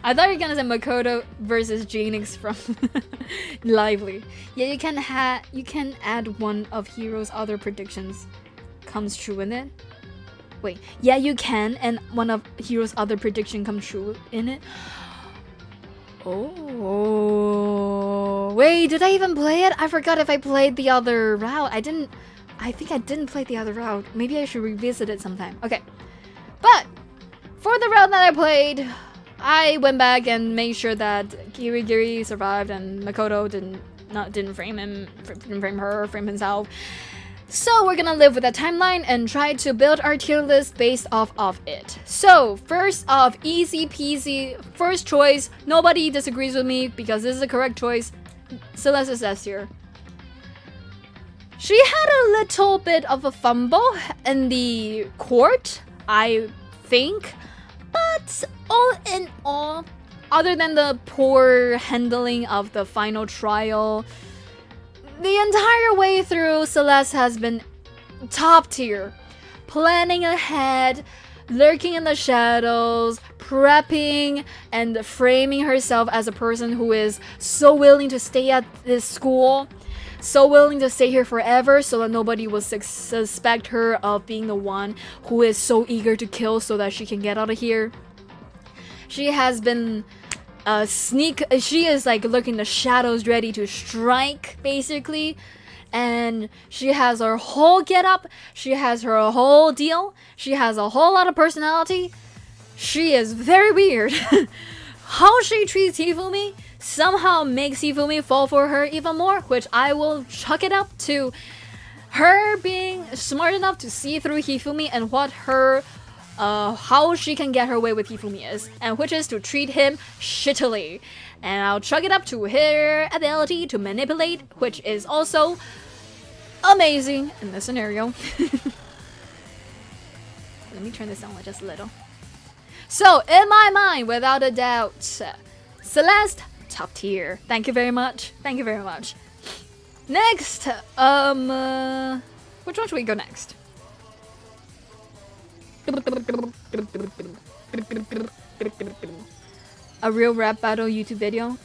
I thought you were gonna say Makoto versus Jaenix from Lively. Yeah, you can add one of Hero's other predictions comes true in it. Wait, yeah, you can, and one of Hero's other prediction comes true in it. Oh, wait, did I even play it? I forgot if I played the other route. I think I didn't play the other route. Maybe I should revisit it sometime. Okay, but for the route that I played, I went back and made sure that Giri survived and Makoto didn't frame himself. So we're gonna live with that timeline and try to build our tier list based off of it. So first off, easy peasy, first choice, nobody disagrees with me because this is the correct choice. Celeste is S tier. She had a little bit of a fumble in the court, I think. But all in all, other than the poor handling of the final trial, the entire way through, Celeste has been top tier. Planning ahead, lurking in the shadows, prepping, and framing herself as a person who is so willing to stay at this school, so willing to stay here forever so that nobody will suspect her of being the one who is so eager to kill so that she can get out of here. She has been she is like lurking in the shadows ready to strike basically, and she has her whole getup, she has her whole deal, she has a whole lot of personality. She is very weird. How she treats Hifumi somehow makes Hifumi fall for her even more, which I will chuck it up to her being smart enough to see through Hifumi and what her how she can get her way with Hifumi is, and which is to treat him shittily. And I'll chuck it up to her ability to manipulate, which is also amazing in this scenario. Let me turn this down just a little. So, in my mind, without a doubt, Celeste, top tier. Thank you very much. Thank you very much. Next, which one should we go next? A real rap battle YouTube video?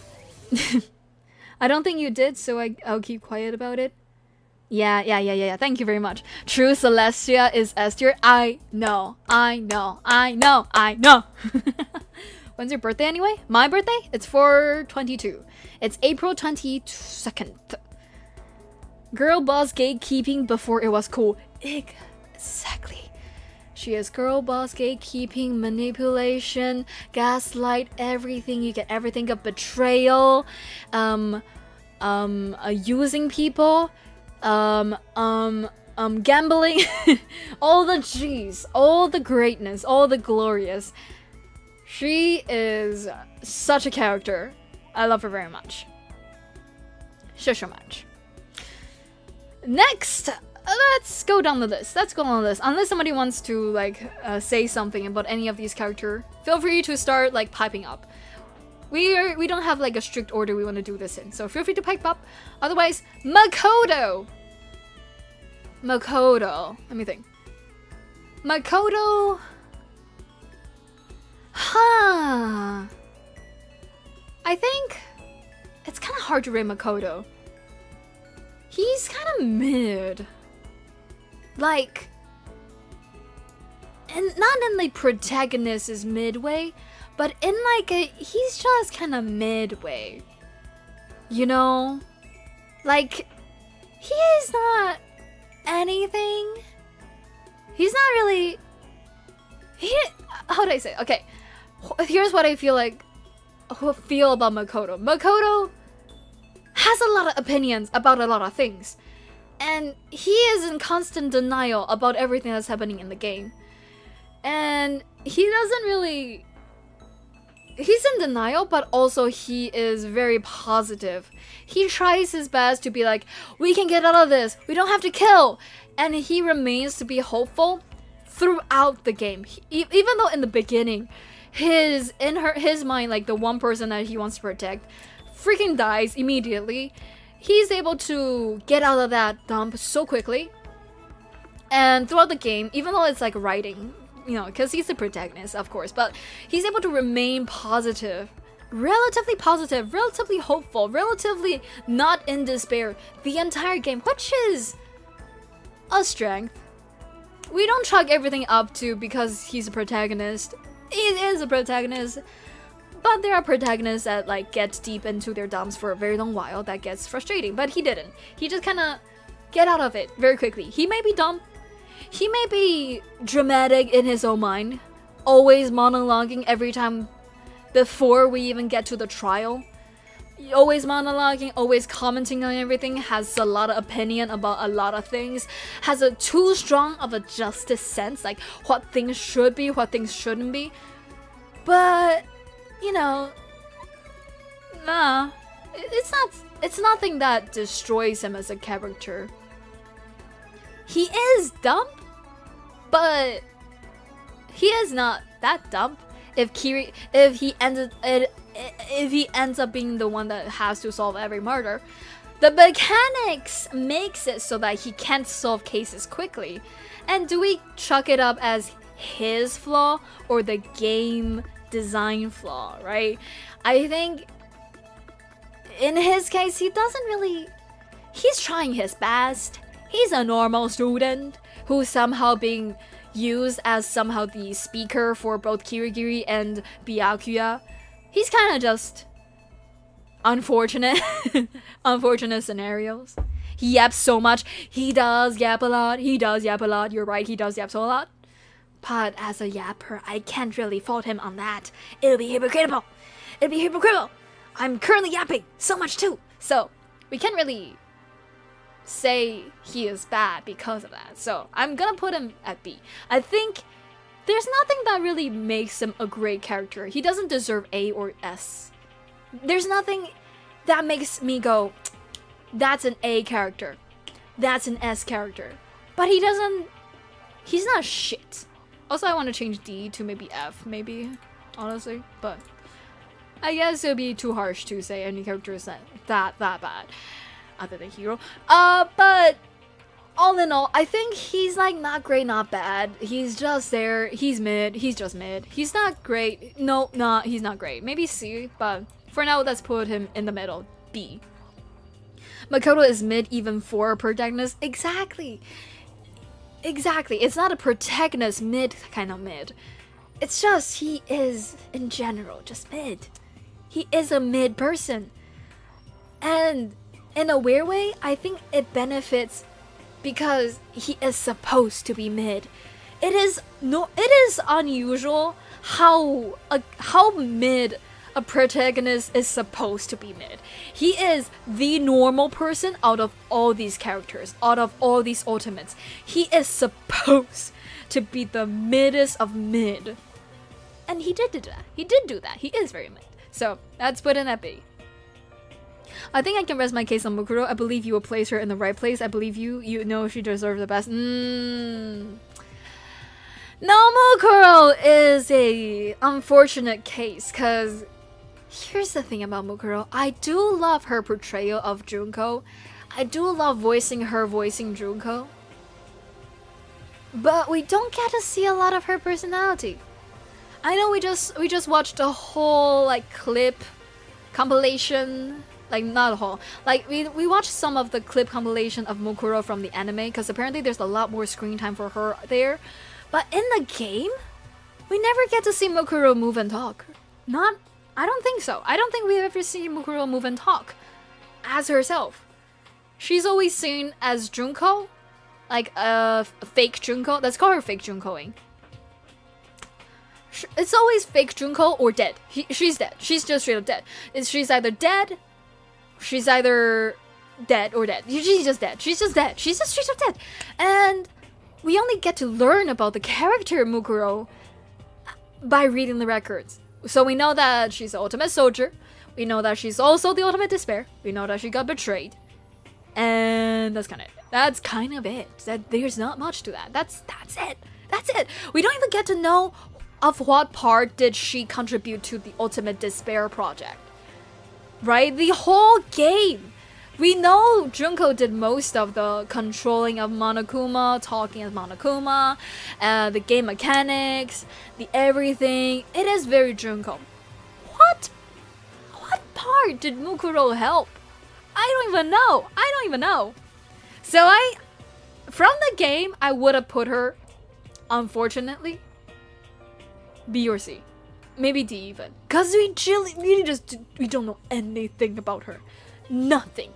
I don't think you did, so I'll keep quiet about it. Yeah. Thank you very much. True Celestia is S tier. I know. When's your birthday anyway? My birthday? It's 4/22. It's April 22nd. Girl boss gatekeeping before it was cool. Exactly. She is girl boss gatekeeping, manipulation, gaslight, everything. You get everything of betrayal, using people, gambling, all the G's, all the greatness, all the glorious. She is such a character. I love her very much. So much. Next, let's go down the list. Unless somebody wants to say something about any of these characters, feel free to start piping up. We don't have a strict order we want to do this in, so feel free to pipe up. Otherwise, Makoto. Let me think. Makoto. I think it's kind of hard to rate Makoto. He's kind of mid. And not in the protagonist is midway, but in he's just kind of midway. You know? He is not anything. He's not really... How do I say? Okay, here's what I feel about Makoto. Makoto has a lot of opinions about a lot of things, and he is in constant denial about everything that's happening in the game. And he doesn't really... He's in denial, but also he is very positive. He tries his best to be we can get out of this, we don't have to kill. And he remains to be hopeful throughout the game. Even though in the beginning, his mind, the one person that he wants to protect, freaking dies immediately. He's able to get out of that dump so quickly. And throughout the game, even though it's writing, you know, because he's the protagonist, of course, but he's able to remain positive, relatively hopeful, relatively not in despair the entire game, which is a strength. We don't chalk everything up to because he's a protagonist. He is a protagonist, but there are protagonists that like get deep into their dumps for a very long while. That gets frustrating, but he didn't. He just kind of get out of it very quickly. He may be dumb. He may be dramatic in his own mind, always monologuing every time before we even get to the trial. Always monologuing, always commenting on everything, has a lot of opinion about a lot of things, has a too strong of a justice sense, like what things should be, what things shouldn't be. But, you know, nah, it's nothing that destroys him as a character. He is dumb, but he is not that dumb. If he ends up being the one that has to solve every murder, the mechanics makes it so that he can't solve cases quickly. And do we chalk it up as his flaw or the game design flaw, right? I think in his case, he's trying his best. He's a normal student who's somehow being used as somehow the speaker for both Kirigiri and Byakuya. He's kind of just unfortunate. Unfortunate scenarios. He yaps so much. He does yap a lot. You're right, he does yap so a lot. But as a yapper, I can't really fault him on that. It'll be hypocritical. I'm currently yapping so much too. So we can't really say he is bad because of that. So I'm gonna put him at B. I think there's nothing that really makes him a great character. He doesn't deserve A or S. There's nothing that makes me go, that's an A character, that's an S character. But he's not shit. Also, I want to change D to maybe F, maybe, honestly. But I guess it would be too harsh to say any character is that bad, other than Hero. But all in all, I think he's like not great, not bad. He's just there. He's mid. He's just mid. He's not great. No, he's not great. Maybe C, but for now, let's put him in the middle. B. Makoto is mid even for a protagonist. Exactly. It's not a protagonist mid kind of mid. It's just he is, in general, just mid. He is a mid person. And in a weird way, I think it benefits because he is supposed to be mid. It is unusual how mid a protagonist is supposed to be mid. He is the normal person out of all these characters, out of all these ultimates. He is supposed to be the middest of mid. And he did do that. He is very mid. So let's put in that B. I think I can rest my case on Mukuro. I believe you will place her in the right place. I believe you know she deserves the best. No, Mukuro is a unfortunate case, because here's the thing about Mukuro. I do love her portrayal of Junko. I do love voicing Junko. But we don't get to see a lot of her personality. I know we just watched a whole like clip compilation, like not a whole, like we watched some of the clip compilation of Mukuro from the anime, because apparently there's a lot more screen time for her there. But in the game, we never get to see Mukuro move and talk. I don't think so. I don't think we've ever seen Mukuro move and talk as herself. She's always seen as Junko, like a fake Junko. Let's call her fake Junkoing. It's always fake Junko or dead. She's dead. She's just straight up dead. She's either dead or dead. She's just dead. She's just dead. She's just straight up dead. And we only get to learn about the character Mukuro by reading the records. So we know that she's the ultimate soldier. We know that she's also the ultimate despair. We know that she got betrayed. And that's kind of it. There's not much to that. That's it. We don't even get to know of what part did she contribute to the ultimate despair project. Right? The whole game We know Junko did most of the controlling of Monokuma, talking as Monokuma, the game mechanics, the everything. It is very Junko. What part did Mukuro help? I don't even know. So from the game, I would have put her, unfortunately, B or C. Maybe D even. Because we don't know anything about her. Nothing.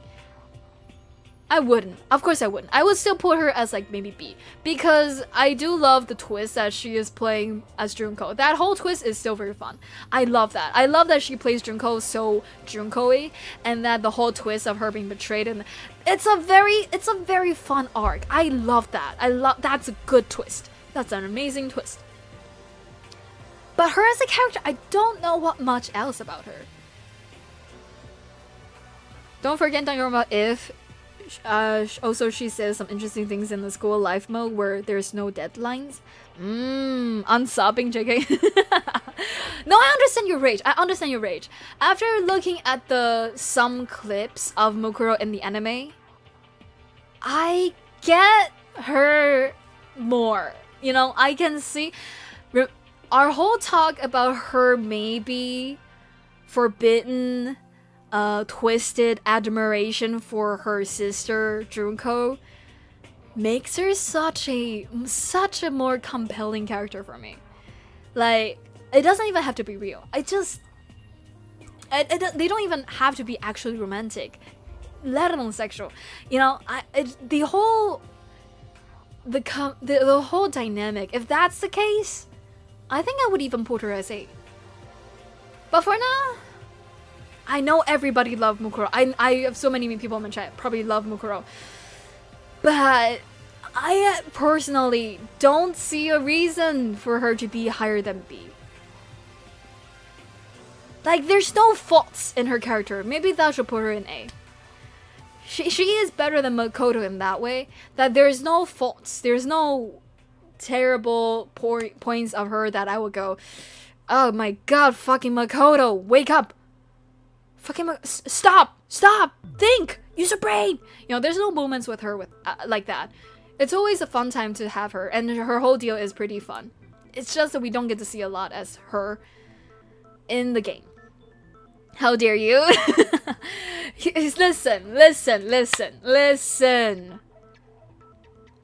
I wouldn't. Of course I wouldn't. I would still put her as like maybe B. Because I do love the twist that she is playing as Junko. That whole twist is still very fun. I love that. I love that she plays Junko so Junko-y. And that the whole twist of her being betrayed. And it's a very fun arc. I love that. That's a good twist. That's an amazing twist. But her as a character, I don't know what much else about her. Don't forget Danganronpa if also she says some interesting things in the school life mode where there's no deadlines. Unsobbing, JK. No, I understand your rage. After looking at some clips of Mukuro in the anime, I get her more. You know, I can see our whole talk about her maybe forbidden, twisted admiration for her sister Junko makes her such a more compelling character for me. Like, it doesn't even have to be real. They don't even have to be actually romantic, let alone sexual. You know, the whole dynamic. If that's the case, I think I would even put her as A. But for now, I know everybody loves Mukuro. I have so many people in my chat probably love Mukuro. But I personally don't see a reason for her to be higher than B. Like, there's no faults in her character. Maybe that should put her in A. She is better than Makoto in that way. That there's no faults. There's no terrible points of her that I would go, oh my god, fucking Makoto, wake up. Fucking stop, think, use your brain. You know, there's no moments with her like that. It's always a fun time to have her, and her whole deal is pretty fun. It's just that we don't get to see a lot as her in the game. How dare you? Listen.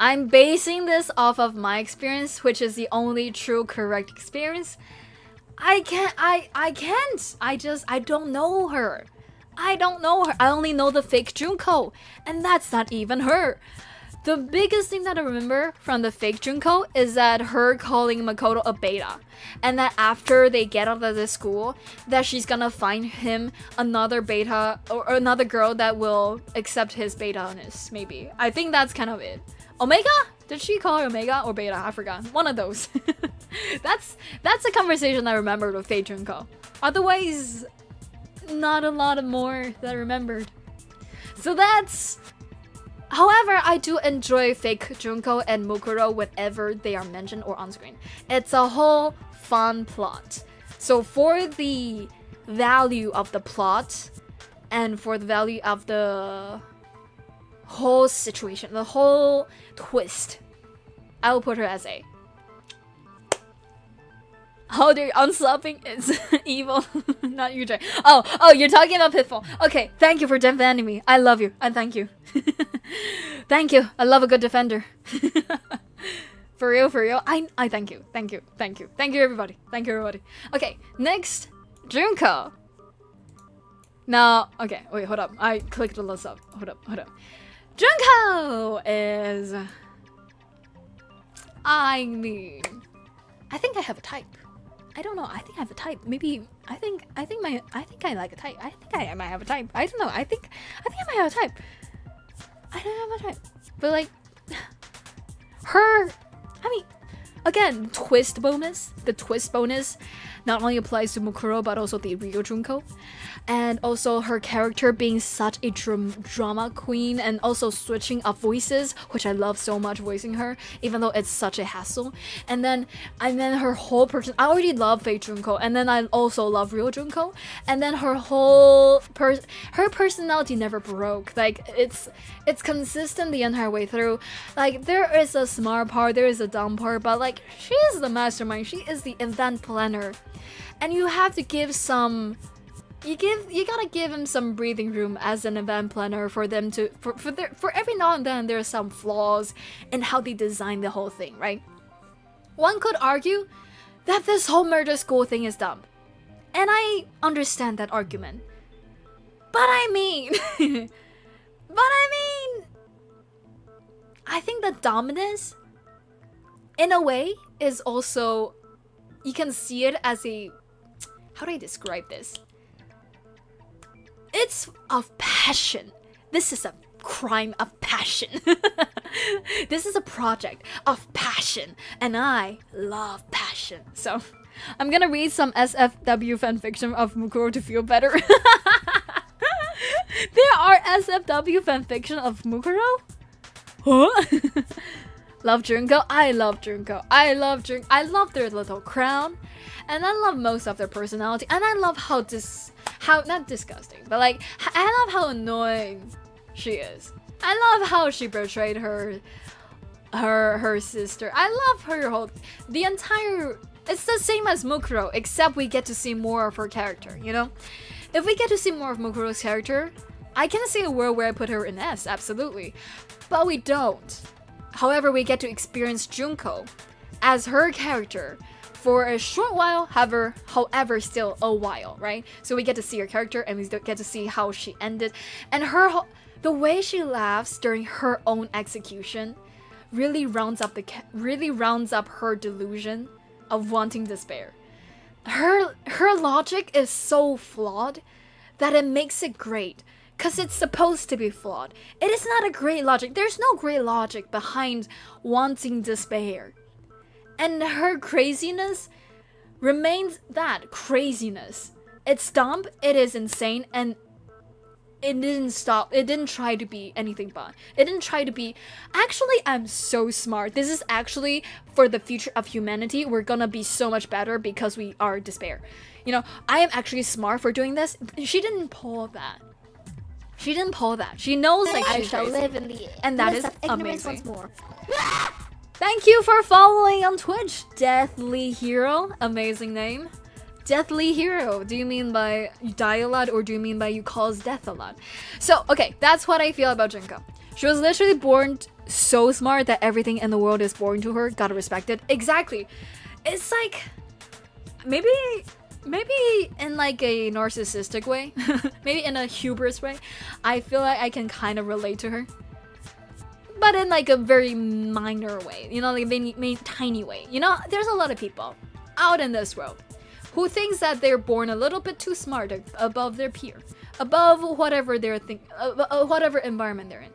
I'm basing this off of my experience, which is the only true correct experience. I can't. I don't know her. I only know the fake Junko, and that's not even her. The biggest thing that I remember from the fake Junko is that her calling Makoto a beta, and that after they get out of the school, that she's gonna find him another beta or another girl that will accept his beta-ness. Maybe. I think that's kind of it. Omega? Did she call her Omega or Beta? I forgot. One of those. That's a conversation I remembered with Fake Junko. Otherwise, not a lot more that I remembered. So that's... However, I do enjoy Fake Junko and Mukuro whenever they are mentioned or on screen. It's a whole fun plot. So for the value of the plot and for the value of the whole situation, the whole twist, I will put her as A. How dare you? Unslapping is evil. Not you, Jay. Oh, you're talking about Pitfall. Okay, thank you for defending me. I love you, and thank you. Thank you. I love a good defender. For real. I thank you. Thank you, everybody. Okay, next, Junko. Now, okay, wait, hold up. I clicked the list up. Hold up. Junko is... I mean... I think I have a type. I don't know. I think I have a type. Maybe... I think I like a type. I think I might have a type. I don't know. I think I might have a type. I don't have a type. But like... Her... I mean... again, twist bonus. The twist bonus not only applies to Mukuro but also the Ryo Junko. And also her character being such a drama queen and also switching up voices, which I love so much voicing her, even though it's such a hassle. And then her whole person, I already love Fei Junko, and then I also love Ryo Junko. And then her whole her personality never broke. Like it's consistent the entire way through. Like there is a smart part, there is a dumb part, but like she is the mastermind, she is the event planner. And you have to give some you gotta give him some breathing room as an event planner for them to for every now and then there's some flaws in how they design the whole thing, right? One could argue that this whole murder school thing is dumb. And I understand that argument. But I mean I think the dumbness in a way is also, you can see it as a, how do I describe this? It's of passion. This is a crime of passion. This is a project of passion, and I love passion. So I'm gonna read some SFW fanfiction of Mukuro to feel better. There are SFW fanfiction of Mukuro? Huh? Love Junko. I love Junko. I love their little crown, and I love most of their personality, and I love how not disgusting, but like I love how annoying she is. I love how she betrayed her sister. I love her the entire. It's the same as Mukuro, except we get to see more of her character. You know, if we get to see more of Mukuro's character, I can see a world where I put her in S, absolutely, but we don't. However, we get to experience Junko as her character for a short while, however still a while, right? So we get to see her character and we get to see how she ended, and the way she laughs during her own execution really rounds up her delusion of wanting despair. Her logic is so flawed that it makes it great. Because it's supposed to be flawed. It is not a great logic. There's no great logic behind wanting despair. And her craziness remains that craziness. It's dumb, it is insane, and it didn't stop. It didn't try to be anything but. It didn't try to be, actually, I'm so smart. This is actually for the future of humanity. We're gonna be so much better because we are despair. You know, I am actually smart for doing this. She didn't pull that. She didn't pull that. She knows like I she's shall crazy. live in the And that bliss is of ignorance amazing. once more. Thank you for following on Twitch, Deathly Hero. Amazing name. Deathly Hero. Do you mean by you die a lot, or do you mean by you cause death a lot? So, okay, that's what I feel about Junko. She was literally born so smart that everything in the world is boring to her. Gotta respect it. Exactly. It's like, maybe in like a narcissistic way, maybe in a hubris way, I feel like I can kind of relate to her. But in like a very minor way, you know, like a tiny way. You know, there's a lot of people out in this world who thinks that they're born a little bit too smart, above their peer, above whatever whatever environment they're in.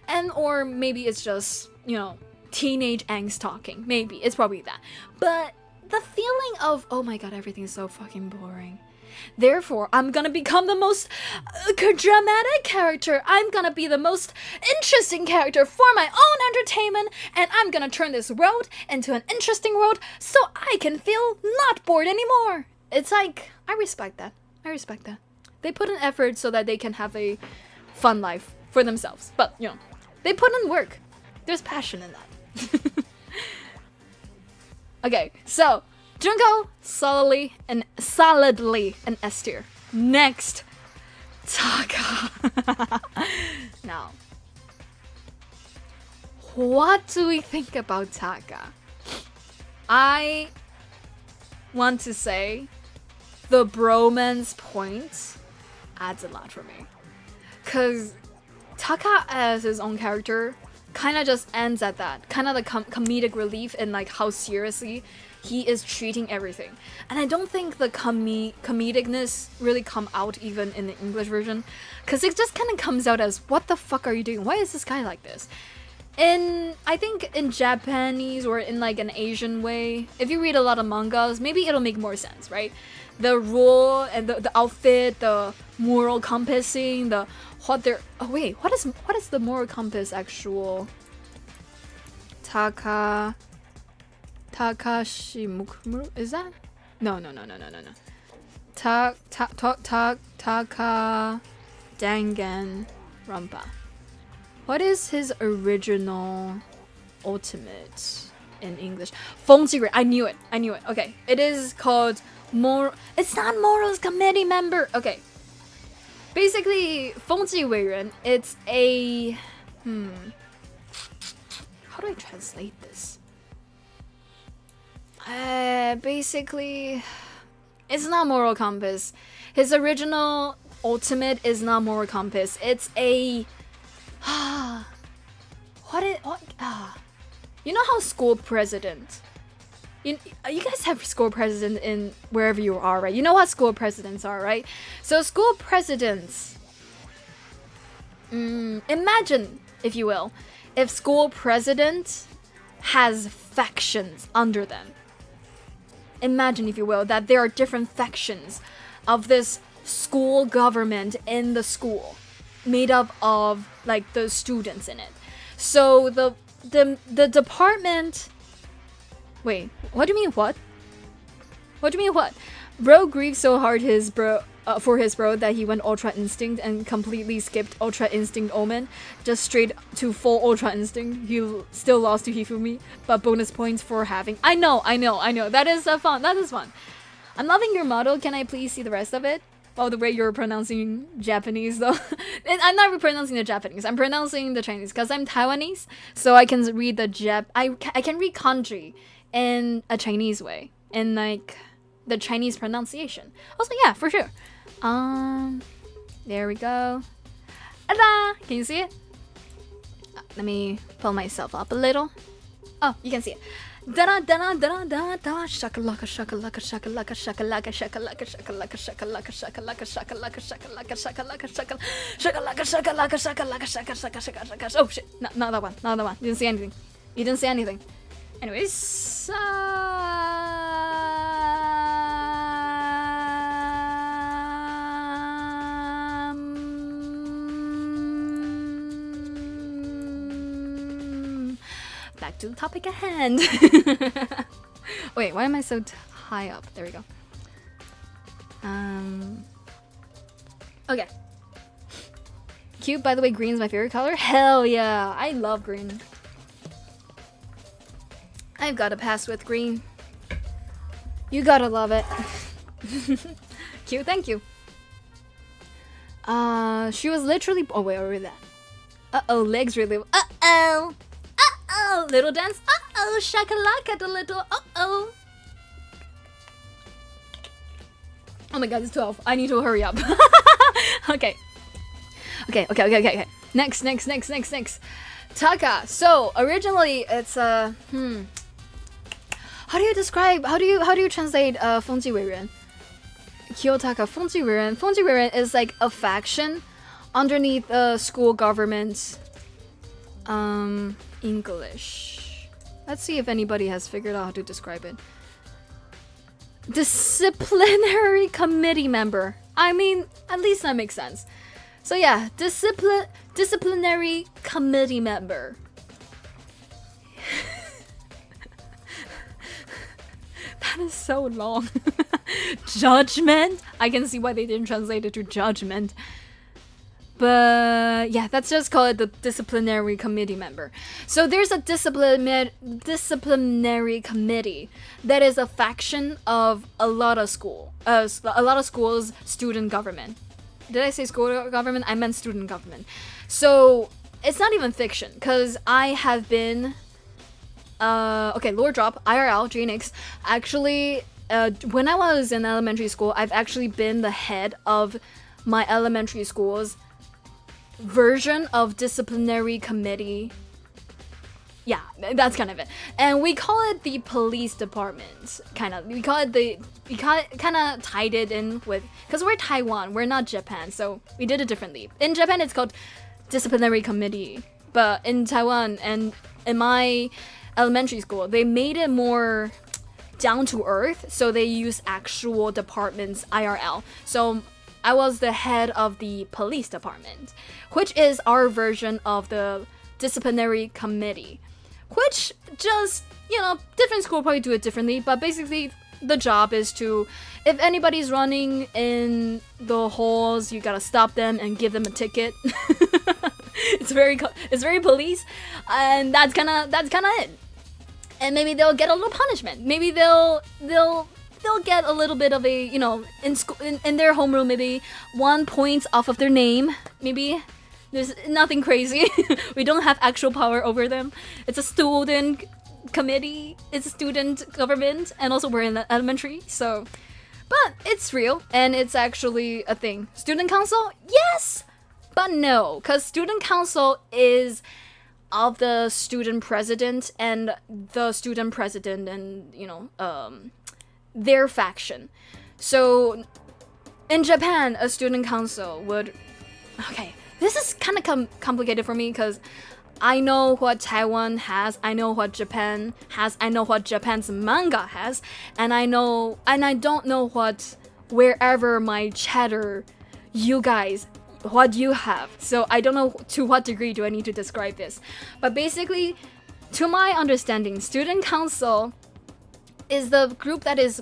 And or maybe it's just, you know, teenage angst talking. Maybe it's probably that. But the feeling of, oh my god, everything is so fucking boring. Therefore, I'm gonna become the most dramatic character. I'm gonna be the most interesting character for my own entertainment, and I'm gonna turn this world into an interesting world so I can feel not bored anymore. It's like, I respect that. They put in effort so that they can have a fun life for themselves. But, you know, they put in work. There's passion in that. Okay, so Junko solidly an S tier. Next, Taka. Now, what do we think about Taka? I want to say the bromance point adds a lot for me, cause Taka as his own character kind of just ends at that, kind of the comedic relief in like how seriously he is treating everything. And I don't think the comedicness really come out even in the English version, because it just kind of comes out as, what the fuck are you doing? Why is this guy like this? I think in Japanese or in like an Asian way, if you read a lot of mangas, maybe it'll make more sense, right? The rule and the outfit, the moral compassing, the what they're what is the moral compass actual? Takashi Mukuru, is that? No. Taka Danganronpa. What is his original ultimate in English? Fengji. I knew it. Okay. It is called it's not Morals Committee member. Okay. Basically, Fengji Weiren, it's a how do I translate this? Basically, it's not moral compass. His original ultimate is not moral compass. It's a you know how school president, you guys have school president in wherever you are, right? You know what school presidents are, right? So school presidents, imagine, if you will, if school president has factions under them. Imagine, if you will, that there are different factions of this school government in the school, made up of like the students in it. So the department. Wait, what do you mean what? What do you mean what? Bro grieves so hard for his bro that he went Ultra Instinct and completely skipped Ultra Instinct Omen, just straight to full Ultra Instinct. He still lost to Hifumi, but bonus points for having. I know. That is fun. That is fun. I'm loving your model. Can I please see the rest of it? Oh, the way you're pronouncing Japanese though. I'm not pronouncing the Japanese. I'm pronouncing the Chinese because I'm Taiwanese, so I can read the I can read kanji in a Chinese way, in like the Chinese pronunciation. Also, yeah, for sure. There we go. Ta-da! Can you see it? Let me pull myself up a little. Oh, you can see it. Da da da da da da shakalaka shakalaka shakalaka shakalaka shakalaka shakalaka shakalaka shakalaka shakalaka shakalaka shakalaka shakalaka shakalaka shakalaka shakalaka. Oh shit! Not that one. Not that one. You didn't see anything. You didn't see anything. Anyways, back to the topic at hand. Wait, why am I so high up? There we go. Okay. Cute, by the way, green's my favorite color. Hell yeah, I love green. I've got a pass with green. You gotta love it. Cute, thank you. She was literally. Oh wait, over that. Legs really. Little dance. Shakalaka the little. Oh my god, it's 12. I need to hurry up. Okay. Next. Taka. So originally it's how do you translate Fengji Weiren? Kiyotaka Fengji Weiren. Fengji Weiren is like a faction underneath the school government. English. Let's see if anybody has figured out how to describe it. Disciplinary committee member. I mean, at least that makes sense. So yeah, disciplinary committee member. That is so long. Judgment? I can see why they didn't translate it to judgment. But yeah, let's just call it the disciplinary committee member. So there's a disciplinary committee that is a faction of a lot of schools' student government. Did I say school government? I meant student government. So it's not even fiction, because I have been lore drop, IRL, Jaenix. Actually, when I was in elementary school, I've actually been the head of my elementary school's version of disciplinary committee. Yeah, that's kind of it. And we call it the police department. Kind of tied it in with, because we're Taiwan, we're not Japan, so we did it differently. In Japan, it's called disciplinary committee, but in Taiwan and in my elementary school, they made it more down to earth, so they use actual departments IRL. So I was the head of the police department, which is our version of the disciplinary committee, which just, different school probably do it differently, but basically the job is to, if anybody's running in the halls, you gotta stop them and give them a ticket. It's very police, and that's kind of it. And maybe they'll get a little punishment. Maybe they'll get a little bit of a, in school, in their homeroom, maybe 1 point off of their name. Maybe there's nothing crazy. We don't have actual power over them. It's a student committee. It's a student government, and also we're in the elementary, so. But it's real, and it's actually a thing. Student council, yes, but no, because student council is of the student president and the student president and their faction. So in Japan, a student council would, okay, this is kind of complicated for me because I know what Taiwan has, I know what Japan has, I know what Japan's manga has, and I don't know what wherever my chatter, you guys, what you have. So I don't know to what degree do I need to describe this. But basically, to my understanding, student council is the group that is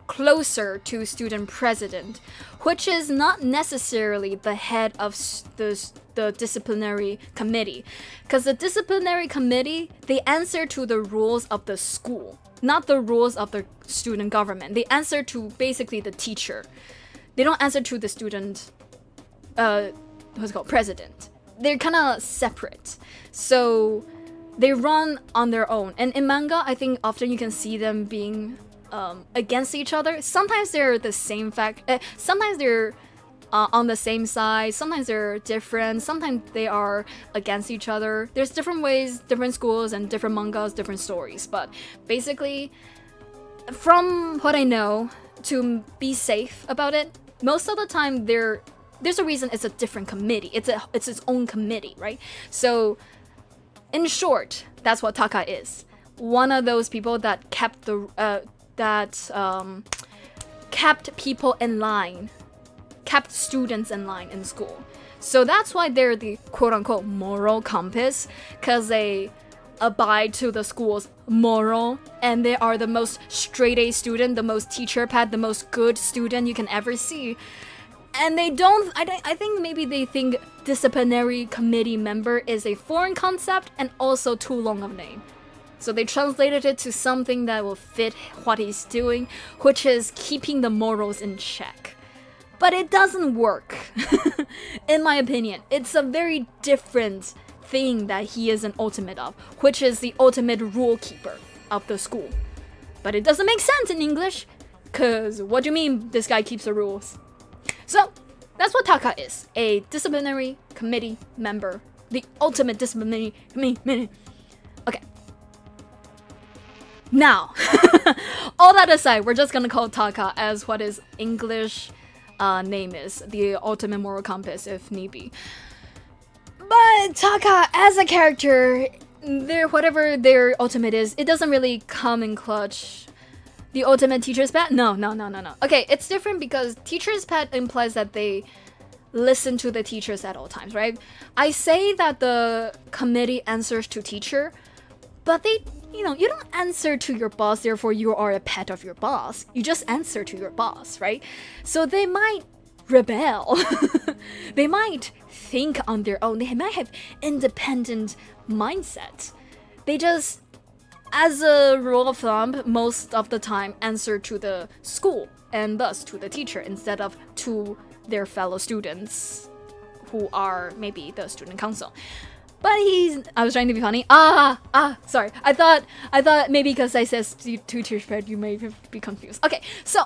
closer to student president, which is not necessarily the head of the disciplinary committee. Because the disciplinary committee, they answer to the rules of the school, not the rules of the student government. They answer to basically the teacher. They don't answer to the student president. They're kind of separate, so they run on their own. And in manga, I think often you can see them being against each other. Sometimes they're the same sometimes they're on the same side, sometimes they're different, sometimes they are against each other. There's different ways, different schools, and different mangas, different stories. But basically, from what I know, to be safe about it, most of the time there's a reason it's a different committee. It's its own committee, right? So, in short, that's what Taka is. One of those people that kept kept people in line, kept students in line in school. So that's why they're the quote-unquote moral compass, because they abide to the school's moral, and they are the most straight-A student, the most teacher pet, the most good student you can ever see. And they don't, I think maybe they think disciplinary committee member is a foreign concept and also too long of a name. So they translated it to something that will fit what he's doing, which is keeping the morals in check. But it doesn't work, in my opinion. It's a very different thing that he is an ultimate of, which is the ultimate rule keeper of the school. But it doesn't make sense in English, because what do you mean this guy keeps the rules? So, that's what Taka is. A disciplinary committee member. The ultimate disciplinary committee. Okay. Now, all that aside, we're just gonna call Taka as what his English name is. The ultimate moral compass, if need be. But Taka, as a character, whatever their ultimate is, it doesn't really come in clutch. The ultimate teacher's pet? No. Okay, it's different because teacher's pet implies that they listen to the teachers at all times, right? I say that the committee answers to teacher, but you don't answer to your boss, therefore you are a pet of your boss. You just answer to your boss, right? So they might rebel. They might think on their own. They might have independent mindset. They just, as a rule of thumb, most of the time answer to the school and thus to the teacher instead of to their fellow students who are maybe the student council. But I was trying to be funny. Sorry. I thought maybe because I said teacher's pet, you may be confused. Okay, so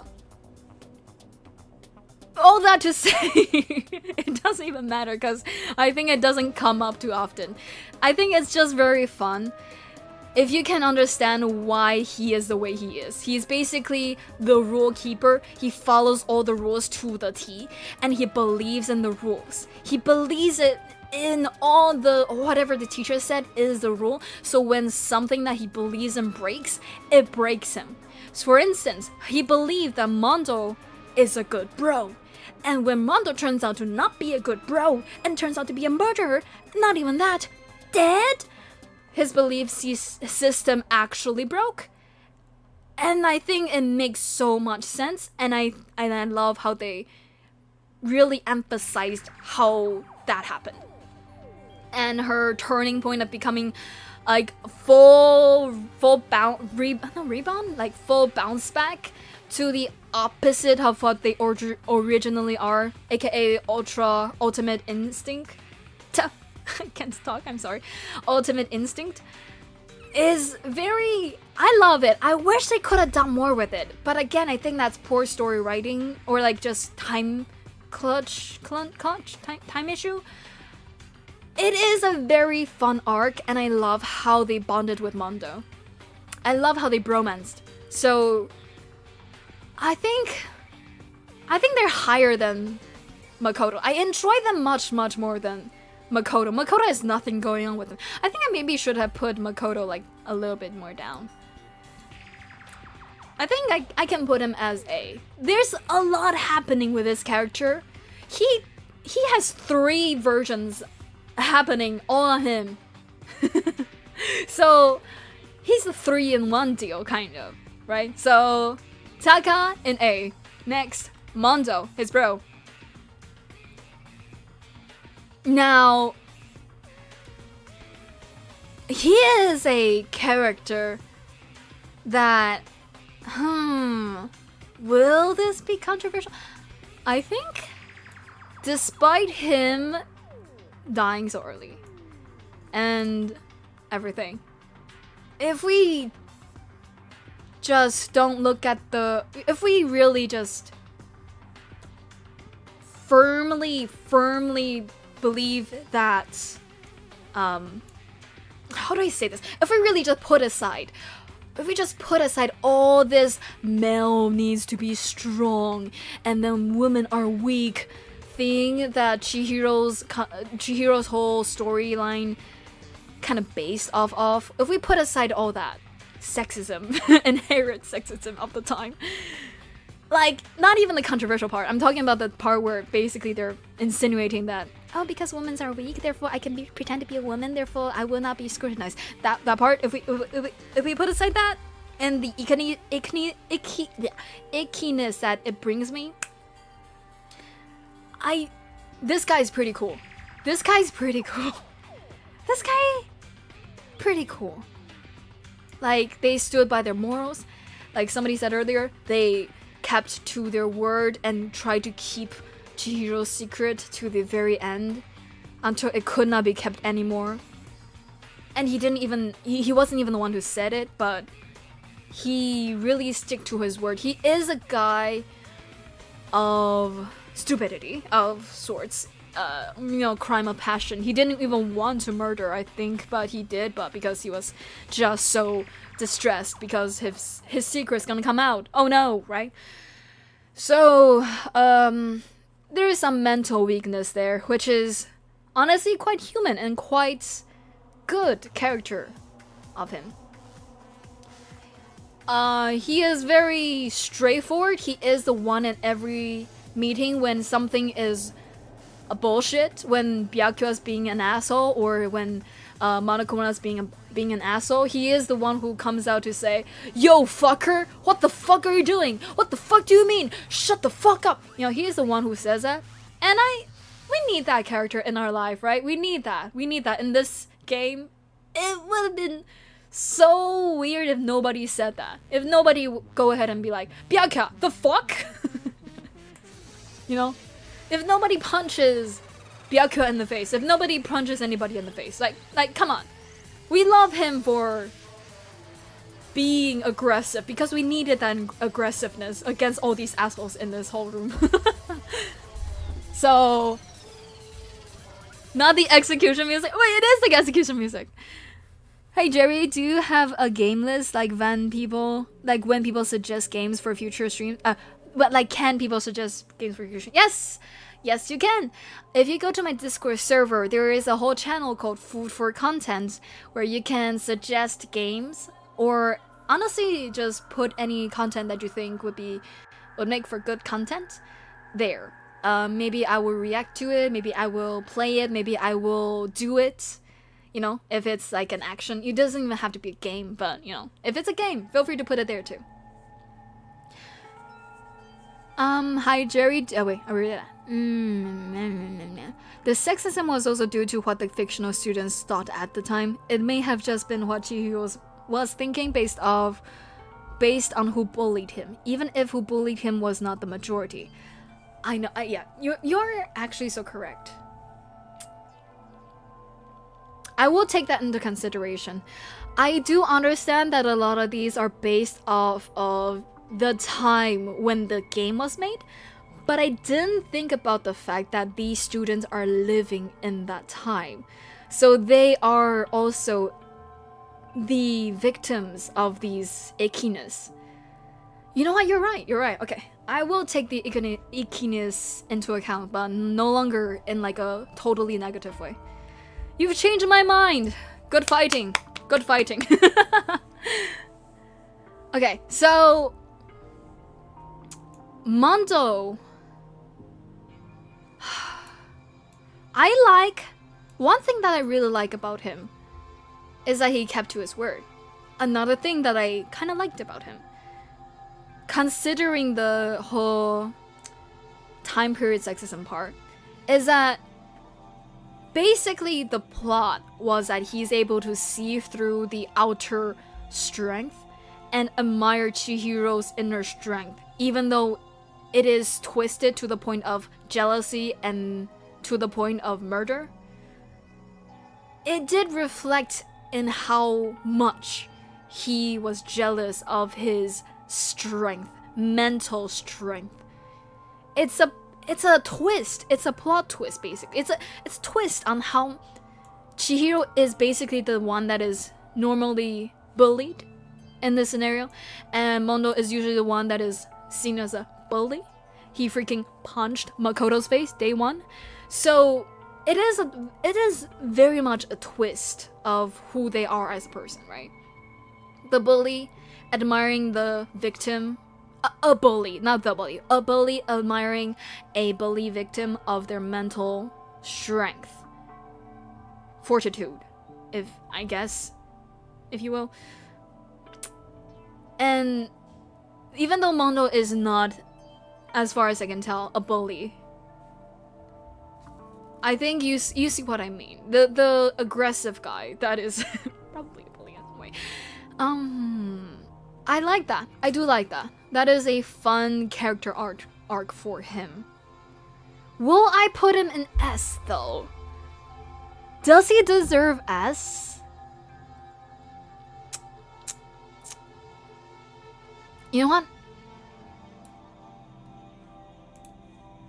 all that to say, it doesn't even matter because I think it doesn't come up too often. I think it's just very fun if you can understand why he is the way he is. He's basically the rule keeper. He follows all the rules to the T, and he believes in the rules. He believes it in all the whatever the teacher said is the rule. So when something that he believes in breaks, it breaks him. So for instance, he believed that Mondo is a good bro. And when Mondo turns out to not be a good bro and turns out to be a murderer, not even that, dead, his belief system actually broke. And I think it makes so much sense, and I love how they really emphasized how that happened. And her turning point of becoming like full bounce back to the opposite of what they originally are, aka ultimate instinct. I can't talk, I'm sorry. Ultimate instinct is very, I love it. I wish they could have done more with it. But again, I think that's poor story writing or like just time issue. It is a very fun arc, and I love how they bonded with Mondo. I love how they bromanced. So I think they're higher than Makoto. I enjoy them much more than Makoto. Makoto has nothing going on with him. I think I maybe should have put Makoto like a little bit more down. I think I can put him as A. There's a lot happening with this character. He has 3 versions happening all on him. So he's a 3-in-1 deal, kind of, right? So Taka in A. Next, Mondo, his bro. Now, he is a character that, will this be controversial? I think, despite him dying so early and everything, if we just don't look at if we really just firmly believe that, how do I say this? If we really just put aside all this male needs to be strong and then women are weak thing that Chihiro's whole storyline kind of based off of, if we put aside all that sexism, inherent sexism of the time, like, not even the controversial part, I'm talking about the part where basically they're insinuating that, oh, because women are weak, therefore I can pretend to be a woman, therefore I will not be scrutinized. That part, if we put aside that, and the ickiness that it brings me, this guy's pretty cool. This guy's pretty cool. Like, they stood by their morals. Like somebody said earlier, they kept to their word and tried to keep Chihiro's secret to the very end until it could not be kept anymore. And he wasn't even the one who said it, but he really stick to his word. He is a guy of stupidity of sorts, crime of passion. He didn't even want to murder, I think, but he did, but because he was just so distressed because his secret's gonna come out. Oh no, right? So, there is some mental weakness there, which is honestly quite human and quite good character of him. He is very straightforward. He is the one in every meeting when something is a bullshit, when Byakuya's being an asshole, or when Monokona's being an asshole. He is the one who comes out to say, yo, fucker, what the fuck are you doing? What the fuck do you mean? Shut the fuck up. He is the one who says that. And we need that character in our life, right? We need that in this game. It would have been so weird if nobody said that. If nobody go ahead and be like, Byakuya, the fuck? If nobody punches Byakuya in the face, if nobody punches anybody in the face, like, come on. We love him for being aggressive because we needed that aggressiveness against all these assholes in this whole room. So, not the execution music. Wait, it is the execution music. Hey Jerry, do you have a game list when people suggest games for future streams? but like, can people suggest games for Kyushin? Yes! Yes, you can! If you go to my Discord server, there is a whole channel called Food for Content, where you can suggest games, or honestly, just put any content that you think would make for good content there. Maybe I will react to it, maybe I will play it, maybe I will do it. You know, if it's like an action, it doesn't even have to be a game, but you know, if it's a game, feel free to put it there too. Hi Jerry. Oh wait, I read that. The sexism was also due to what the fictional students thought at the time. It may have just been what Chihiro was thinking based on who bullied him, even if who bullied him was not the majority. I know, yeah, you're actually so correct. I will take that into consideration. I do understand that a lot of these are based off of the time when the game was made, but I didn't think about the fact that these students are living in that time. So they are also the victims of these ickiness. You know what, you're right, okay. I will take the ickiness into account, but no longer in like a totally negative way. You've changed my mind! Good fighting. Good fighting. Okay, so Mondo. One thing that I really like about him is that he kept to his word. Another thing that I kind of liked about him, considering the whole time period sexism part, is that basically the plot was that he's able to see through the outer strength and admire Chihiro's inner strength, even though it is twisted to the point of jealousy and to the point of murder. It did reflect in how much he was jealous of his strength, mental strength. It's a twist. It's a plot twist, basically. It's a twist on how Chihiro is basically the one that is normally bullied in this scenario, and Mondo is usually the one that is seen as a bully. He freaking punched Makoto's face day one. So it is very much a twist of who they are as a person, right? The bully admiring the victim, a bully, not the bully, a bully admiring a bully victim of their mental strength, fortitude, if you will. And even though Mondo is not, as far as I can tell, a bully, I think you see what I mean. The aggressive guy that is probably a bully in some way. I like that. I do like that. That is a fun character arc for him. Will I put him in S though? Does he deserve S? You know what?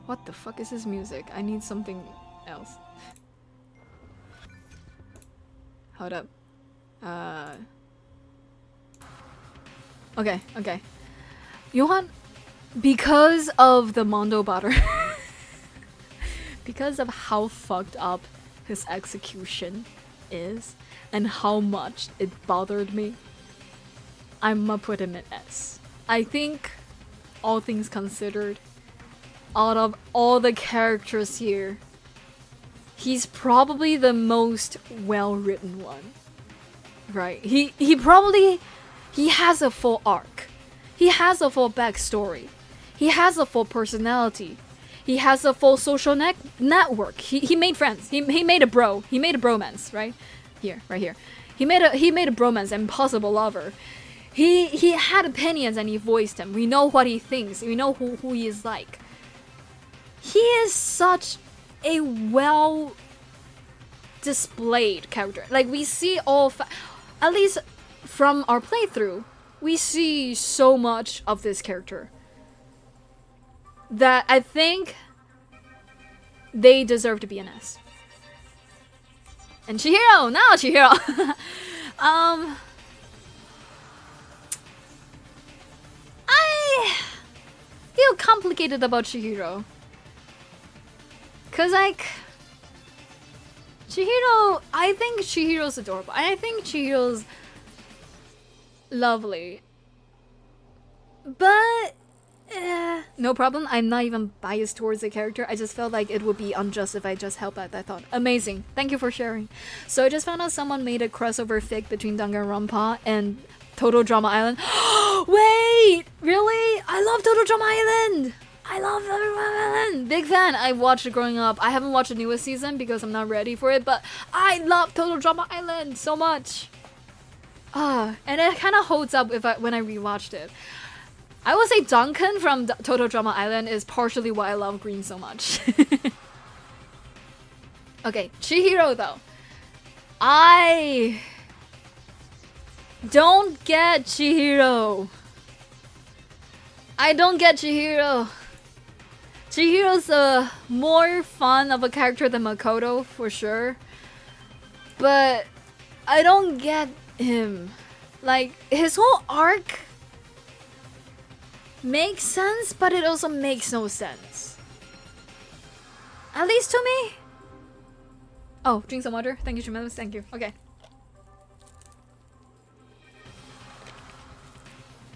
What the fuck is this music? I need something else. Hold up. Okay. You know what? Because of the Mondo butter, because of how fucked up his execution is and how much it bothered me, I'ma put him in S. I think, all things considered, out of all the characters here, he's probably the most well-written one. Right? He has a full arc. He has a full backstory. He has a full personality. He has a full social network. He made friends. He made a bro. He made a bromance, right? Right here. He made a bromance, impossible lover. He had opinions and he voiced them. We know what he thinks. We know who he is like. He is such a well displayed character. Like, we see at least from our playthrough, we see so much of this character that I think they deserve to be an S. And Chihiro! Now Chihiro! I feel complicated about Chihiro. Cause like Chihiro, I think Chihiro's adorable. I think Chihiro's lovely. But no problem. I'm not even biased towards the character. I just felt like it would be unjust if I just helped out. I thought, amazing. Thank you for sharing. So I just found out someone made a crossover fic between Danganronpa and Total Drama Island. Wait! Really? I love Total Drama Island! I love Total Drama Island! Big fan. I watched it growing up. I haven't watched the newest season because I'm not ready for it, but I love Total Drama Island so much. And it kind of holds up when I rewatched it. I would say Duncan from Total Drama Island is partially why I love Green so much. Okay, Chihiro though. I don't get Chihiro. I don't get Chihiro. Chihiro's more fun of a character than Makoto for sure. But I don't get him. Like, his whole arc makes sense, but it also makes no sense. At least to me. Oh, drink some water. Thank you, tremendous. Thank you. Okay.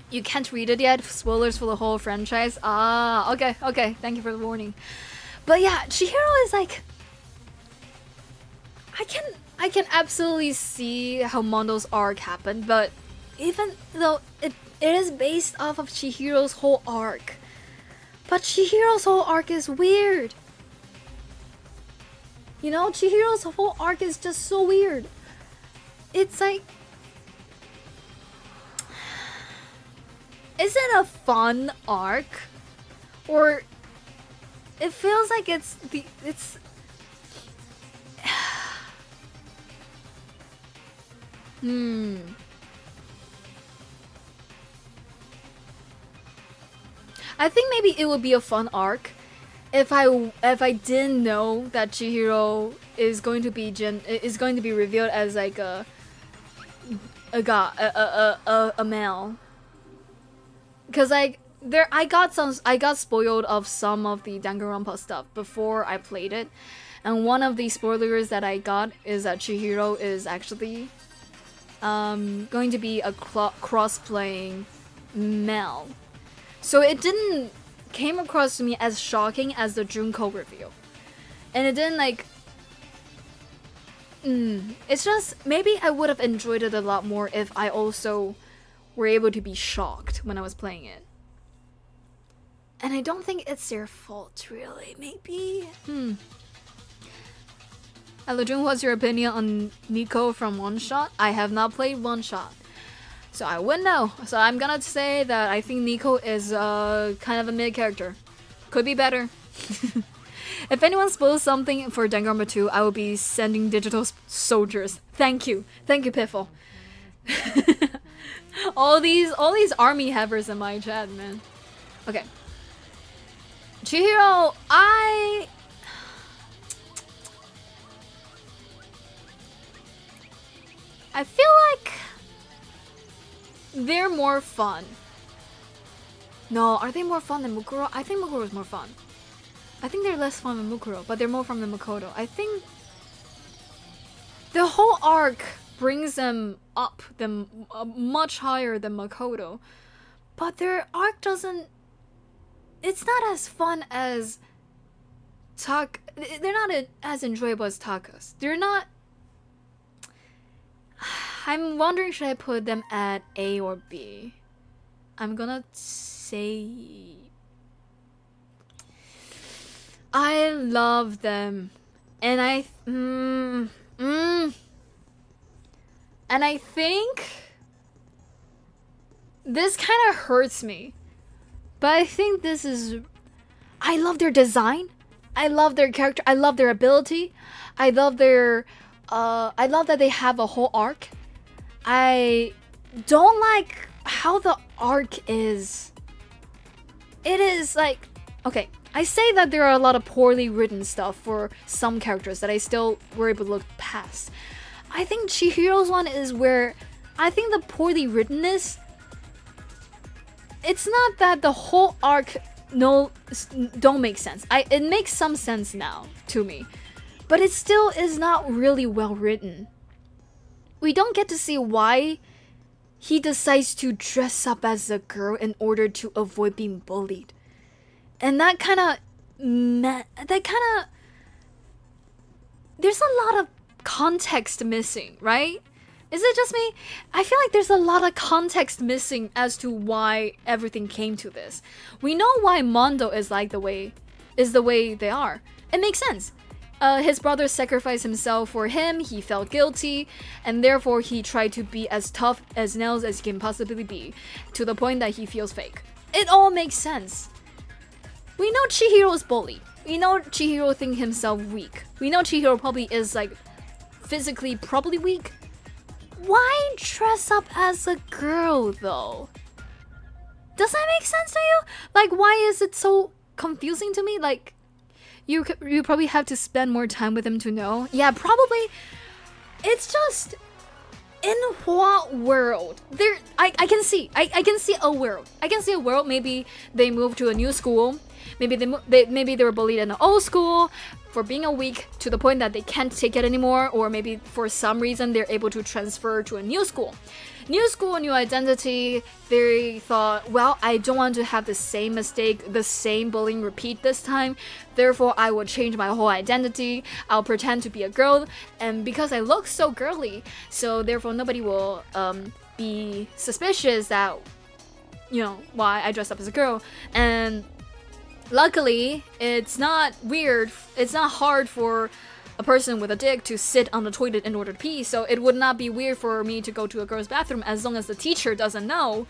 You can't read it yet? Spoilers for the whole franchise? Ah, okay, okay. Thank you for the warning. But yeah, Chihiro is like... I can absolutely see how Mondo's arc happened, but even though it is based off of Chihiro's whole arc. But Chihiro's whole arc is weird. You know, Chihiro's whole arc is just so weird. It's like... Is it a fun arc? Or... It feels like it's... I think maybe it would be a fun arc if I didn't know that Chihiro is going to be revealed as like a male. Cause like I got spoiled of some of the Danganronpa stuff before I played it, and one of the spoilers that I got is that Chihiro is actually going to be a cross-playing male. So it didn't came across to me as shocking as the Junko reveal. And it didn't like... It's just, maybe I would have enjoyed it a lot more if I also were able to be shocked when I was playing it. And I don't think it's their fault, really. Maybe? Hello Jun, what's your opinion on Nico from One Shot? I have not played One Shot, so I wouldn't know. So I'm gonna say that I think Nico is kind of a mid character. Could be better. If anyone spoils something for Danganronpa 2, I will be sending digital soldiers. Thank you, Piffle. all these army havers in my chat, man. Okay. Chihiro, I feel like they're more fun. No, are they more fun than Mukuro? I think Mukuro is more fun. I think they're less fun than Mukuro, but they're more fun than Makoto. I think the whole arc brings them up much higher than Makoto, but their arc doesn't... It's not as fun as they're not as enjoyable as Taka's. They're not... I'm wondering, should I put them at A or B? I'm gonna say... I love them. And and I think... This kind of hurts me. But I think this is... I love their design. I love their character. I love their ability. I love their... I love that they have a whole arc. I don't like how the arc is. It is like... Okay, I say that there are a lot of poorly written stuff for some characters that I still were able to look past. I think Chihiro's one is where... I think the poorly writtenness... It's not that the whole arc don't make sense. It makes some sense now to me, but it still is not really well written. We don't get to see why he decides to dress up as a girl in order to avoid being bullied. And that kind of there's a lot of context missing, right? Is it just me? I feel like there's a lot of context missing as to why everything came to this. We know why Mondo is the way they are. It makes sense. His brother sacrificed himself for him, he felt guilty, and therefore he tried to be as tough as nails as he can possibly be, to the point that he feels fake. It all makes sense. We know Chihiro's bullied. We know Chihiro thinks himself weak. We know Chihiro probably is physically probably weak. Why dress up as a girl though? Does that make sense to you? Why is it so confusing to me? You probably have to spend more time with him to know. Yeah, probably. It's just, in what world? I can see a world. I can see a world. Maybe they moved to a new school. Maybe they were bullied in the old school for being a weak to the point that they can't take it anymore, or maybe for some reason they're able to transfer to a new school. New school, new identity. They thought, well, I don't want to have the same mistake, the same bullying repeat this time. Therefore, I will change my whole identity. I'll pretend to be a girl, and because I look so girly, so therefore nobody will be suspicious that, why I dress up as a girl. And luckily, it's not weird. It's not hard for a person with a dick to sit on the toilet in order to pee, so it would not be weird for me to go to a girl's bathroom as long as the teacher doesn't know,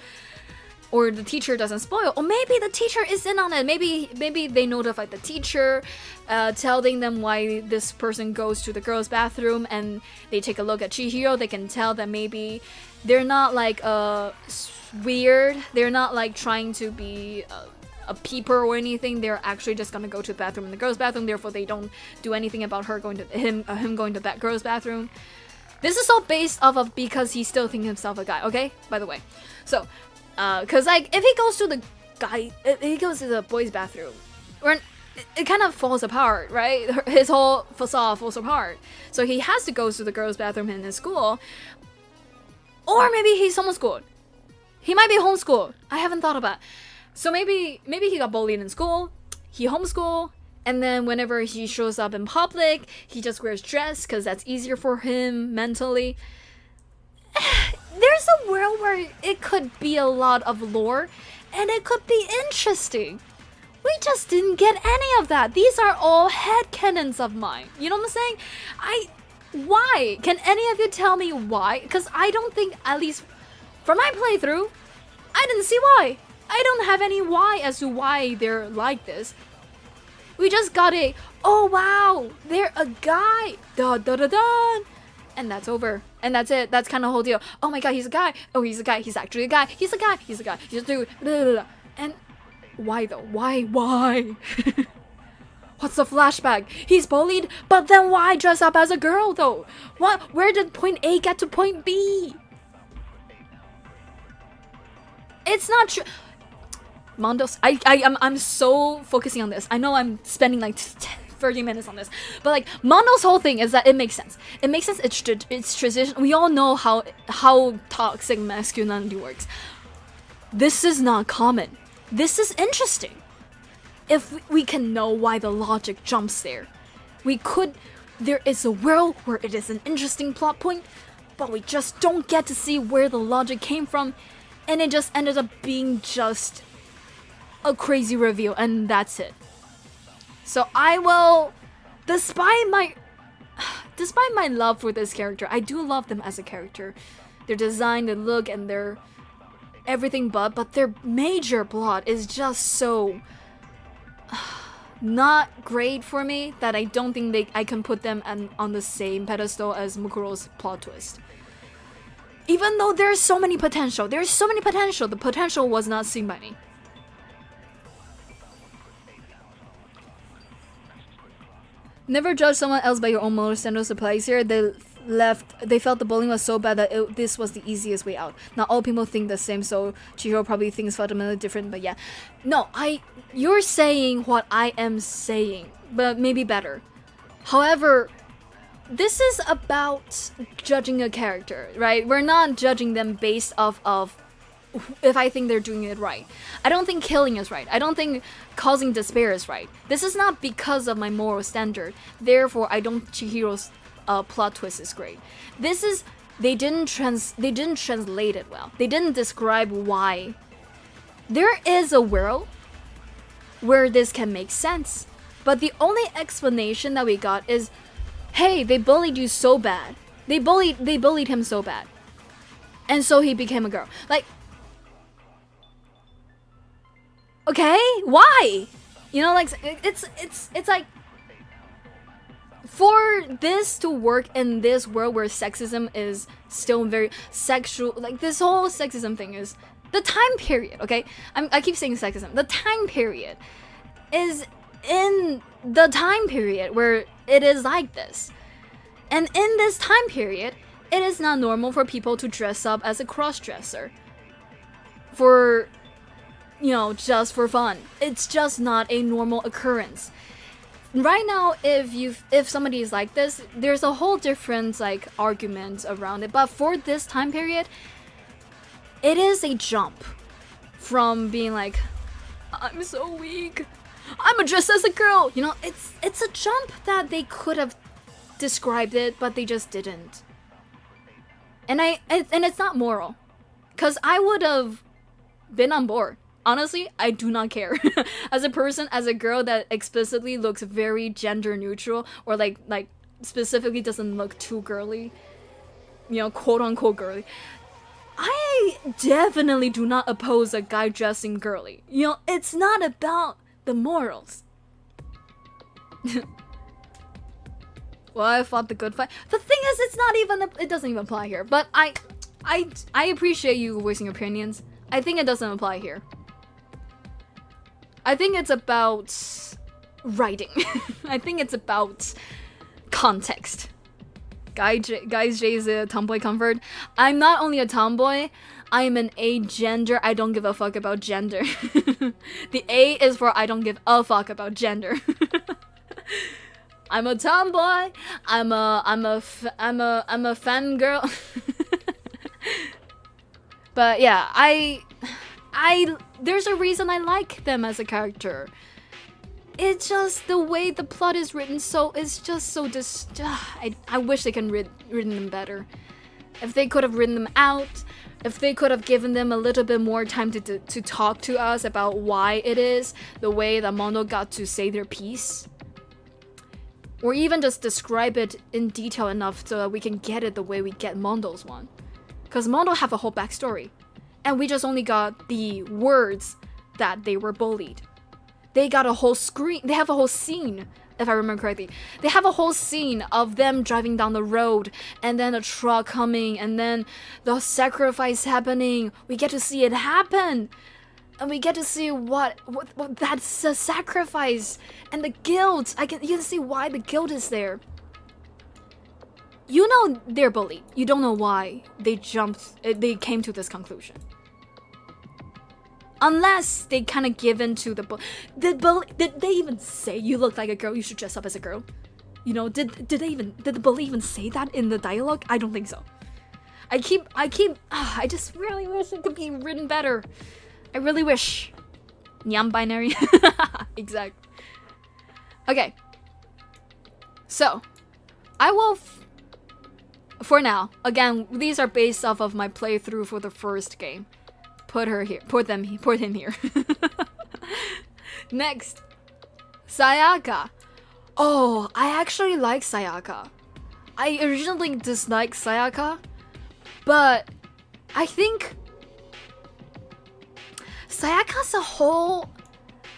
or the teacher doesn't spoil. Or maybe the teacher is in on it. Maybe they notified the teacher, telling them why this person goes to the girl's bathroom, and they take a look at Chihiro. They can tell that maybe they're not weird. They're not trying to be a peeper or anything. They're actually just gonna go to the bathroom in the girl's bathroom. Therefore, they don't do anything about him going to that girl's bathroom. This is all based off of because he still thinks himself a guy. Okay, by the way. So, cause if he goes to the boys' bathroom, it kind of falls apart, right? His whole facade falls apart. So he has to go to the girl's bathroom in his school, or maybe he's homeschooled. He might be homeschooled. I haven't thought about it. So maybe he got bullied in school, he homeschooled, and then whenever he shows up in public, he just wears dress because that's easier for him mentally. There's a world where it could be a lot of lore, and it could be interesting. We just didn't get any of that. These are all headcanons of mine. You know what I'm saying? Why? Can any of you tell me why? Because I don't think, at least from my playthrough, I didn't see why. I don't have any why as to why they're like this. We just got oh wow, they're a guy, da da da da, and that's over. And that's it. That's kind of the whole deal. Oh my god, he's a guy. Oh, he's a guy. He's actually a guy. He's a guy. He's a guy. He's a dude. Blah, blah, blah. And why though? Why? What's the flashback? He's bullied, but then why dress up as a girl though? What? Where did point A get to point B? It's not true. Mondo's, I'm so focusing on this. I know I'm spending 30 minutes on this, but Mondo's whole thing is that it makes sense. It makes sense. It's tradition. We all know how toxic masculinity works. This is not common. This is interesting. If we can know why the logic jumps there, there is a world where it is an interesting plot point, but we just don't get to see where the logic came from, and it just ended up being just a crazy reveal, and that's it. So I will, despite my love for this character, I do love them as a character. Their design, their look, and their everything but their major plot is just so not great for me that I don't think I can put them on the same pedestal as Mukuro's plot twist. Even though there's so many potential, the potential was not seen by me. Never judge someone else by your own moral standards applies here. The felt the bullying was so bad that this was the easiest way out. Not all people think the same, so Chihiro probably thinks fundamentally different, but yeah. No, you're saying what I am saying, but maybe better. However, this is about judging a character, right? We're not judging them based off of if I think they're doing it right. I don't think killing is right. I don't think causing despair is right. This is not because of my moral standard. Therefore, I don't Chihiro's plot twist is great. This is they didn't translate it well. They didn't describe why. There is a world where this can make sense, but the only explanation that we got is, hey, they bullied you so bad. They bullied him so bad, and so he became a girl. Like, okay, why? You know, like it's like, for this to work in this world where sexism is still very sexual, like this whole sexism thing is the time period. Okay, I keep saying sexism. The time period is in the time period where it is like this, and in this time period, it is not normal for people to dress up as a cross-dresser for, you know, just for fun. It's just not a normal occurrence. Right now, if somebody is like this, there's a whole different like argument around it. But for this time period, it is a jump from being like, I'm so weak, I'm dressed as a girl. You know, it's a jump that they could have described it, but they just didn't. And it's not moral, cause I would have been on board. Honestly, I do not care. As a person, as a girl that explicitly looks very gender neutral, or like specifically doesn't look too girly, you know, quote unquote girly, I definitely do not oppose a guy dressing girly. You know, it's not about the morals. Well, I fought the good fight. The thing is, it's not even, it doesn't even apply here. But I appreciate you voicing your opinions. I think it doesn't apply here. I think it's about writing. I think it's about context. Guys J is a tomboy comfort. I'm not only a tomboy, I'm an agender. I don't give a fuck about gender. The A is for I don't give a fuck about gender. I'm a tomboy. I'm a fangirl. But yeah, I there's a reason I like them as a character. It's just the way the plot is written, so it's just so I wish they can written them better. If they could have written them out, if they could have given them a little bit more time to talk to us about why it is the way that Mondo got to say their piece. Or even just describe it in detail enough so that we can get it the way we get Mondo's one. Because Mondo have a whole backstory. And we just only got the words that they were bullied. They got a whole screen. They have a whole scene, if I remember correctly. They have a whole scene of them driving down the road, and then a truck coming, and then the sacrifice happening. We get to see it happen. And we get to see what that's a sacrifice. And the guilt. You can see why the guilt is there. You know they're bullied. You don't know why they came to this conclusion. Unless they kind of give in to the did they even say you look like a girl, you should dress up as a girl? You know, did the bully even say that in the dialogue? I don't think so. I just really wish it could be written better. I really wish. Nyam binary. Exactly. Okay. So, I will for now, again, these are based off of my playthrough for the first game. Put her here. Put him here. Next, Sayaka. Oh, I actually like Sayaka. I originally disliked Sayaka, but I think Sayaka's a whole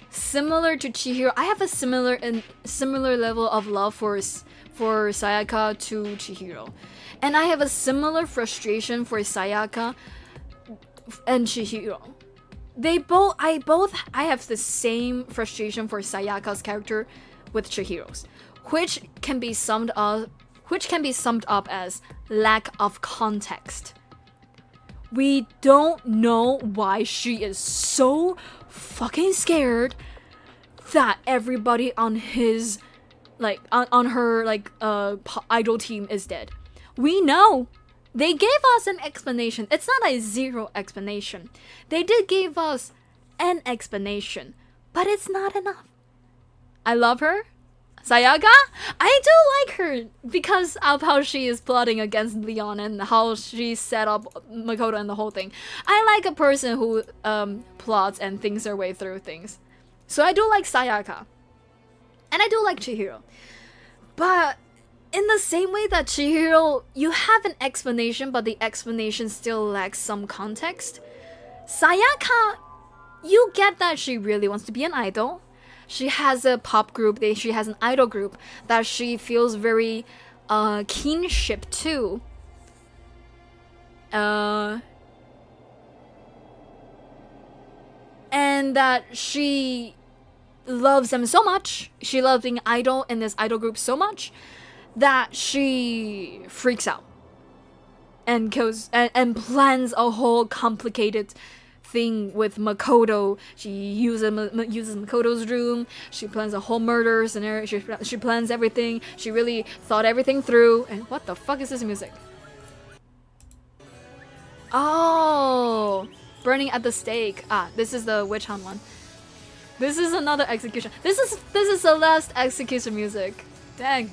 similar to Chihiro. I have a similar level of love for Sayaka to Chihiro. And I have a similar frustration for Sayaka and Chihiro. I have the same frustration for Sayaka's character with Chihiro's, which can be summed up which can be summed up as lack of context. We don't know why she is so fucking scared that everybody on his, like, on her, like, idol team is dead. We know. They gave us an explanation. It's not a zero explanation. They did give us an explanation, but it's not enough. I love her. Sayaka? I do like her because of how she is plotting against Leon and how she set up Makoto and the whole thing. I like a person who plots and thinks their way through things. So I do like Sayaka. And I do like Chihiro. But in the same way that Chihiro, you have an explanation, but the explanation still lacks some context. Sayaka, you get that she really wants to be an idol. She has a pop group, she has an idol group that she feels very kinship to. And that she loves them so much, she loves being idol in this idol group so much, that she freaks out and goes and plans a whole complicated thing with Makoto. She uses Makoto's room. She plans a whole murder scenario. She plans everything. She really thought everything through. And what the fuck is this music? Oh, burning at the stake. Ah, this is the witch hunt one. This is another execution. This is the last execution music. Dang.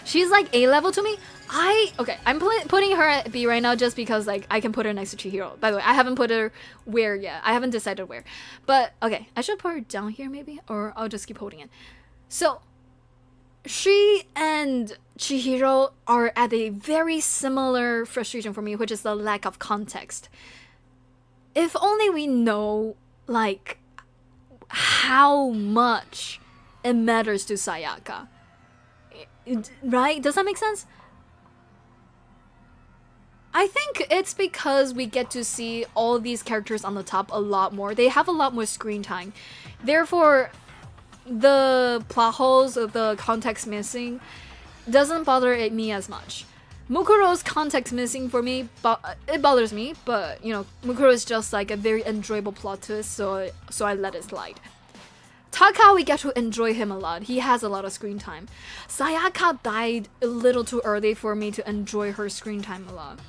She's like A level to me. I'm putting her at B right now just because like I can put her next to Chihiro. By the way, I haven't put her where yet. I haven't decided where. But okay, I should put her down here maybe, or I'll just keep holding it. So she and Chihiro are at a very similar frustration for me, which is the lack of context. If only we know like how much it matters to Sayaka. Right? Does that make sense? I think it's because we get to see all these characters on the top a lot more. They have a lot more screen time. Therefore, the plot holes of the context missing doesn't bother me as much. Mukuro's context missing for me, but it bothers me, but you know, Mukuro is just like a very enjoyable plot twist, so I let it slide. Taka, we get to enjoy him a lot. He has a lot of screen time. Sayaka died a little too early for me to enjoy her screen time a lot.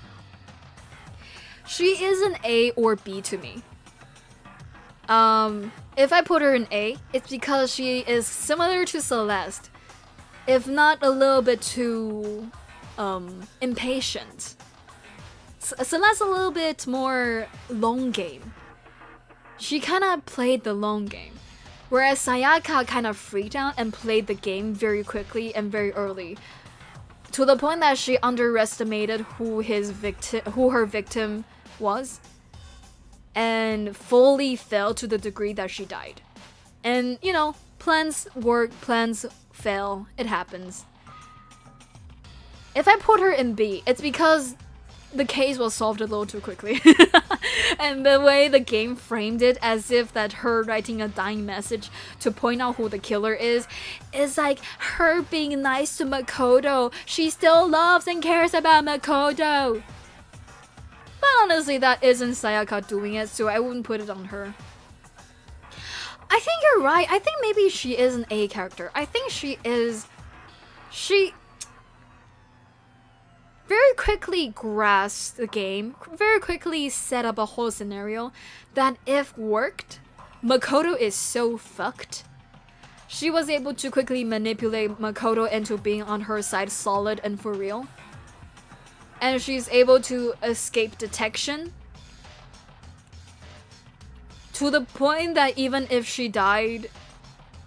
She is an A or B to me. If I put her in A, it's because she is similar to Celeste, if not a little bit too impatient. Celeste's a little bit more long game. She kind of played the long game. Whereas Sayaka kind of freaked out and played the game very quickly and very early, to the point that she underestimated who her victim was, and fully fell to the degree that she died. And you know, plans work, plans fail, it happens. If I put her in B, it's because the case was solved a little too quickly. And the way the game framed it, as if that her writing a dying message to point out who the killer is like her being nice to Makoto. She still loves and cares about Makoto. But honestly, that isn't Sayaka doing it, so I wouldn't put it on her. I think you're right. I think maybe she is an A character. I think she very quickly grasped the game, very quickly set up a whole scenario that if worked, Makoto is so fucked. She was able to quickly manipulate Makoto into being on her side solid and for real. And she's able to escape detection to the point that even if she died,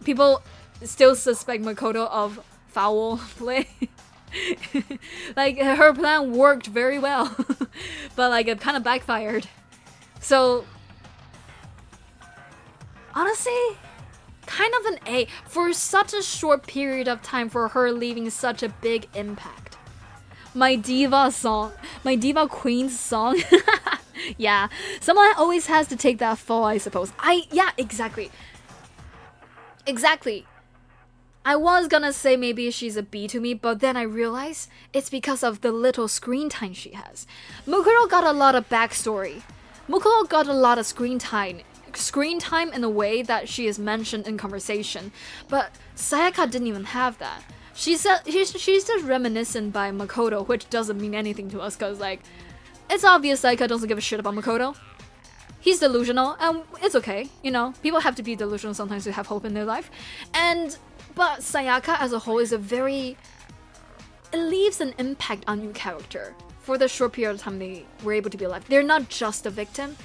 people still suspect Makoto of foul play. Like, her plan worked very well, but like it kind of backfired. So honestly, kind of an A for such a short period of time, for her leaving such a big impact. My diva song, my diva queen's song. Yeah, someone always has to take that fall, I suppose. Yeah, exactly. I was gonna say maybe she's a B to me, but then I realized it's because of the little screen time she has. Mukuro got a lot of backstory. Mukuro got a lot of screen time in a way that she is mentioned in conversation, but Sayaka didn't even have that. She's just reminiscent by Makoto, which doesn't mean anything to us, cause like, it's obvious Sayaka doesn't give a shit about Makoto. He's delusional, and it's okay, you know, people have to be delusional sometimes to have hope in their life. But Sayaka as a whole is it leaves an impact on your character for the short period of time they were able to be alive. They're not just a victim,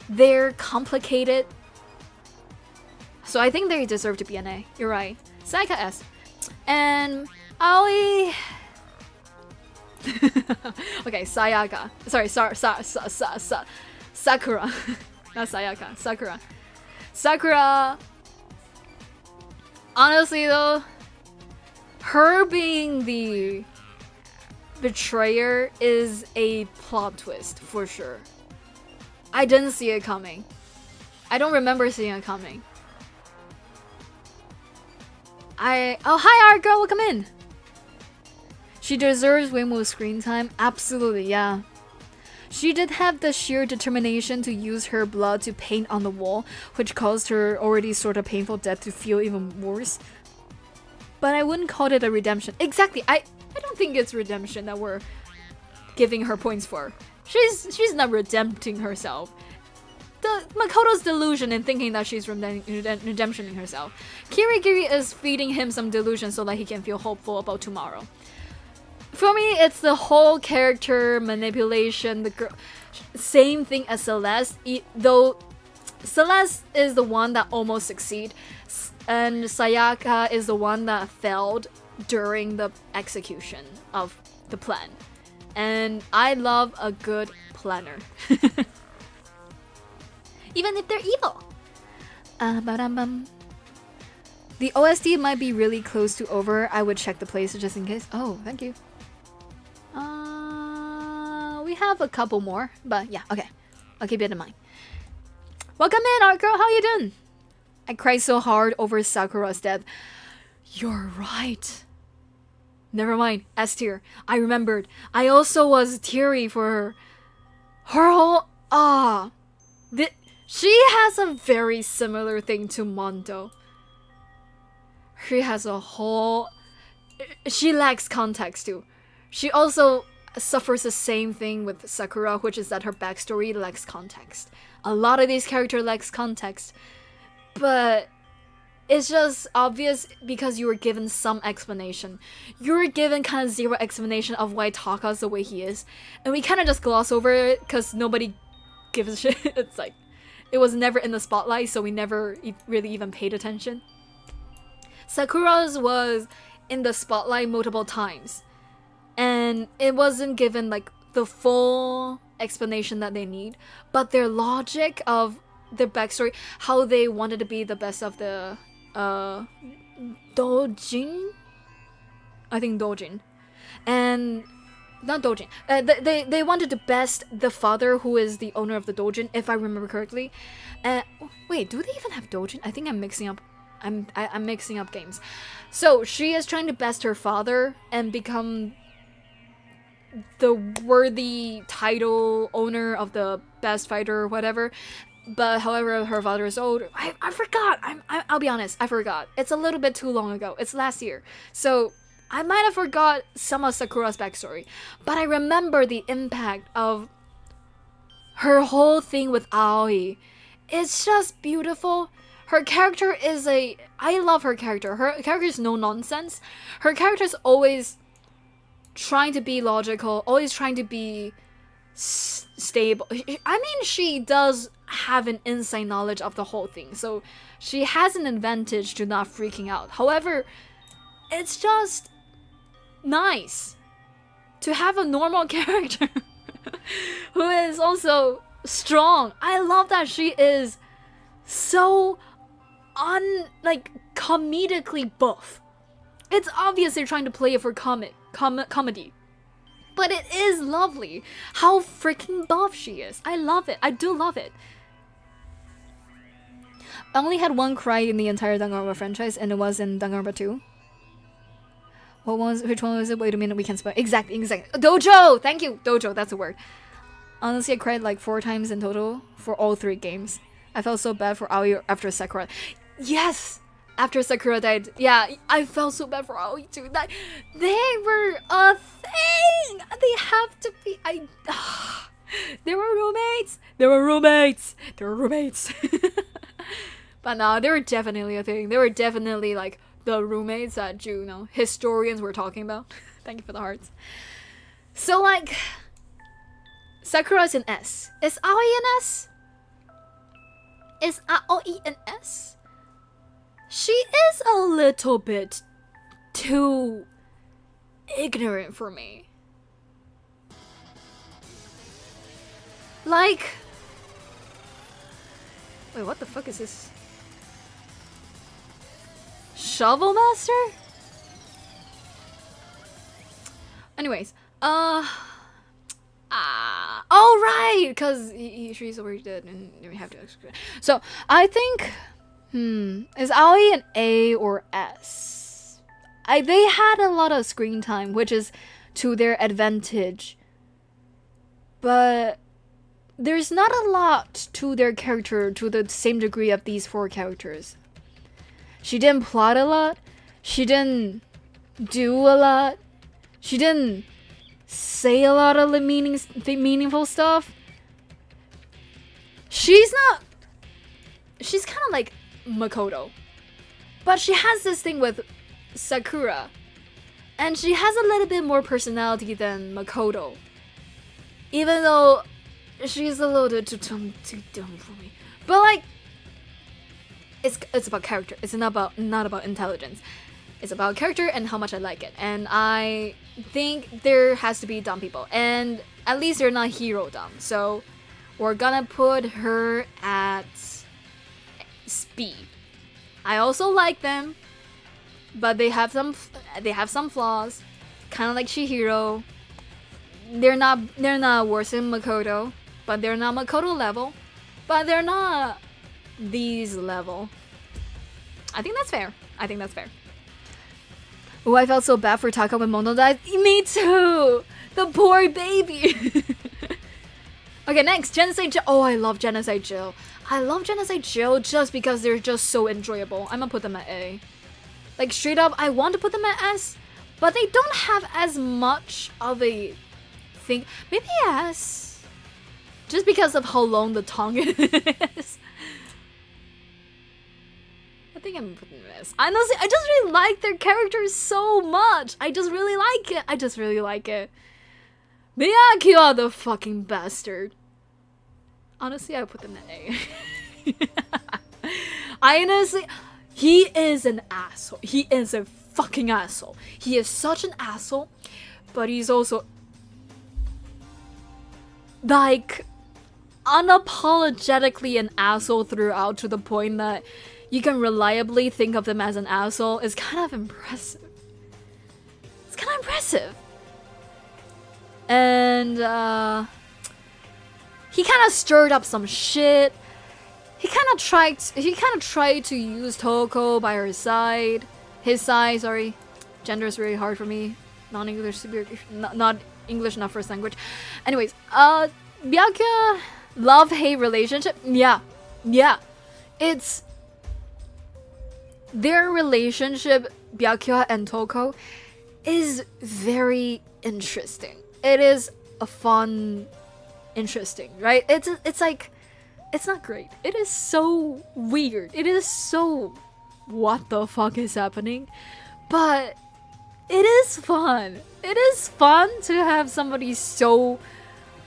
they're complicated. So I think they deserve to be an A. You're right. Sayaka S. And Aoi... okay, Sayaka. Sorry, Sakura. Not Sayaka, Sakura. Sakura... Honestly though, her being the betrayer is a plot twist for sure. I didn't see it coming. I don't remember seeing it coming. Oh, hi art girl, welcome in. She deserves way more screen time. Absolutely, yeah. She did have the sheer determination to use her blood to paint on the wall, which caused her already sort of painful death to feel even worse. But I wouldn't call it a redemption. Exactly, I don't think it's redemption that we're giving her points for. She's not redempting herself. Makoto's delusion in thinking that she's redemptioning herself. Kirigiri is feeding him some delusion so that he can feel hopeful about tomorrow. For me, it's the whole character manipulation. The girl, same thing as Celeste, though Celeste is the one that almost succeeded, and Sayaka is the one that failed during the execution of the plan. And I love a good planner, even if they're evil. The OST might be really close to over. I would check the place just in case. Oh, thank you. We have a couple more, but yeah, okay. I'll keep it in mind. Welcome in, art girl. How you doing? I cried so hard over Sakura's death. You're right. Never mind. S tier. I remembered. I also was teary for her. Her whole she has a very similar thing to Mondo. She has a whole. She lacks context too. She also suffers the same thing with Sakura, which is that her backstory lacks context. A lot of these characters lacks context, but it's just obvious because you were given some explanation. You were given kind of zero explanation of why Taka's the way he is, and we kind of just gloss over it because nobody gives a shit. It's like, it was never in the spotlight, so we never really even paid attention. Sakura's was in the spotlight multiple times, and it wasn't given like the full explanation that they need, but their logic of their backstory, how they wanted to be the best of the Dojin? I think Dojin. And not Dojin. They wanted to best the father who is the owner of the Dojin, if I remember correctly. Wait, do they even have Dojin? I think I'm mixing up. I'm mixing up games. So she is trying to best her father and become the worthy title owner of the best fighter or whatever. But however, her father is old. I forgot. I'll be honest. I forgot. It's a little bit too long ago. It's last year. So I might have forgot some of Sakura's backstory. But I remember the impact of her whole thing with Aoi. It's just beautiful. Her character is I love her character. Her character is no nonsense. Her character is always trying to be logical. Always trying to be stable. I mean, she does have an inside knowledge of the whole thing, so she has an advantage to not freaking out. However, it's just nice to have a normal character who is also strong. I love that she is so comedically buff. It's obvious they're trying to play it for comedy. But it is lovely how freaking buff she is. I love it. I do love it. I only had one cry in the entire Danganronpa franchise, and it was in Danganronpa 2. Which one was it? Wait a minute, we can spell. Exactly. Dojo! Thank you! Dojo, that's a word. Honestly, I cried like 4 times in total for all 3 games. I felt so bad for Aoi after Sakura. Yes! After Sakura died. Yeah, I felt so bad for Aoi too. That they were a thing! They have to be... They were roommates! But no, they were definitely a thing. They were definitely like the roommates that historians were talking about. Thank you for the hearts. So like, Sakura's an S. Is Aoi an S? Is Aoi an S? She is a little bit too ignorant for me. Like, wait, what the fuck is this? Shovel Master? Anyways, oh right, because she's already dead, and we have to. So I think, is Aoi an A or S? They had a lot of screen time, which is to their advantage, but there's not a lot to their character to the same degree of these 4 characters. She didn't plot a lot. She didn't do a lot. She didn't say a lot of the meaningful stuff. She's kind of like Makoto. But she has this thing with Sakura. And she has a little bit more personality than Makoto. Even though she's a little bit too dumb for me. But like, it's about character. It's not about intelligence. It's about character and how much I like it. And I think there has to be dumb people. And at least they're not hero dumb. So we're gonna put her at speed. I also like them, but they have some flaws. Kind of like Chihiro. They're not worse than Makoto, but they're not Makoto level. But they're not these level. I think that's fair. Oh, I felt so bad for Taka when Mono died. Me too! The poor baby! Okay, next, Genocide Jill. Oh, I love Genocide Jill. I love Genocide Jill just because they're just so enjoyable. I'm gonna put them at A. Like, straight up, I want to put them at S, but they don't have as much of a thing. Maybe S. Just because of how long the tongue is. I think I'm putting this. Honestly, I just really like their characters so much. I just really like it. Byakuya, the fucking bastard. Honestly, I put them at A. He is an asshole. He is a fucking asshole. He is such an asshole, but he's also like unapologetically an asshole throughout, to the point that you can reliably think of them as an asshole. Is kind of impressive. It's kind of impressive. And he kind of stirred up some shit. He kind of tried to use Toko by his side. Sorry. Gender is really hard for me. Non-English, not English, not first language. Anyways, Byakuya love-hate relationship. Yeah. It's their relationship, Byakuya and Toko, is very interesting. It is a fun, interesting, right? It's like, it's not great. It is so weird. It is so, what the fuck is happening? But it is fun. It is fun to have somebody so,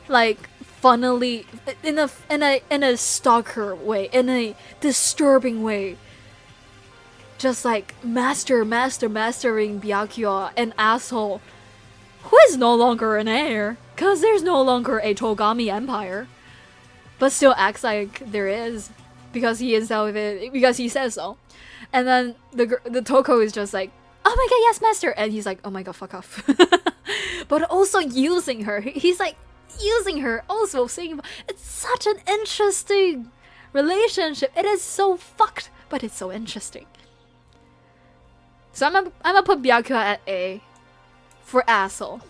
like, funnily, in a stalker way, in a disturbing way, just like mastering Byakuya, an asshole who is no longer an heir, cause there's no longer a Togami Empire, but still acts like there is, because he is out of it, because he says so. And then the Toko is just like, oh my god, yes, master, and he's like, oh my god, fuck off. But also using her, he's like using her, also saying, it's such an interesting relationship. It is so fucked, but it's so interesting. So I'm gonna put byakuya at A for asshole.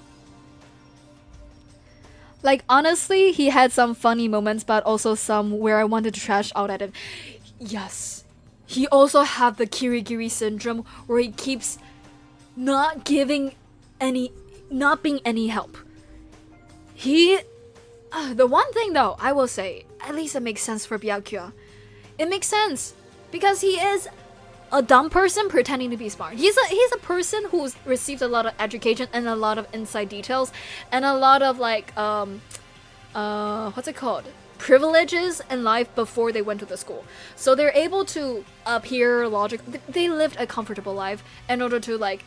Like, honestly, he had some funny moments, but also some where I wanted to trash out at him. Yes. He also had the kirigiri syndrome where he keeps not being any help. The one thing though, I will say, at least it makes sense for byakuya. It makes sense because he is a dumb person pretending to be smart. He's a person who's received a lot of education and a lot of inside details and a lot of like what's it called? Privileges in life before they went to the school. So they're able to appear logic. They lived a comfortable life in order to like,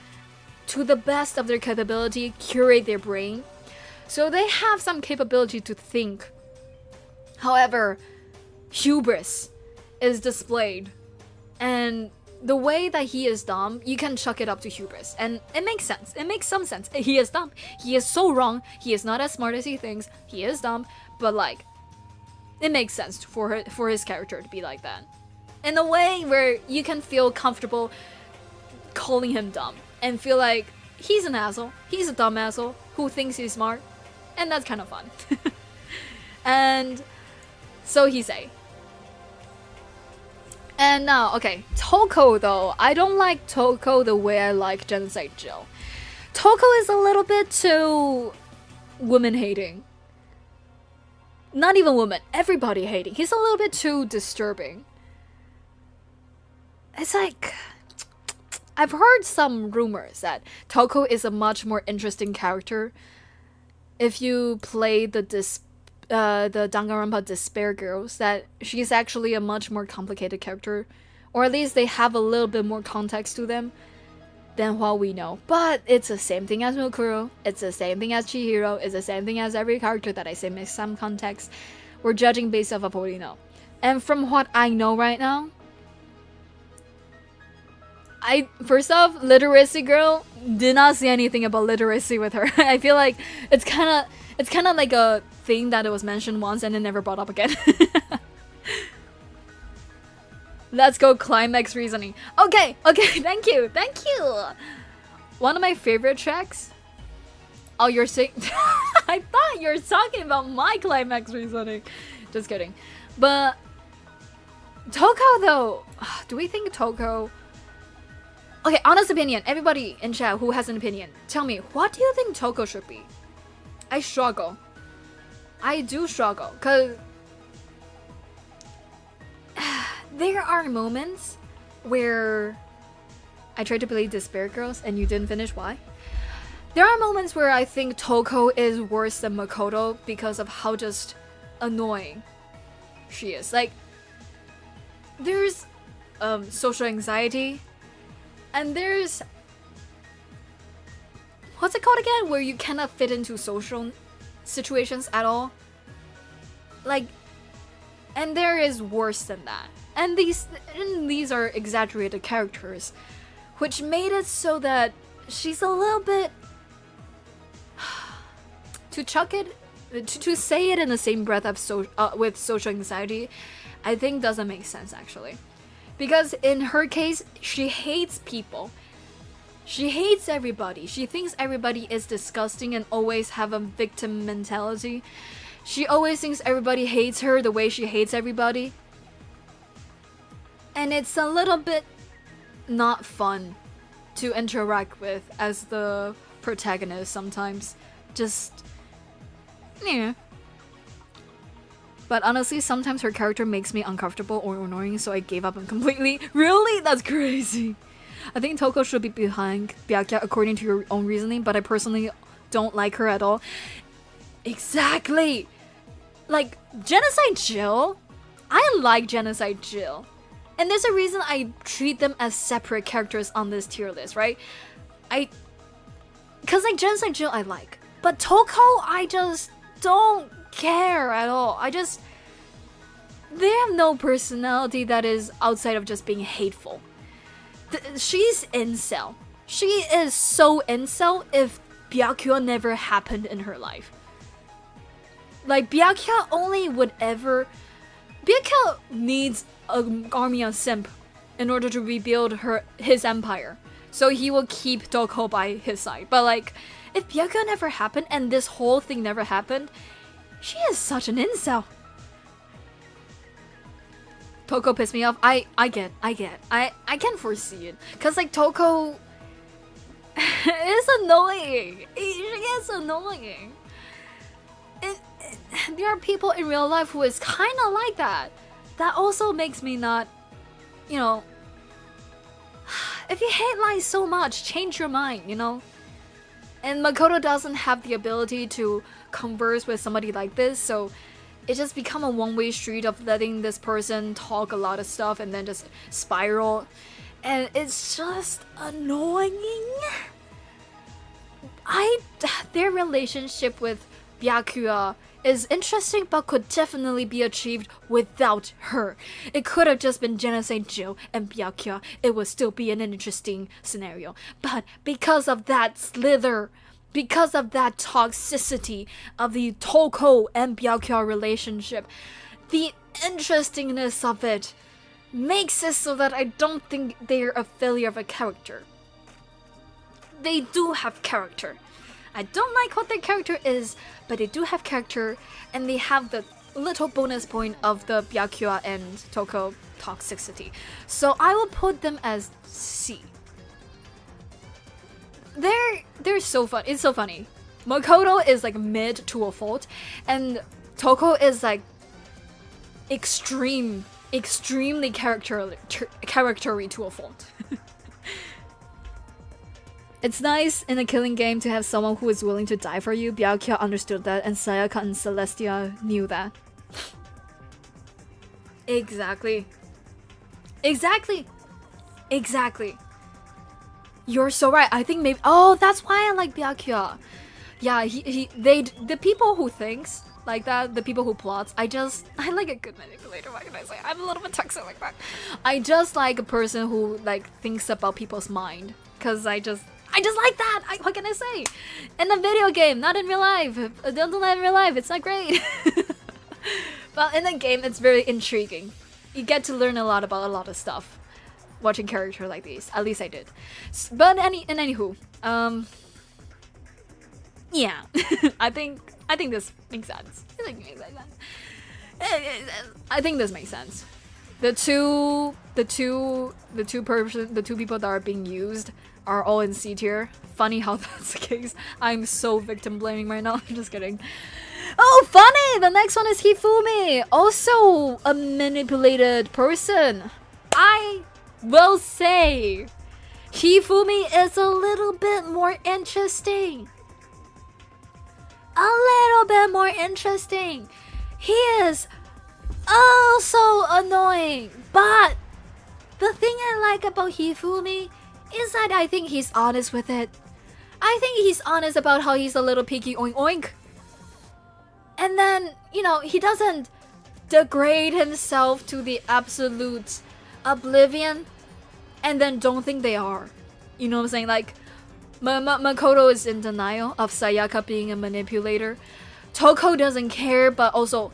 to the best of their capability, curate their brain. So they have some capability to think. However, hubris is displayed. And the way that he is dumb, you can chuck it up to hubris. And it makes sense. It makes some sense. He is dumb. He is so wrong. He is not as smart as he thinks. He is dumb. But like, it makes sense for his character to be like that. In a way where you can feel comfortable calling him dumb. And feel like he's an asshole. He's a dumb asshole who thinks he's smart. And that's kind of fun. And so he's A. And now, okay, Toko though. I don't like Toko the way I like Genocide Jill. Toko is a little bit too woman hating. Not even woman, everybody hating. He's a little bit too disturbing. It's like, I've heard some rumors that Toko is a much more interesting character if you play the Danganronpa Despair Girls, that she's actually a much more complicated character, or at least they have a little bit more context to them than what we know. But it's the same thing as Mukuro, it's the same thing as Chihiro, it's the same thing as every character that I say makes some context. We're judging based off of what we know. And from what I know right now, first off, literacy girl, did not see anything about literacy with her. I feel like it's kind of like a thing that it was mentioned once and then never brought up again. Let's go climax reasoning. Okay, thank you. One of my favorite tracks. Oh, you're saying I thought you were talking about my climax reasoning. Just kidding. But Toko though, do we think Toko? Okay, honest opinion. Everybody in chat who has an opinion, tell me, what do you think Toko should be? I struggle. I do struggle, cause there are moments where I tried to play Despair Girls and you didn't finish. Why? There are moments where I think Toko is worse than Makoto because of how just annoying she is. Like, there's social anxiety. And there's, what's it called again? Where you cannot fit into social situations at all. Like, and there is worse than that. And these are exaggerated characters, which made it so that she's a little bit, to say it in the same breath of with social anxiety, I think doesn't make sense actually. Because in her case, she hates people. She hates everybody. She thinks everybody is disgusting and always have a victim mentality. She always thinks everybody hates her the way she hates everybody. And it's a little bit not fun to interact with as the protagonist sometimes. Just, yeah. But honestly, sometimes her character makes me uncomfortable or annoying, so I gave up on completely. Really? That's crazy. I think Toko should be behind Byakuya according to your own reasoning, but I personally don't like her at all. Exactly! Like, Genocide Jill? I like Genocide Jill. And there's a reason I treat them as separate characters on this tier list, right? Cause like Genocide Jill I like. But Toko, I just don't care at all. They have no personality that is outside of just being hateful. She's incel. She is so incel if Byakuya never happened in her life. Like, Byakuya only would ever Byakuya needs an army of simp in order to rebuild his empire. So he will keep Toko by his side. But like, if Byakuya never happened and this whole thing never happened, she is such an incel. Toko pissed me off. I get. I can foresee it. Cause like Toko is annoying. She is annoying. There are people in real life who is kind of like that. That also makes me not, you know, if you hate lies so much, change your mind, you know? And Makoto doesn't have the ability to converse with somebody like this, so it just become a one-way street of letting this person talk a lot of stuff and then just spiral. And it's just annoying. Their relationship with Byakuya is interesting but could definitely be achieved without her. It could have just been Genocide Joe and Byakuya. It would still be an interesting scenario. But because of that slither, because of that toxicity of the Toko and Byakuya relationship, the interestingness of it makes it so that I don't think they're a failure of a character. They do have character. I don't like what their character is, but they do have character, and they have the little bonus point of the Byakuya and Toko toxicity. So I will put them as C. They're so fun. It's so funny. Makoto is like mid to a fault, and Toko is like extremely charactery to a fault. It's nice in a killing game to have someone who is willing to die for you. Byakuya understood that, and Sayaka and Celestia knew that. Exactly. You're so right. I think maybe. Oh, that's why I like Byakuya. Yeah, the people who thinks like that, the people who plots. I like a good manipulator. What can I say? I'm a little bit toxic like that. I just like a person who like thinks about people's mind, cause I just like that. What can I say? In a video game, not in real life. Don't do that in real life. It's not great. But in a game, it's very intriguing. You get to learn a lot about a lot of stuff watching character like these. At least I did. But anywho, yeah, I think this makes sense. I think this makes sense. The two people that are being used are all in C tier. Funny how that's the case. I'm so victim blaming right now. I'm just kidding. Oh, funny! The next one is Hifumi, also a manipulated person. I will say Hifumi is a little bit more interesting. A little bit more interesting. He is also annoying, but the thing I like about Hifumi is that I think he's honest with it. I think he's honest about how he's a little picky oink oink. And then, you know, he doesn't degrade himself to the absolute oblivion and then don't think they are. You know what I'm saying? Like, Makoto is in denial of Sayaka being a manipulator. Toko doesn't care, but also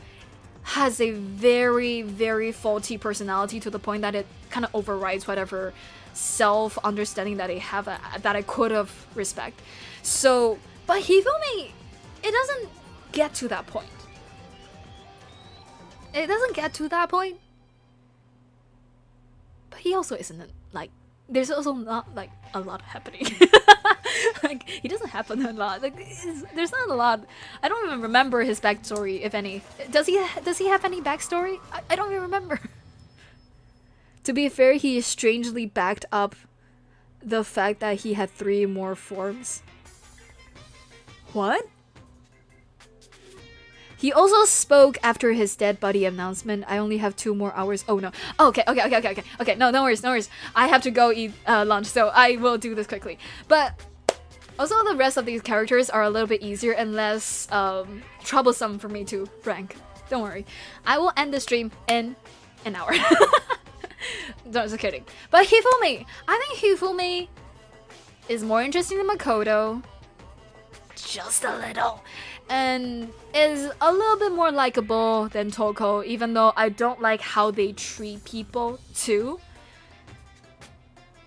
has a very, very faulty personality to the point that it kind of overrides whatever self-understanding that I could have respect. So, but Hifumi, it doesn't get to that point. It doesn't get to that point. But he also isn't like, there's also not like a lot happening. Like, he doesn't happen a lot. Like, there's not a lot. I don't even remember his backstory, if any. Does he have any backstory? I don't even remember. To be fair, he strangely backed up the fact that he had 3 more forms. What? He also spoke after his dead body announcement. I only have 2 more hours. Oh no. Oh, okay. No worries. I have to go eat lunch, so I will do this quickly. But also the rest of these characters are a little bit easier and less troublesome for me to rank. Don't worry. I will end the stream in an hour. No, just kidding. But Hifumi! I think Hifumi is more interesting than Makoto. Just a little. and is a little bit more likable than Toko, even though I don't like how they treat people too.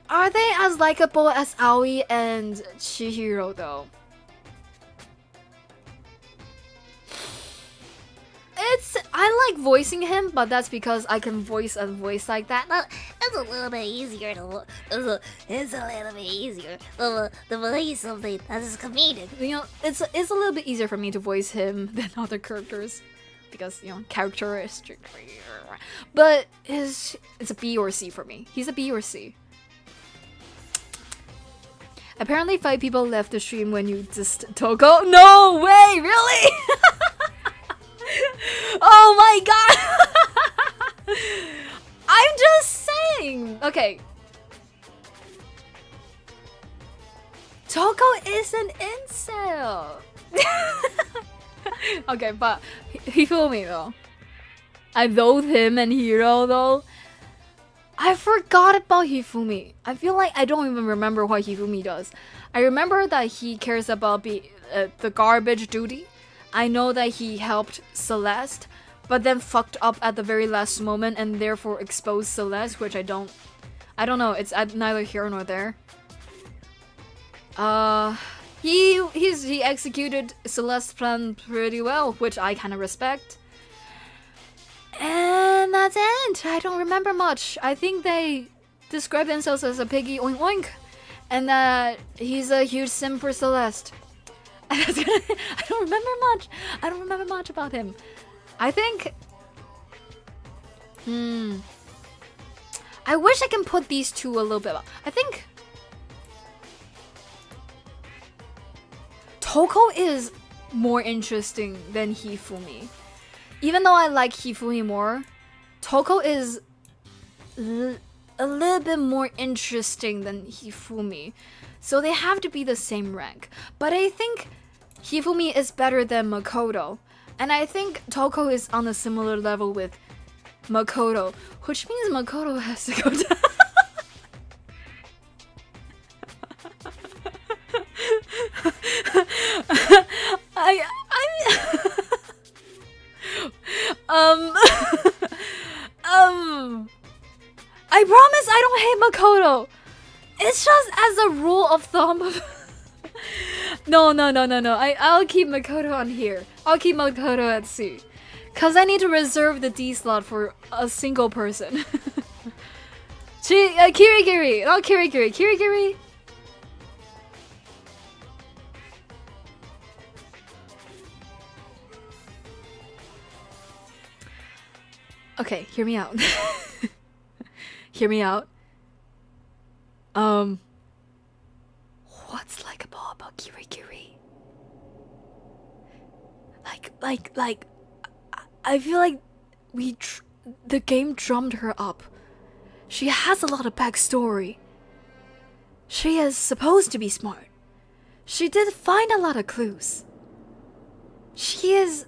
Are they as likable as Aoi and Chihiro though? I like voicing him, but that's because I can voice a voice like that. It's a little bit easier to it's a little bit easier to voice something that is comedic. You know, it's a little bit easier for me to voice him than other characters because, you know, characteristic. But it's a B or C for me. He's a B or C. Apparently 5 people left the stream when you dissed Toko. No way, really? Oh my god! I'm just saying. Okay. Toko is an incel. Okay, but he fooled me though. I loathe him and Hiro though. I forgot about Hifumi. I feel like I don't even remember what Hifumi does. I remember that he cares about the garbage duty. I know that he helped Celeste, but then fucked up at the very last moment and therefore exposed Celeste, which I don't know. It's neither here nor there. He executed Celeste's plan pretty well, which I kind of respect. And that's it. I don't remember much. I think they describe themselves as a piggy oink oink, and that he's a huge sim for Celeste. I don't remember much. I don't remember much about him. I think. I wish I can put these two a little bit up. I think Toko is more interesting than Hifumi. Even though I like Hifumi more, Toko is a little bit more interesting than Hifumi. So they have to be the same rank. But I think Hifumi is better than Makoto. And I think Toko is on a similar level with Makoto, which means Makoto has to go down. I promise I don't hate Makoto. It's just as a rule of thumb. No. I'll keep Makoto on here. I'll keep Makoto at C. Cause I need to reserve the D slot for a single person. Kirigiri. Not Kirigiri. Kirigiri. Okay, hear me out. Hear me out. What's likable about Kirigiri? Like, I feel like the game drummed her up. She has a lot of backstory. She is supposed to be smart. She did find a lot of clues. She is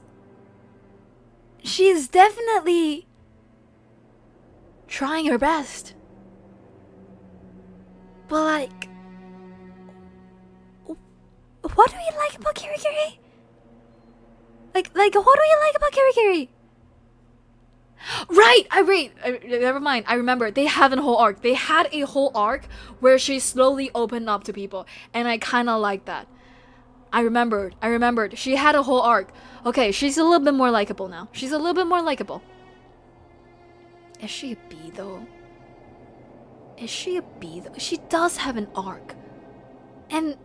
definitely trying her best. But like, what do you like about Kirigiri? Like, what do you like about Kirigiri? Right, never mind. I remember they have a whole arc. They had a whole arc where she slowly opened up to people, and I kind of like that. I remembered. She had a whole arc. Okay, she's a little bit more likable now. She's a little bit more likable. Is she a B though? She does have an arc. And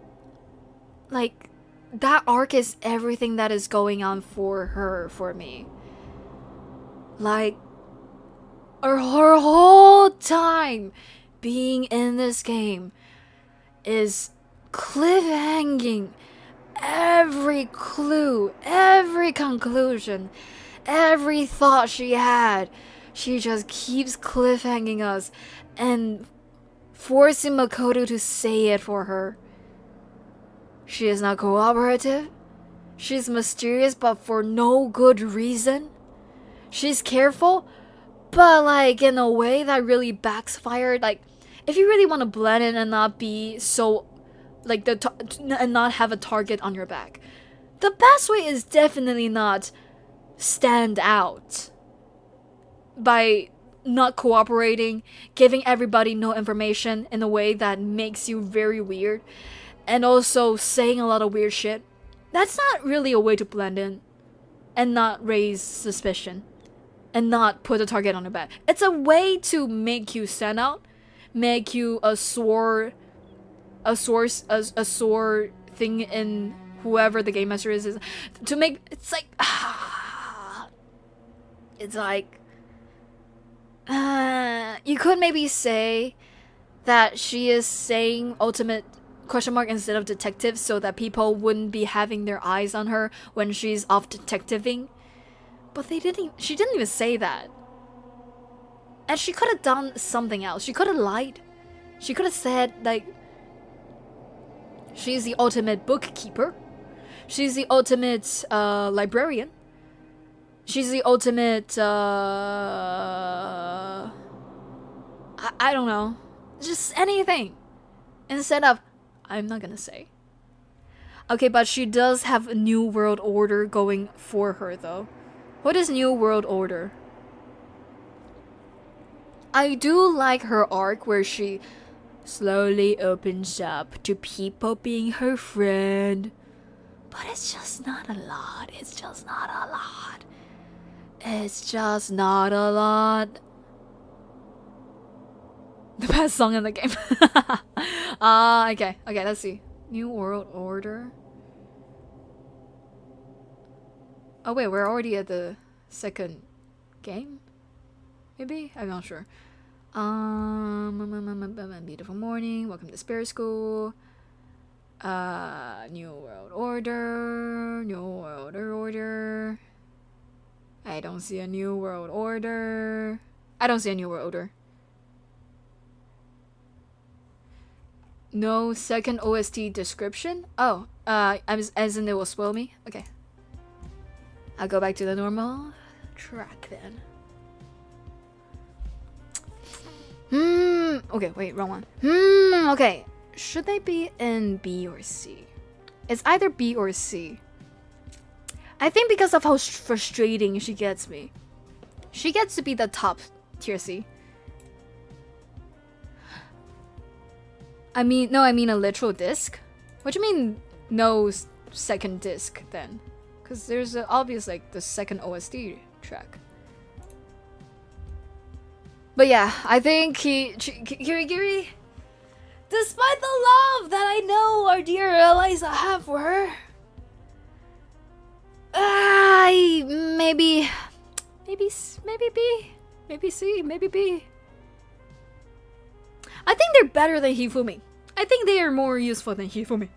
like, that arc is everything that is going on for her, for me. Like, her whole time being in this game is cliffhanging every clue, every conclusion, every thought she had. She just keeps cliffhanging us and forcing Makoto to say it for her. She is not cooperative. She's mysterious, but for no good reason. She's careful, but like in a way that really backfired. Like, if you really want to blend in and not be so, like, and not have a target on your back, the best way is definitely not stand out by not cooperating, giving everybody no information in a way that makes you very weird, and also saying a lot of weird shit. That's not really a way to blend in and not raise suspicion and not put a target on your back. It's a way to make you stand out, make you a sore thing in whoever the game master is to make it's like you could maybe say that she is saying ultimate question mark instead of detective so that people wouldn't be having their eyes on her when she's off detectiving. But she didn't even say that. And she could have done something else. She could have lied. She could have said like she's the ultimate bookkeeper. She's the ultimate librarian. She's the ultimate I don't know. Just anything. Instead of I'm not gonna say. Okay, but she does have a new world order going for her though. What is new world order? I do like her arc where she slowly opens up to people being her friend. But it's just not a lot. It's just not a lot. It's just not a lot. The best song in the game. Okay, let's see. New World Order. Oh wait, we're already at the second game? Maybe? I'm not sure. Beautiful morning. Welcome to Spirit School. New World Order. New World Order. I don't see a New World Order. I don't see a New World Order. No second OST description? Oh, as in it will spoil me? Okay. I'll go back to the normal track then. Okay, wait, wrong one. Okay. Should they be in B or C? It's either B or C. I think because of how frustrating she gets me. She gets to be the top tier C. I mean a literal disc? What do you mean no second disc then? Because there's an obvious like the second OST track. But yeah, I think Kirigiri, despite the love that I know our dear Eliza have for her, maybe B, maybe C, maybe B. I think they're better than Hifumi. I think they are more useful than Hifumi.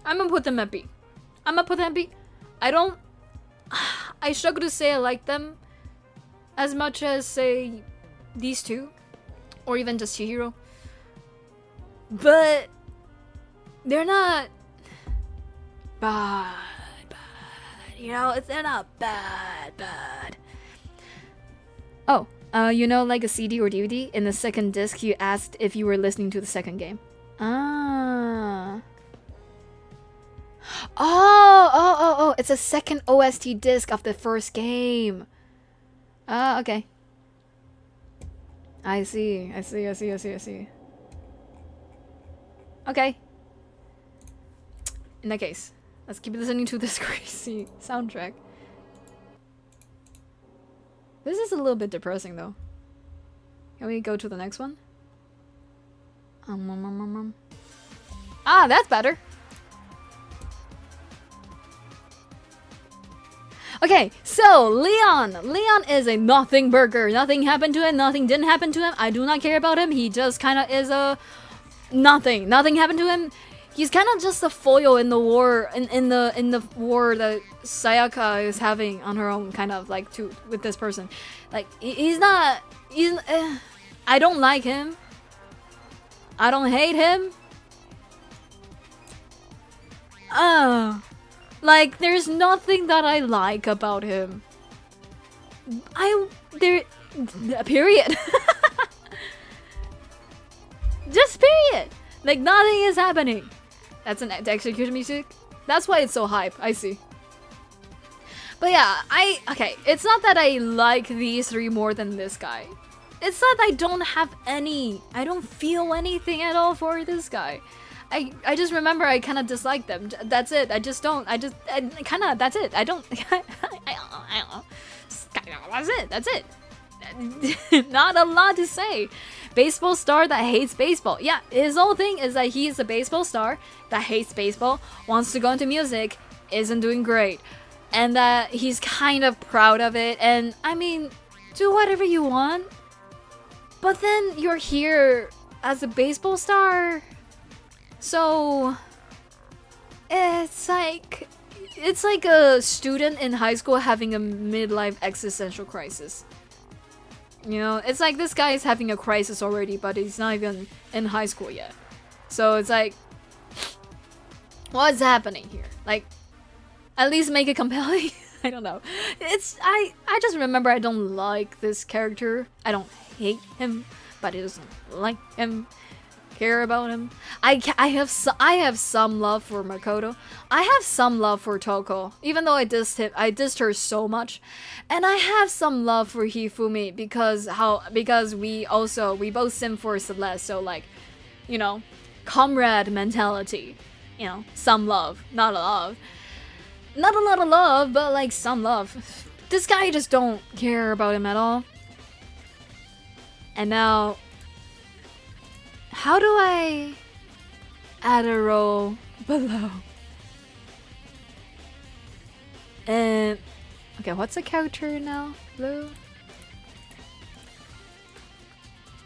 I'm gonna put them at B. I struggle to say I like them as much as, say, these two. Or even just Chihiro. But they're not bad. You know, they're not bad. Oh, you know, like a CD or DVD, in the second disc you asked if you were listening to the second game. Oh, it's a second OST disc of the first game. Okay. I see. Okay. In that case, let's keep listening to this crazy soundtrack. This is a little bit depressing though. Can we go to the next one? Ah, that's better. Okay, so Leon is a nothing burger. Nothing happened to him. Nothing didn't happen to him. I do not care about him. He just kind of is a nothing. Nothing happened to him. He's kind of just a foil in the war in the war that Sayaka is having on her own, kind of like with this person. Like he's I don't like him. I don't hate him. Like there's nothing that I like about him. Period. Just period. Like nothing is happening. That's an execution music? That's why it's so hype, I see. But yeah, okay, it's not that I like these three more than this guy. It's that I don't feel anything at all for this guy. I just remember I kind of dislike them. That's it. That's it. I don't, that's it. Not a lot to say. Baseball star that hates baseball. Yeah, his whole thing is that he's a baseball star that hates baseball, wants to go into music, isn't doing great. And that he's kind of proud of it. And I mean, do whatever you want. But then you're here as a baseball star. So it's like a student in high school having a midlife existential crisis. You know, it's like this guy is having a crisis already, but he's not even in high school yet. So it's like, what's happening here? Like, at least make it compelling. I don't know. I just remember I don't like this character. I don't hate him, but I just like him, care about him. I have some love for Makoto. I have some love for Toko, even though I dissed her so much. And I have some love for Hifumi because we both sim for Celeste, so like, you know, comrade mentality. You know, some love, not a love. Not a lot of love, but like some love. This guy just don't care about him at all. And now, how do I add a row below? And okay, what's the character now? Blue?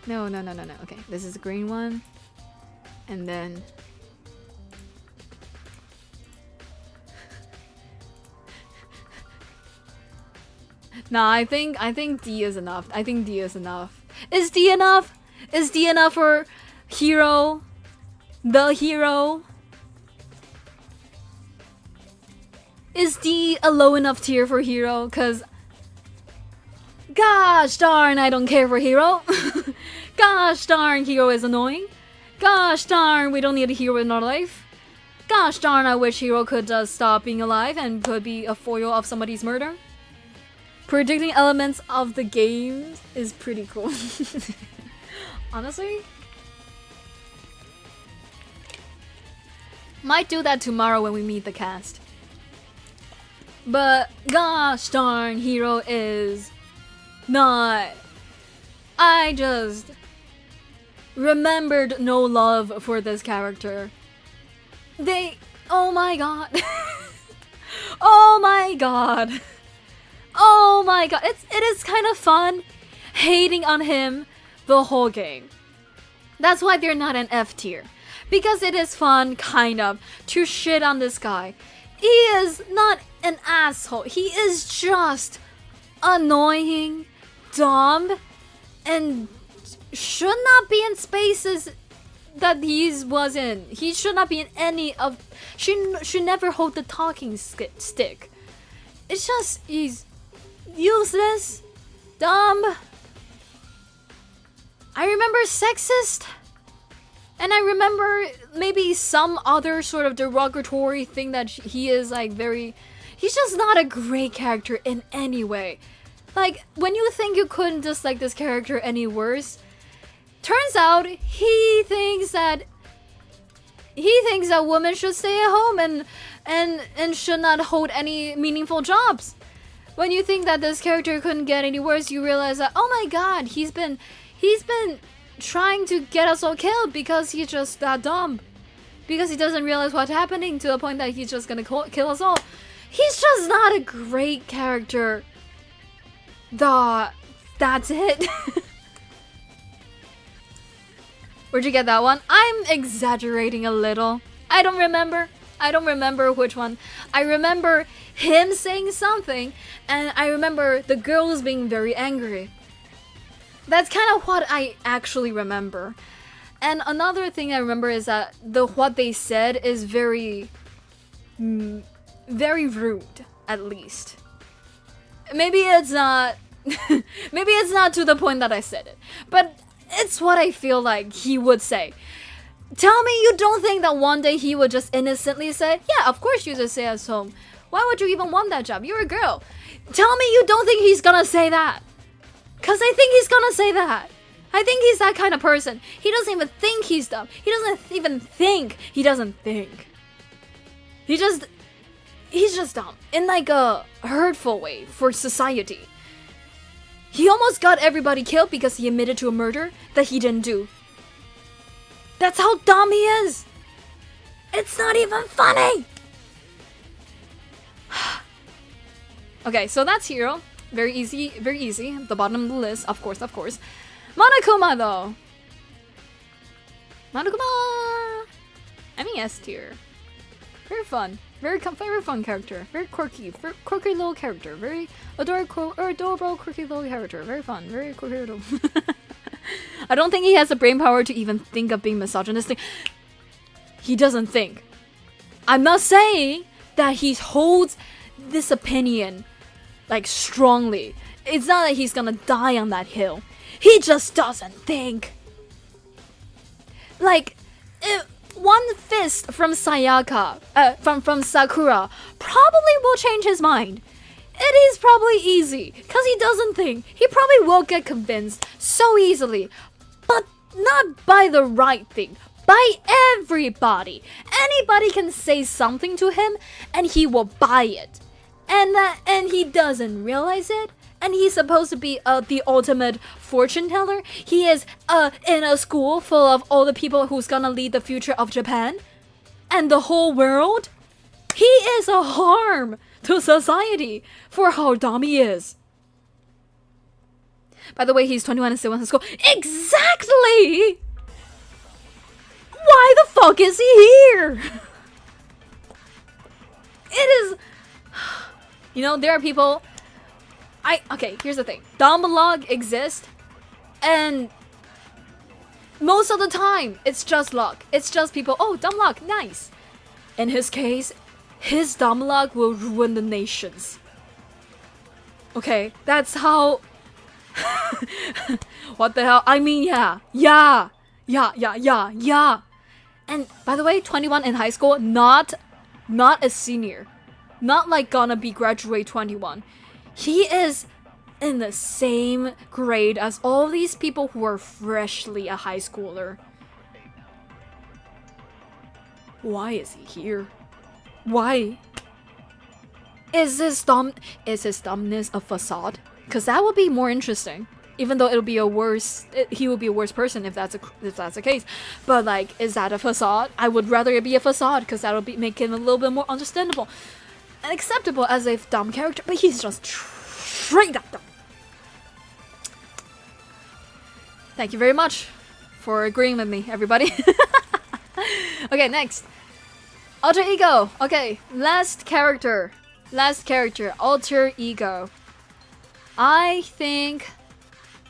No. Okay, this is the green one. And then nah, I think D is enough. I think D is enough. Is D enough? Is D enough for hero? The hero? Is D a low enough tier for hero? Cause gosh darn, I don't care for hero. Gosh darn, hero is annoying. Gosh darn, we don't need a hero in our life. Gosh darn, I wish hero could just stop being alive and could be a foil of somebody's murder. Predicting elements of the game is pretty cool. Honestly, might do that tomorrow when we meet the cast. But gosh darn, hero is not. I just remembered no love for this character. Oh my god. Oh my god. Oh my god, it is kind of fun hating on him the whole game. That's why they're not an F tier. Because it is fun, kind of, to shit on this guy. He is not an asshole. He is just annoying, dumb, and should not be in spaces that he was in. He should not be in any of... Should never hold the talking stick. It's just, he's useless, dumb. I remember sexist. And I remember maybe some other sort of derogatory thing that he is like very... He's just not a great character in any way. Like, when you think you couldn't dislike this character any worse, turns out he thinks that women should stay at home and should not hold any meaningful jobs. When you think that this character couldn't get any worse, you realize that, oh my god, he's been trying to get us all killed because he's just that dumb. Because he doesn't realize what's happening to the point that he's just gonna kill us all. He's just not a great character. That's it. Where'd you get that one? I'm exaggerating a little. I don't remember which one. I remember him saying something, and I remember the girls being very angry. That's kind of what I actually remember. And another thing I remember is that what they said is very rude, at least. Maybe it's not maybe it's not to the point that I said it, but it's what I feel like he would say. Tell me you don't think that one day he would just innocently say, yeah, of course you just stay at home. Why would you even want that job? You're a girl. Tell me you don't think he's gonna say that. Cause I think he's gonna say that. I think he's that kind of person. He doesn't even think he's dumb. He doesn't even think. He doesn't think. He's just dumb. In like a hurtful way for society. He almost got everybody killed because he admitted to a murder that he didn't do. That's how dumb he is. It's not even funny. Okay, so that's Hero. Very easy, very easy. The bottom of the list, of course, of course. Monokuma though. Monokuma. I mean S tier. Very fun. Very fun character. Very quirky little character. Very adorable, quirky little character. Very fun. Very quirky little. I don't think he has the brain power to even think of being misogynistic. He doesn't think. I'm not saying that he holds this opinion like strongly. It's not that he's gonna die on that hill. He just doesn't think. Like, one fist from Sayaka, from Sakura, probably will change his mind. It is probably easy, because he doesn't think. He probably will get convinced so easily, but not by the right thing. By everybody. Anybody can say something to him, and he will buy it. And he doesn't realize it. And he's supposed to be the ultimate fortune teller. He is in a school full of all the people who's gonna lead the future of Japan and the whole world. He is a harm to society for how dumb he is. By the way, he's 21 and still wants to school. Exactly! Why the fuck is he here? It is... You know, there are people... Okay, here's the thing. Dumb luck exists, and most of the time, it's just luck. It's just people, oh, dumb luck, nice. In his case, his dumb luck will ruin the nations. Okay, that's how... What the hell? I mean, yeah. And by the way, 21 in high school, not a senior. Not like gonna be graduate 21. He is in the same grade as all these people who are freshly a high schooler. Why is he here? Why? Is his dumbness a facade? Because that would be more interesting. Even though he would be a worse person if that's the case. But like, is that a facade? I would rather it be a facade because that'll make him a little bit more understandable and acceptable as a dumb character. But he's just straight up dumb. Thank you very much for agreeing with me, everybody. Okay, next. Alter ego. Okay, last character, alter ego. I think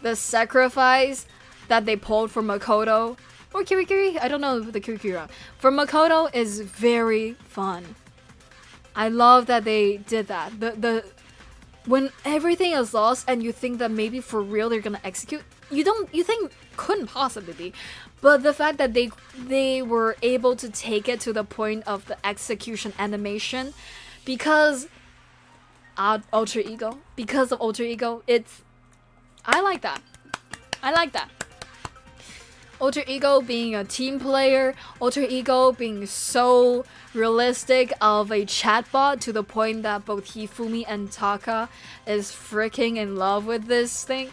the sacrifice that they pulled for Makoto or Kirikiri, I don't know the Kirikiri, for Makoto is very fun. I love that they did that. The when everything is lost and you think that maybe for real they're gonna execute, you think couldn't possibly be, but the fact that they were able to take it to the point of the execution animation because alter ego, because of alter ego, I like that. Alter ego being a team player, alter ego being so realistic of a chatbot to the point that both Hifumi and Taka is freaking in love with this thing.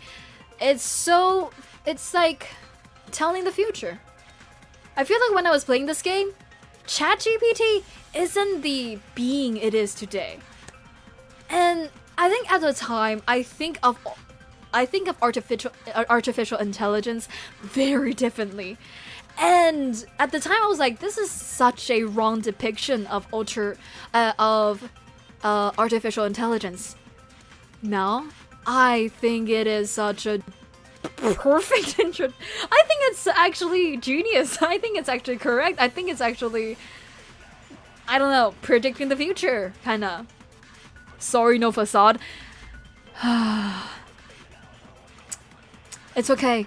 It's like telling the future. I feel like when I was playing this game, ChatGPT isn't the being it is today. And I think at the time, I think of artificial intelligence very differently. And at the time I was like, this is such a wrong depiction of artificial intelligence. Now, I think it is such a perfect intro. I think it's actually genius. I think it's actually correct. I think it's actually, I don't know, predicting the future, kinda. Sorry, no facade. It's okay.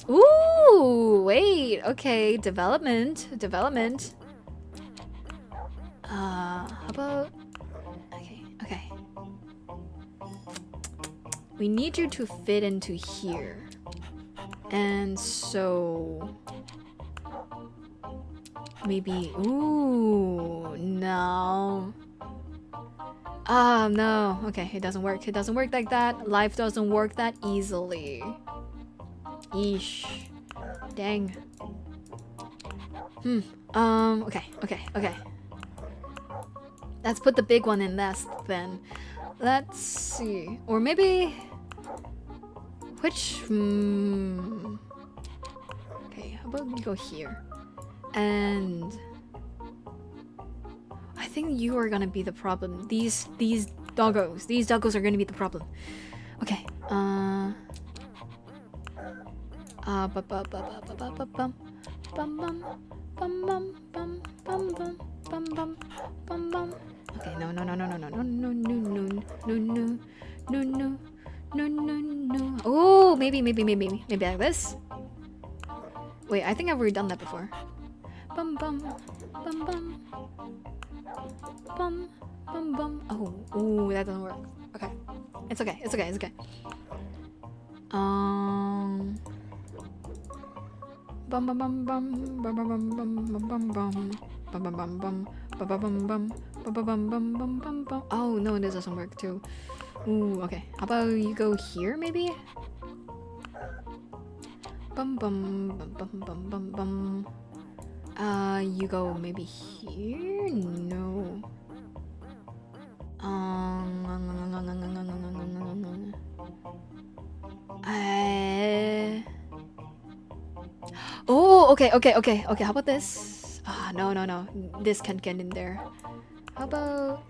Ooh, wait. Okay, development. How about... Okay. We need you to fit into here. And so... maybe... Ooh, no. No. Okay, it doesn't work. It doesn't work like that. Life doesn't work that easily. Eesh. Dang. Okay. Let's put the big one in last then. Let's see. Or maybe... which... Okay, how about we go here? And... I think you are gonna be the problem. These doggos are gonna be the problem. Okay, Okay, no. Oh, maybe like this. Wait, I think I've already done that before. Oh, that doesn't work. Okay, it's okay. Oh no, this doesn't work too. Ooh, okay. How about you go here, maybe? You go maybe here? No. Oh, okay. How about this? No. This can't get in there. How about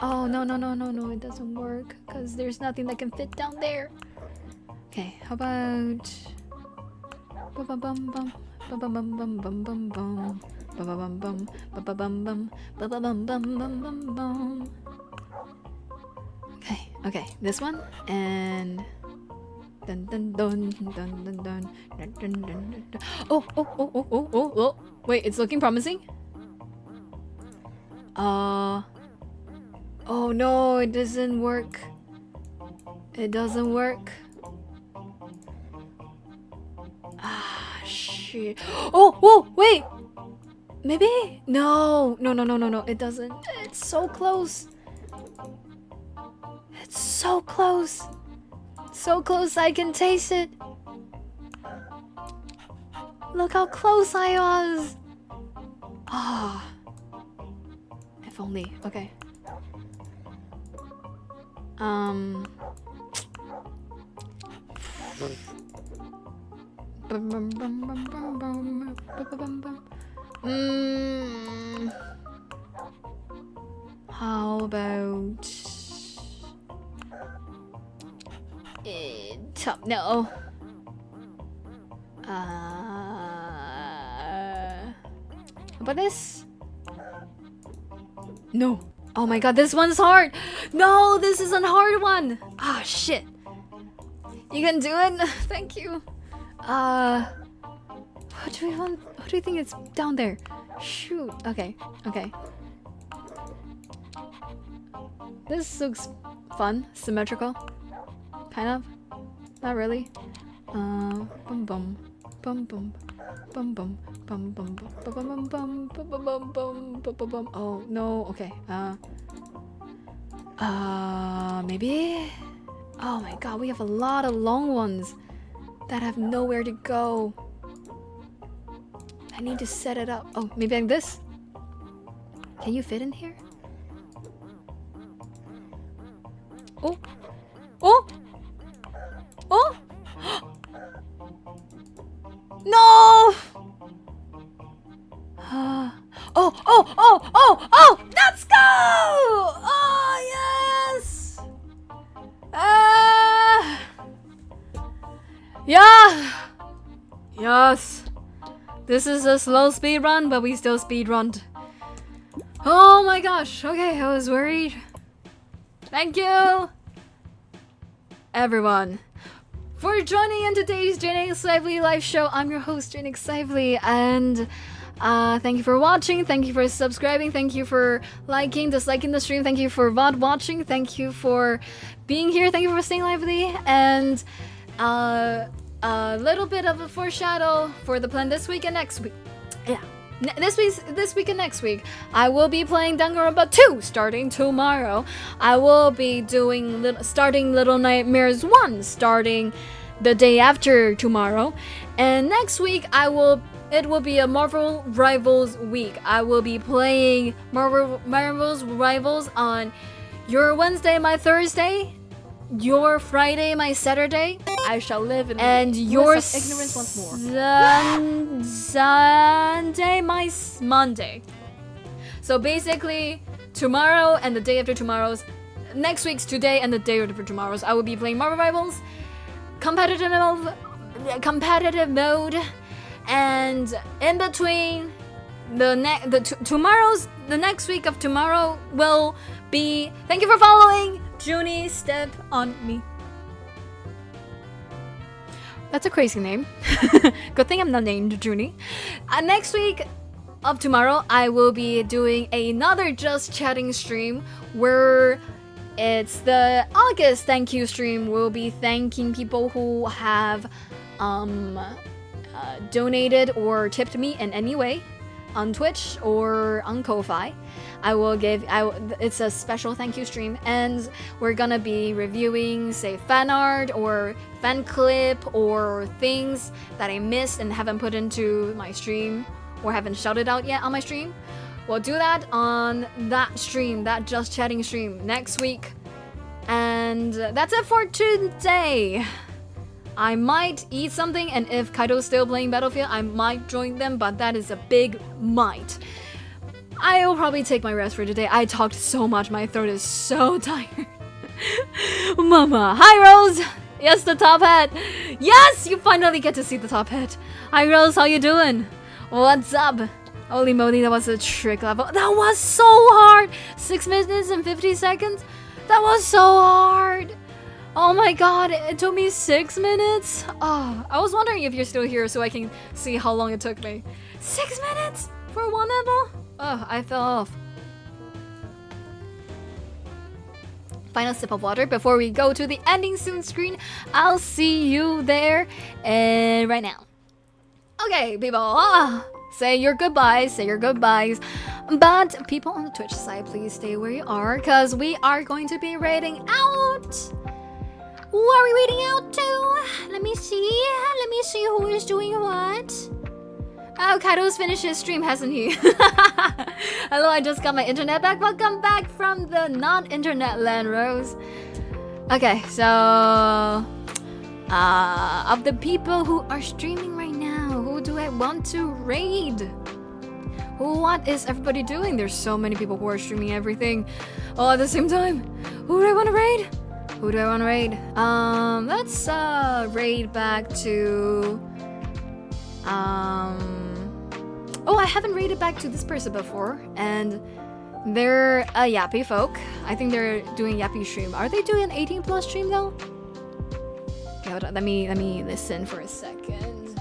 Oh no, it doesn't work because there's nothing that can fit down there. Okay, how about Okay, this one and dun. Oh, wait, it's looking promising. Oh no, it doesn't work. Shit. Oh, wait. Maybe? No. It doesn't. It's so close. So close I can taste it. Look how close I was. If only. Okay. How about top? No. How about this? No. Oh my god, this one's hard. No, this is a hard one. Shit. You can do it. Thank you. What do we want? What do you think is down there? Shoot. Okay. This looks fun, symmetrical, kind of. Not really. Oh no. Okay. Maybe. Oh my god, we have a lot of long ones that have nowhere to go. I need to set it up. Oh, maybe like this? Can you fit in here? Oh! No! Oh! Let's go! Oh, yes! Yeah! Yes! This is a slow speed run, but we still speed runned. Oh my gosh. Okay, I was worried. Thank you, everyone, for joining in today's Jaenix Lively live show. I'm your host, Jaenix Lively, and thank you for watching, thank you for subscribing, thank you for liking, disliking the stream, thank you for VOD watching, thank you for being here, thank you for staying lively, and a little bit of a foreshadow for the plan this week and next week. Yeah. This week and next week, I will be playing Danganronpa 2 starting tomorrow. I will be starting Little Nightmares 1 starting the day after tomorrow. And next week, it will be a Marvel Rivals week. I will be playing Marvel's Rivals on your Wednesday, my Thursday, your Friday, my Saturday. I shall live in your ignorance once more. Sunday, my Monday. So basically, tomorrow and the day after tomorrow's, next week's today and the day after tomorrow's, I will be playing Marvel Rivals, competitive mode, and in between the next week of tomorrow will be. Thank you for following. Junie, step on me. That's a crazy name. Good thing I'm not named Junie. Next week of tomorrow, I will be doing another Just Chatting stream where it's the August thank you stream. We'll be thanking people who have donated or tipped me in any way on Twitch or on Ko-Fi. It's a special thank you stream, and we're gonna be reviewing, say, fan art or fan clip or things that I missed and haven't put into my stream or haven't shouted out yet on my stream. We'll do that on that stream, that Just Chatting stream next week. And that's it for today. I might eat something, and if Kaido's still playing Battlefield, I might join them, but that is a big might. I will probably take my rest for today. I talked so much, my throat is so tired. Mama. Hi, Rose! Yes, the top hat! Yes! You finally get to see the top hat. Hi, Rose, how you doing? What's up? Holy moly, that was a trick level. That was so hard! 6 minutes and 50 seconds? That was so hard! Oh my god, it took me 6 minutes? Oh, I was wondering if you're still here so I can see how long it took me. 6 minutes? For one level? Oh, I fell off. Final sip of water before we go to the ending soon screen. I'll see you there right now. Okay, people. Say your goodbyes, But people on the Twitch side, please stay where you are, because we are going to be raiding out. Who are we raiding out to? Let me see who is doing what. Oh, Kaido's finished his stream, hasn't he? Hello, I just got my internet back. Welcome back from the non-internet land, Rose. Okay, so of the people who are streaming right now, who do I want to raid? What is everybody doing? There's so many people who are streaming everything all at the same time. Who do I want to raid? Let's raid back to oh, I haven't raided back to this person before, and they're a Yappy folk. I think they're doing Yappy stream. Are they doing an 18+ stream though? Okay, hold on. Let me listen for a second.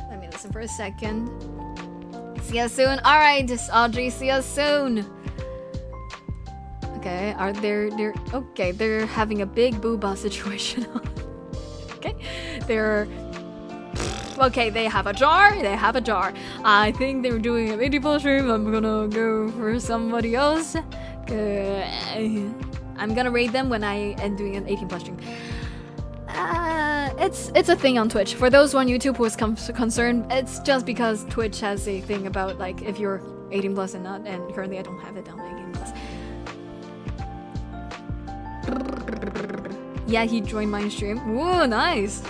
See you soon. All right, Audrey. See you soon. Okay, they're having a big booba situation. Okay, okay, they have a jar. I think they were doing an 80+ stream. I'm gonna go for somebody else. I'm gonna raid them when I am doing an 18+ stream. It's a thing on Twitch. For those on YouTube who is concerned, it's just because Twitch has a thing about like if you're 18+ and not, and currently I don't have it down to 18+. Yeah, he joined my stream. Whoa, nice.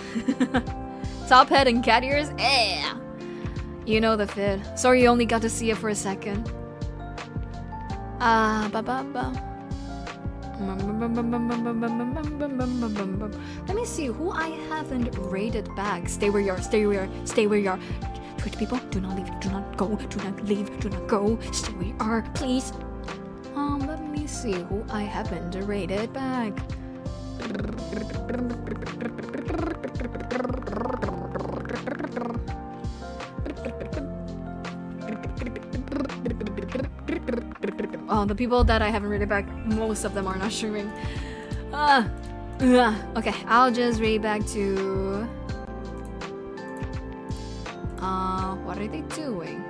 Top head and cat ears? Yeah. You know the fit. Sorry you only got to see it for a second. Let me see who I haven't raided back. Stay where you are. Twitch people, do not leave. Do not go. Do not leave. Do not go. Stay where you are, please. Let me see who I haven't rated back. Oh, the people that I haven't rated back, most of them are not streaming. Okay, I'll just read back to... what are they doing?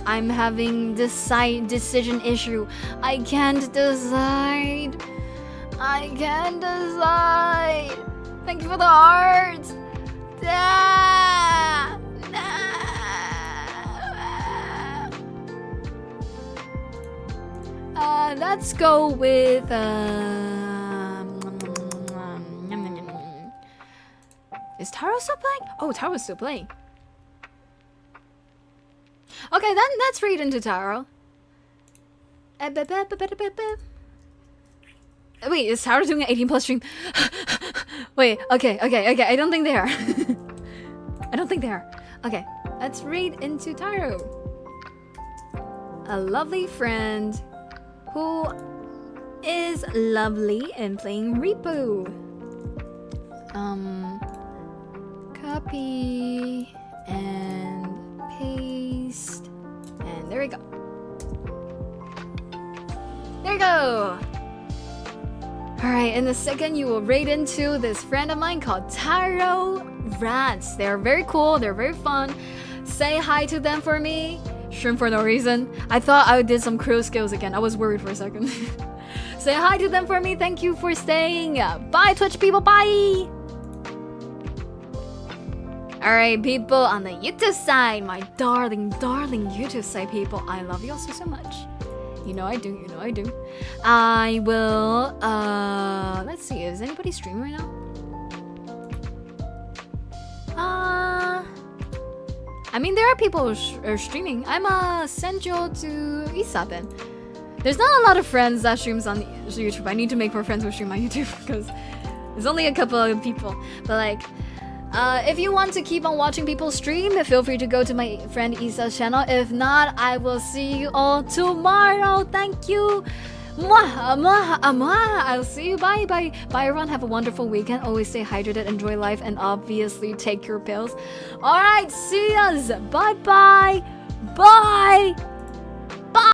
I'm having decision issue. I can't decide. Thank you for the hearts. Let's go with is Taro still playing? Oh, Taro's still playing. Okay, then let's read into Taro. Wait, is Taro doing an 18+ stream? Wait, okay. I don't think they are. I don't think they are. Okay, let's read into Taro. A lovely friend who is lovely and playing Repo. Copy and paste. And there we go. There we go. Alright, in a second you will raid into this friend of mine called Taro Rats. They're very cool, they're very fun. Say hi to them for me. Stream for no reason. I thought I did some crew skills again. I was worried for a second. Say hi to them for me. Thank you for staying. Bye, Twitch people. Bye. Alright, people on the YouTube side. My darling YouTube side people. I love you all so much. You know I do. I will, let's see. Is anybody streaming right now? I mean, there are people who are streaming. I'm send you to Isa then. There's not a lot of friends that streams on YouTube. I need to make more friends who stream on YouTube because there's only a couple of people. But like, if you want to keep on watching people stream, feel free to go to my friend Isa's channel. If not, I will see you all tomorrow. Thank you. I'll see you. Bye. Bye everyone. Have a wonderful weekend. Always stay hydrated, enjoy life, and obviously take your pills. Alright, see yas. Bye.